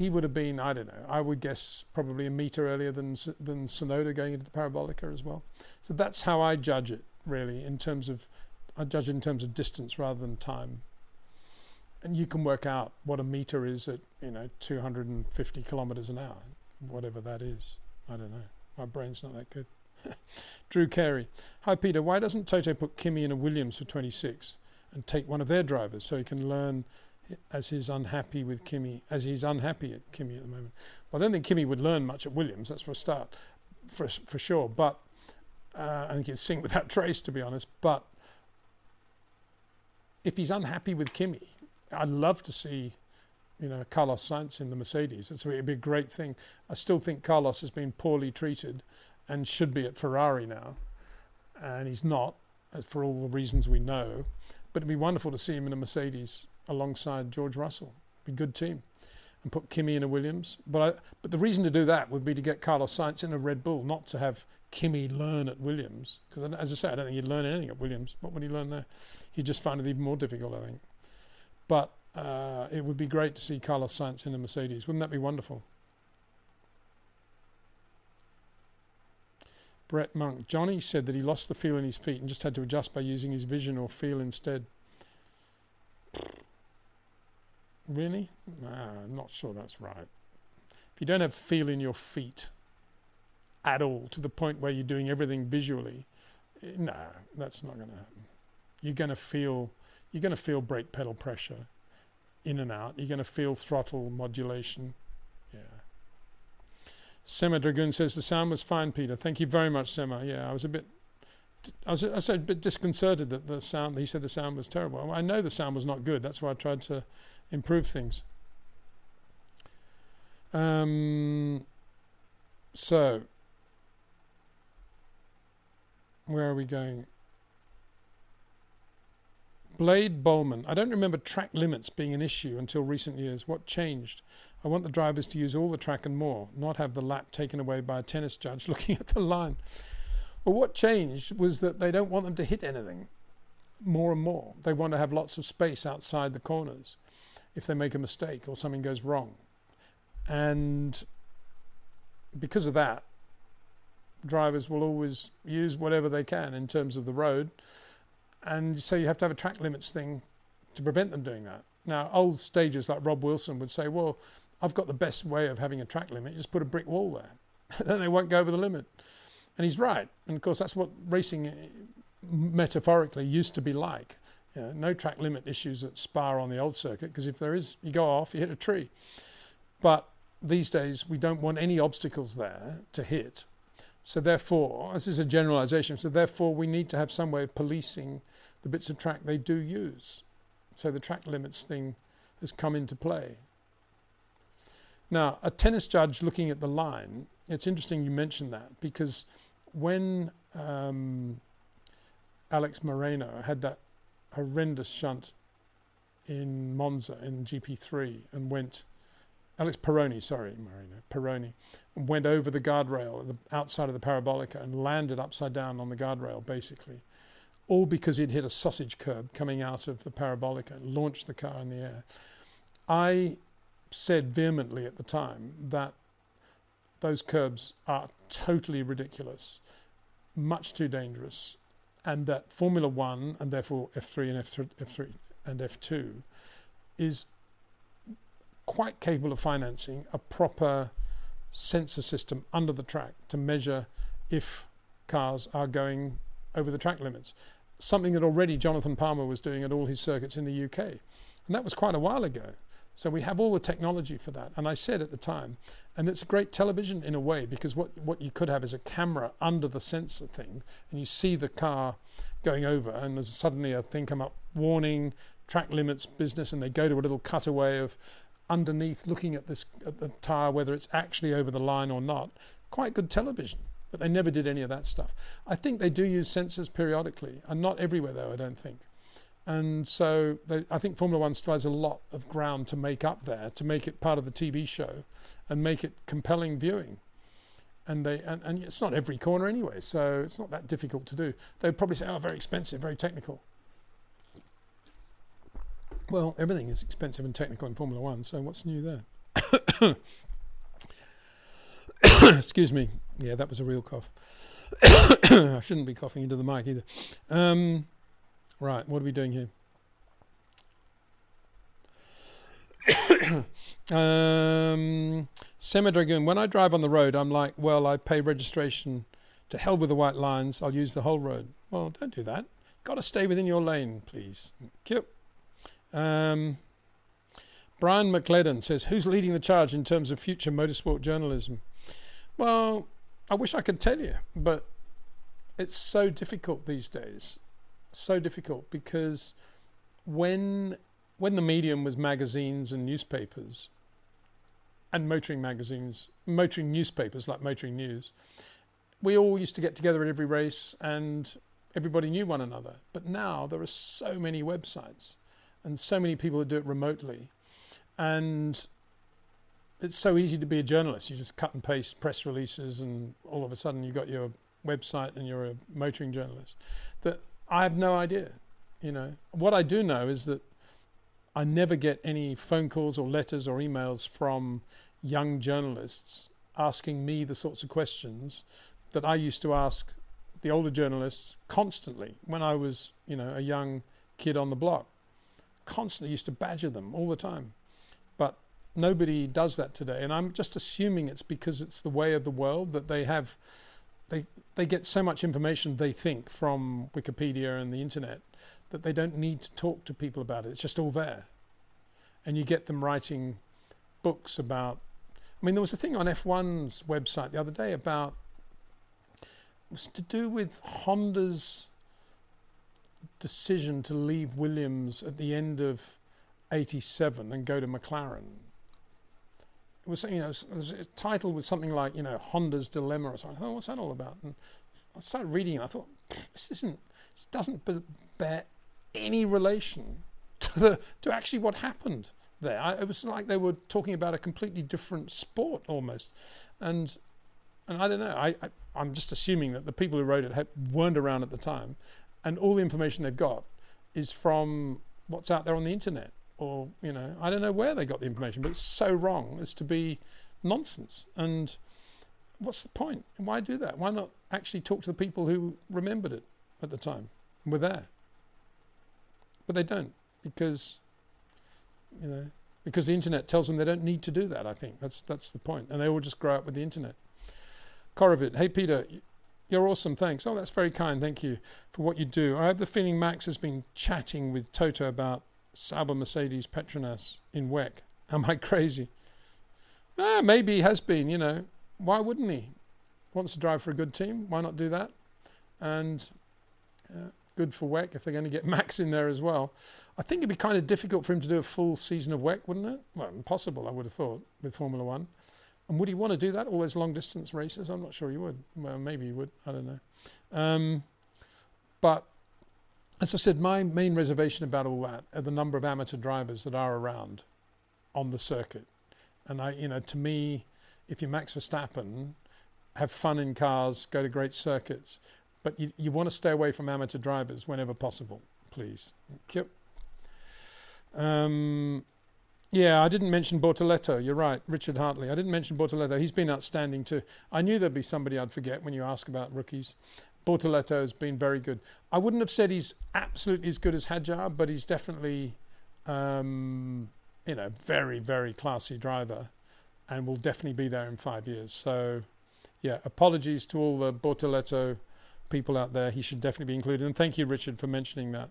would have been, I don't know, I would guess probably a meter earlier than Tsunoda going into the Parabolica as well. So that's how I judge it, really, I judge it in terms of distance rather than time. And you can work out what a meter is at, you know, 250 kilometers an hour, whatever that is. I don't know. My brain's not that good. Drew Carey. Hi, Peter. Why doesn't Toto put Kimi in a Williams for 26 and take one of their drivers so he can learn as he's unhappy at Kimi at the moment? Well, I don't think Kimi would learn much at Williams, that's for a start, for sure. But I think he'd sing without trace, to be honest. But if he's unhappy with Kimi, I'd love to see, you know, Carlos Sainz in the Mercedes. It'd be a great thing. I still think Carlos has been poorly treated and should be at Ferrari now, and he's not, for all the reasons we know. But it'd be wonderful to see him in a Mercedes alongside George Russell. Be a good team. And put Kimi in a Williams. But the reason to do that would be to get Carlos Sainz in a Red Bull, not to have Kimi learn at Williams. Because, as I say, I don't think he'd learn anything at Williams. What would he learn there? He'd just find it even more difficult, I think. But it would be great to see Carlos Sainz in a Mercedes. Wouldn't that be wonderful? Brett Monk. Johnny said that he lost the feel in his feet and just had to adjust by using his vision or feel instead. Really? I'm not sure that's right. If you don't have feel in your feet at all, to the point where you're doing everything visually, no, that's not going to happen. You're going to feel brake pedal pressure in and out. You're going to feel throttle modulation. Yeah. Sema Dragoon says the sound was fine, Peter. Thank you very much, Sema. Yeah, I was a bit disconcerted that the sound. He said the sound was terrible. Well, I know the sound was not good. That's why I tried to improve things. So Where are we going? Blade Bowman. I don't remember track limits being an issue until recent years. What changed? I want the drivers to use all the track and more, not have the lap taken away by a tennis judge looking at the line. Well, what changed was that they don't want them to hit anything more and more. They want to have lots of space outside the corners if they make a mistake or something goes wrong. And because of that, drivers will always use whatever they can in terms of the road. And so you have to have a track limits thing to prevent them doing that. Now, old stagers like Rob Wilson would say, well, I've got the best way of having a track limit. You just put a brick wall there. Then they won't go over the limit. And he's right. And of course, that's what racing metaphorically used to be like. You know, no track limit issues at Spa on the old circuit, because if there is, you go off, you hit a tree. But these days, we don't want any obstacles there to hit. So therefore, this is a generalization, so therefore we need to have some way of policing the bits of track they do use. So the track limits thing has come into play. Now, a tennis judge looking at the line, it's interesting you mentioned that, because when Alex Moreno had that horrendous shunt in Monza in GP3 and went, Peroni, went over the guardrail at the outside of the parabolica and landed upside down on the guardrail, basically, all because he'd hit a sausage curb coming out of the parabolica and launched the car in the air. I said vehemently at the time that those curbs are totally ridiculous, much too dangerous, and that Formula One, and therefore F3 and F2, is quite capable of financing a proper sensor system under the track to measure if cars are going over the track limits. Something that already Jonathan Palmer was doing at all his circuits in the UK. And that was quite a while ago. So we have all the technology for that. And I said at the time, and it's great television in a way, because what you could have is a camera under the sensor thing, and you see the car going over, and there's suddenly a thing come up, warning, track limits business, and they go to a little cutaway of underneath looking at the tyre, whether it's actually over the line or not. Quite good television, but they never did any of that stuff. I think they do use sensors periodically, and not everywhere though, I don't think. And so I think Formula One still has a lot of ground to make up there, to make it part of the TV show and make it compelling viewing. And it's not every corner anyway, so it's not that difficult to do. They'd probably say, oh, very expensive, very technical. Well, everything is expensive and technical in Formula One, so what's new there? Excuse me. Yeah, that was a real cough. I shouldn't be coughing into the mic either. Right, what are we doing here? Sema Dragoon, when I drive on the road, I'm like, well, I pay registration. To hell with the white lines, I'll use the whole road. Well, don't do that. Got to stay within your lane, please. Thank you. Brian McLedden says, who's leading the charge in terms of future motorsport journalism? Well, I wish I could tell you, but it's so difficult these days. So difficult, because when the medium was magazines and newspapers, and motoring magazines, motoring newspapers like Motoring News, we all used to get together at every race and everybody knew one another. But now there are so many websites and so many people that do it remotely. And it's so easy to be a journalist. You just cut and paste press releases and all of a sudden you've got your website and you're a motoring journalist. That I have no idea, you know. What I do know is that I never get any phone calls or letters or emails from young journalists asking me the sorts of questions that I used to ask the older journalists constantly when I was, you know, a young kid on the block. Constantly used to badger them all the time. But nobody does that today. And I'm just assuming it's because it's the way of the world that they get so much information, they think, from Wikipedia and the internet that they don't need to talk to people about it. It's just all there. And you get them writing books about... I mean, there was a thing on F1's website the other day about... It was to do with Honda's decision to leave Williams at the end of 87 and go to McLaren. It was, you know, the title was something like, you know, Honda's dilemma or something. I thought, what's that all about? And I started reading it. I thought, this doesn't bear any relation to actually what happened there. It was like they were talking about a completely different sport almost, and I don't know. I'm just assuming that the people who wrote it weren't around at the time, and all the information they've got is from what's out there on the internet, or I don't know where they got the information, but it's so wrong as to be nonsense. And what's the point? Why do that? Why not actually talk to the people who remembered it at the time and were there? But they don't, because the internet tells them they don't need to do that. I think that's the point, and they all just grow up with the internet. Korovit, hey Peter, you're awesome, thanks. Oh, that's very kind, thank you for what you do. I have the feeling Max has been chatting with Toto about Sauber Mercedes Petronas in WEC. Am I crazy? Maybe he has been, Why wouldn't he? Wants to drive for a good team, why not do that? And good for WEC if they're going to get Max in there as well. I think it'd be kind of difficult for him to do a full season of WEC, wouldn't it? Well, impossible, I would have thought, with Formula One. And would he want to do that, all those long distance races? I'm not sure he would. Well, maybe he would, I don't know. But as I said, my main reservation about all that are the number of amateur drivers that are around on the circuit. And to me, if you're Max Verstappen, have fun in cars, go to great circuits, but you want to stay away from amateur drivers whenever possible, please. Yep. Yeah, I didn't mention Bortoletto. You're right, Richard Hartley. I didn't mention Bortoletto. He's been outstanding too. I knew there'd be somebody I'd forget when you ask about rookies. Bortoletto has been very good. I wouldn't have said he's absolutely as good as Hadjar, but he's definitely, very, very classy driver, and will definitely be there in 5 years. So, yeah, apologies to all the Bortoletto people out there. He should definitely be included. And thank you, Richard, for mentioning that.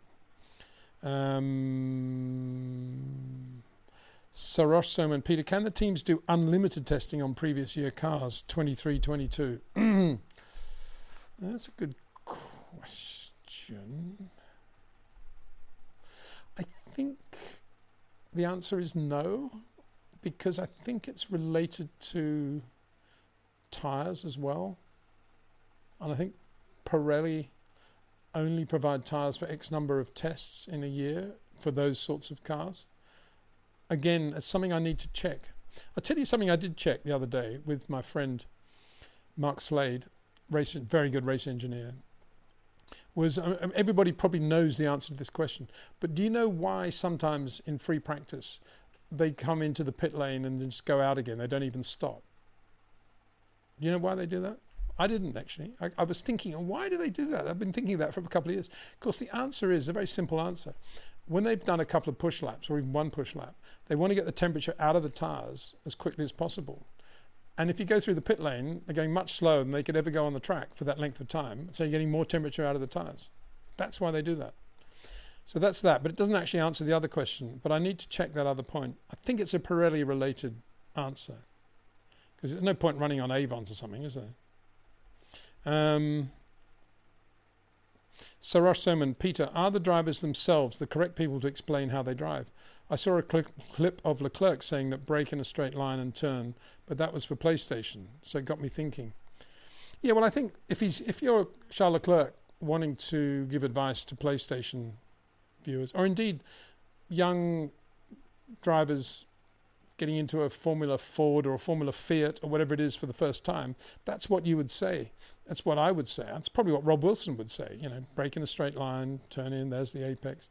Sarosh Soman, Peter, can the teams do unlimited testing on previous year cars, 23, 22? That's a good question. I think the answer is no, because I think it's related to tyres as well. And I think Pirelli only provide tyres for X number of tests in a year for those sorts of cars. Again, it's something I need to check. I'll tell you something I did check the other day with my friend Mark Slade, very good race engineer. Everybody probably knows the answer to this question, but do you know why sometimes in free practice they come into the pit lane and then just go out again? They don't even stop. Do you know why they do that? I didn't actually. I was thinking, why do they do that? I've been thinking that for a couple of years. Of course, the answer is a very simple answer. When they've done a couple of push laps or even one push lap, they want to get the temperature out of the tyres as quickly as possible. And if you go through the pit lane, they're going much slower than they could ever go on the track for that length of time. So you're getting more temperature out of the tyres. That's why they do that. So that's that. But it doesn't actually answer the other question. But I need to check that other point. I think it's a Pirelli-related answer. Because there's no point running on Avons or something, is there? Sarosh Soman, Peter, are the drivers themselves the correct people to explain how they drive? I saw a clip of Leclerc saying that brake in a straight line and turn, but that was for PlayStation, so it got me thinking. Yeah, well, I think if you're Charles Leclerc wanting to give advice to PlayStation viewers, or indeed young drivers getting into a Formula Ford or a Formula Fiat or whatever it is for the first time, that's what you would say. That's what I would say. That's probably what Rob Wilson would say. Brake in a straight line, turn in, there's the apex.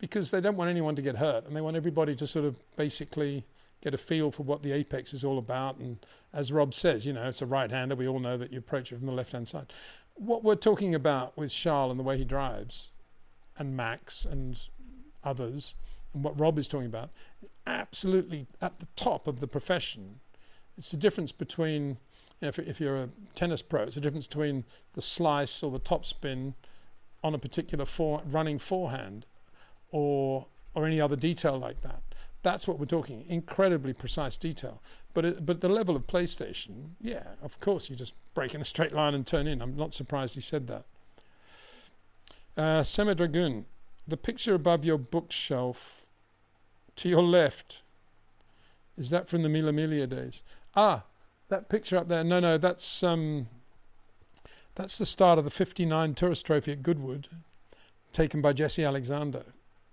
Because they don't want anyone to get hurt, and they want everybody to sort of basically get a feel for what the apex is all about. And as Rob says, it's a right-hander. We all know that you approach it from the left-hand side. What we're talking about with Charles and the way he drives, and Max and others, and what Rob is talking about, is absolutely at the top of the profession. It's the difference between, if you're a tennis pro, it's the difference between the slice or the topspin on a particular running forehand or any other detail like that. That's what we're talking, incredibly precise detail. But the level of PlayStation, yeah, of course, you just brake in a straight line and turn in. I'm not surprised he said that. Sema Dragoon, the picture above your bookshelf to your left, is that from the Mila Miglia days? That picture up there, no, that's That's the start of the 59 Tourist Trophy at Goodwood, taken by Jesse Alexander,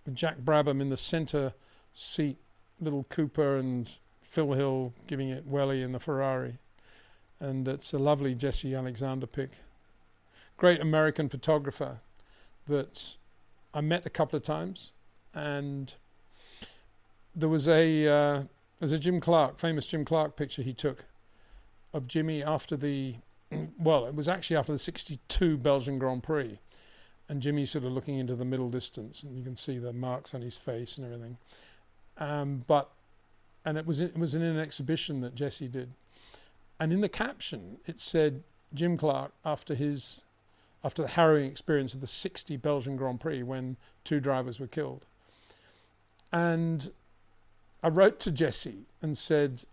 with Jack Brabham in the centre seat, little Cooper and Phil Hill giving it welly in the Ferrari. And it's a lovely Jesse Alexander pick. Great American photographer that I met a couple of times, and there was a Jim Clark, famous Jim Clark picture he took of Jimmy after the, well, it was actually after the 62 Belgian Grand Prix, and Jimmy's sort of looking into the middle distance, and you can see the marks on his face and everything. And it was in an exhibition that Jesse did, and in the caption it said Jim Clark after the harrowing experience of the 60 Belgian Grand Prix when 2 drivers were killed. And I wrote to Jesse and said,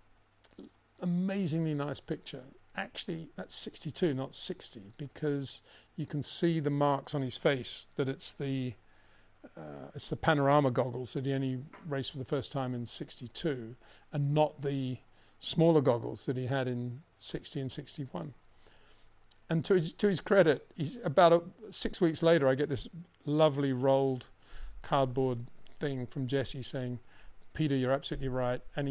amazingly nice picture. Actually, that's 62, not 60, because you can see the marks on his face that it's the panorama goggles that he only raced for the first time in 62, and not the smaller goggles that he had in 60 and 61. And to his credit, about 6 weeks later, I get this lovely rolled cardboard thing from Jesse saying, Peter, you're absolutely right. And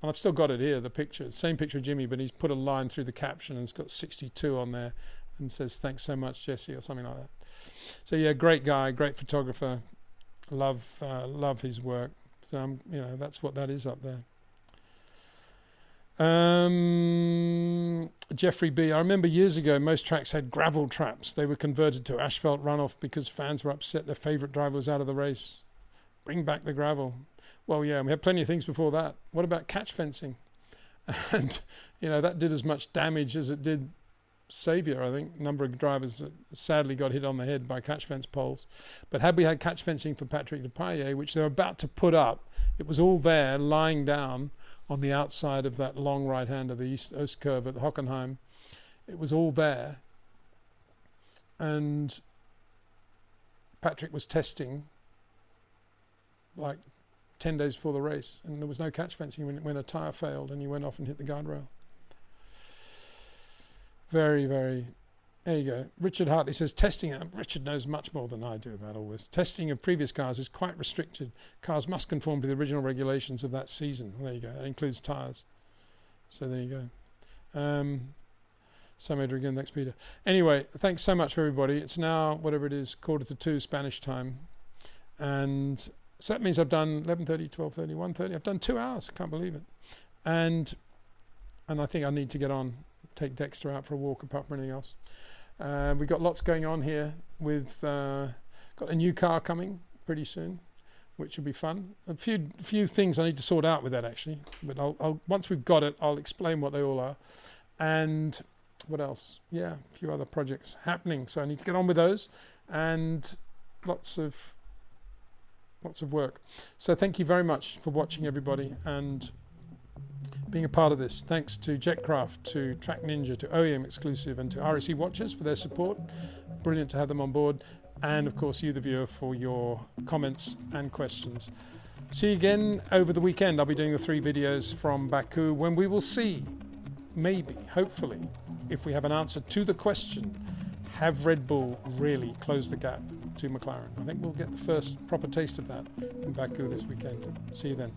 I've still got it here, the picture, same picture of Jimmy, but he's put a line through the caption and it's got 62 on there and says, thanks so much, Jesse, or something like that. So yeah, great guy, great photographer. Love his work. So that's what that is up there. Jeffrey B. I remember years ago, most tracks had gravel traps. They were converted to asphalt runoff because fans were upset their favourite driver was out of the race. Bring back the gravel. Well, yeah, we had plenty of things before that. What about catch fencing? And, that did as much damage as it did saviour, I think. A number of drivers that sadly got hit on the head by catch fence poles. But had we had catch fencing for Patrick Depailler, which they were about to put up, it was all there, lying down on the outside of that long right hand of the East curve at Hockenheim. It was all there. And Patrick was testing like 10 days before the race, and there was no catch fencing when a tyre failed and he went off and hit the guardrail. Very, very, there you go. Richard Hartley says, Richard knows much more than I do about all this. Testing of previous cars is quite restricted. Cars must conform to the original regulations of that season. Well, there you go. That includes tyres. So there you go. Samed again, thanks, Peter. Anyway, thanks so much for everybody. It's now, whatever it is, 1:45 Spanish time. And so that means I've done 11:30, 12:30, 1:30. I've done 2 hours. I can't believe it. And I think I need to get on, take Dexter out for a walk apart from anything else. We've got lots going on here with, got a new car coming pretty soon, which will be fun. A few things I need to sort out with that actually, but I'll once we've got it, I'll explain what they all are. And what else? Yeah, a few other projects happening. So I need to get on with those, and lots of work. So thank you very much for watching, everybody, and being a part of this. Thanks to Jetcraft, to TrackNinja, to OEM Exclusive, and to RSE Watches for their support. Brilliant to have them on board. And of course, you, the viewer, for your comments and questions. See you again over the weekend. I'll be doing the 3 videos from Baku, when we will see, maybe, hopefully, if we have an answer to the question, have Red Bull really closed the gap to McLaren? I think we'll get the first proper taste of that in Baku this weekend. See you then.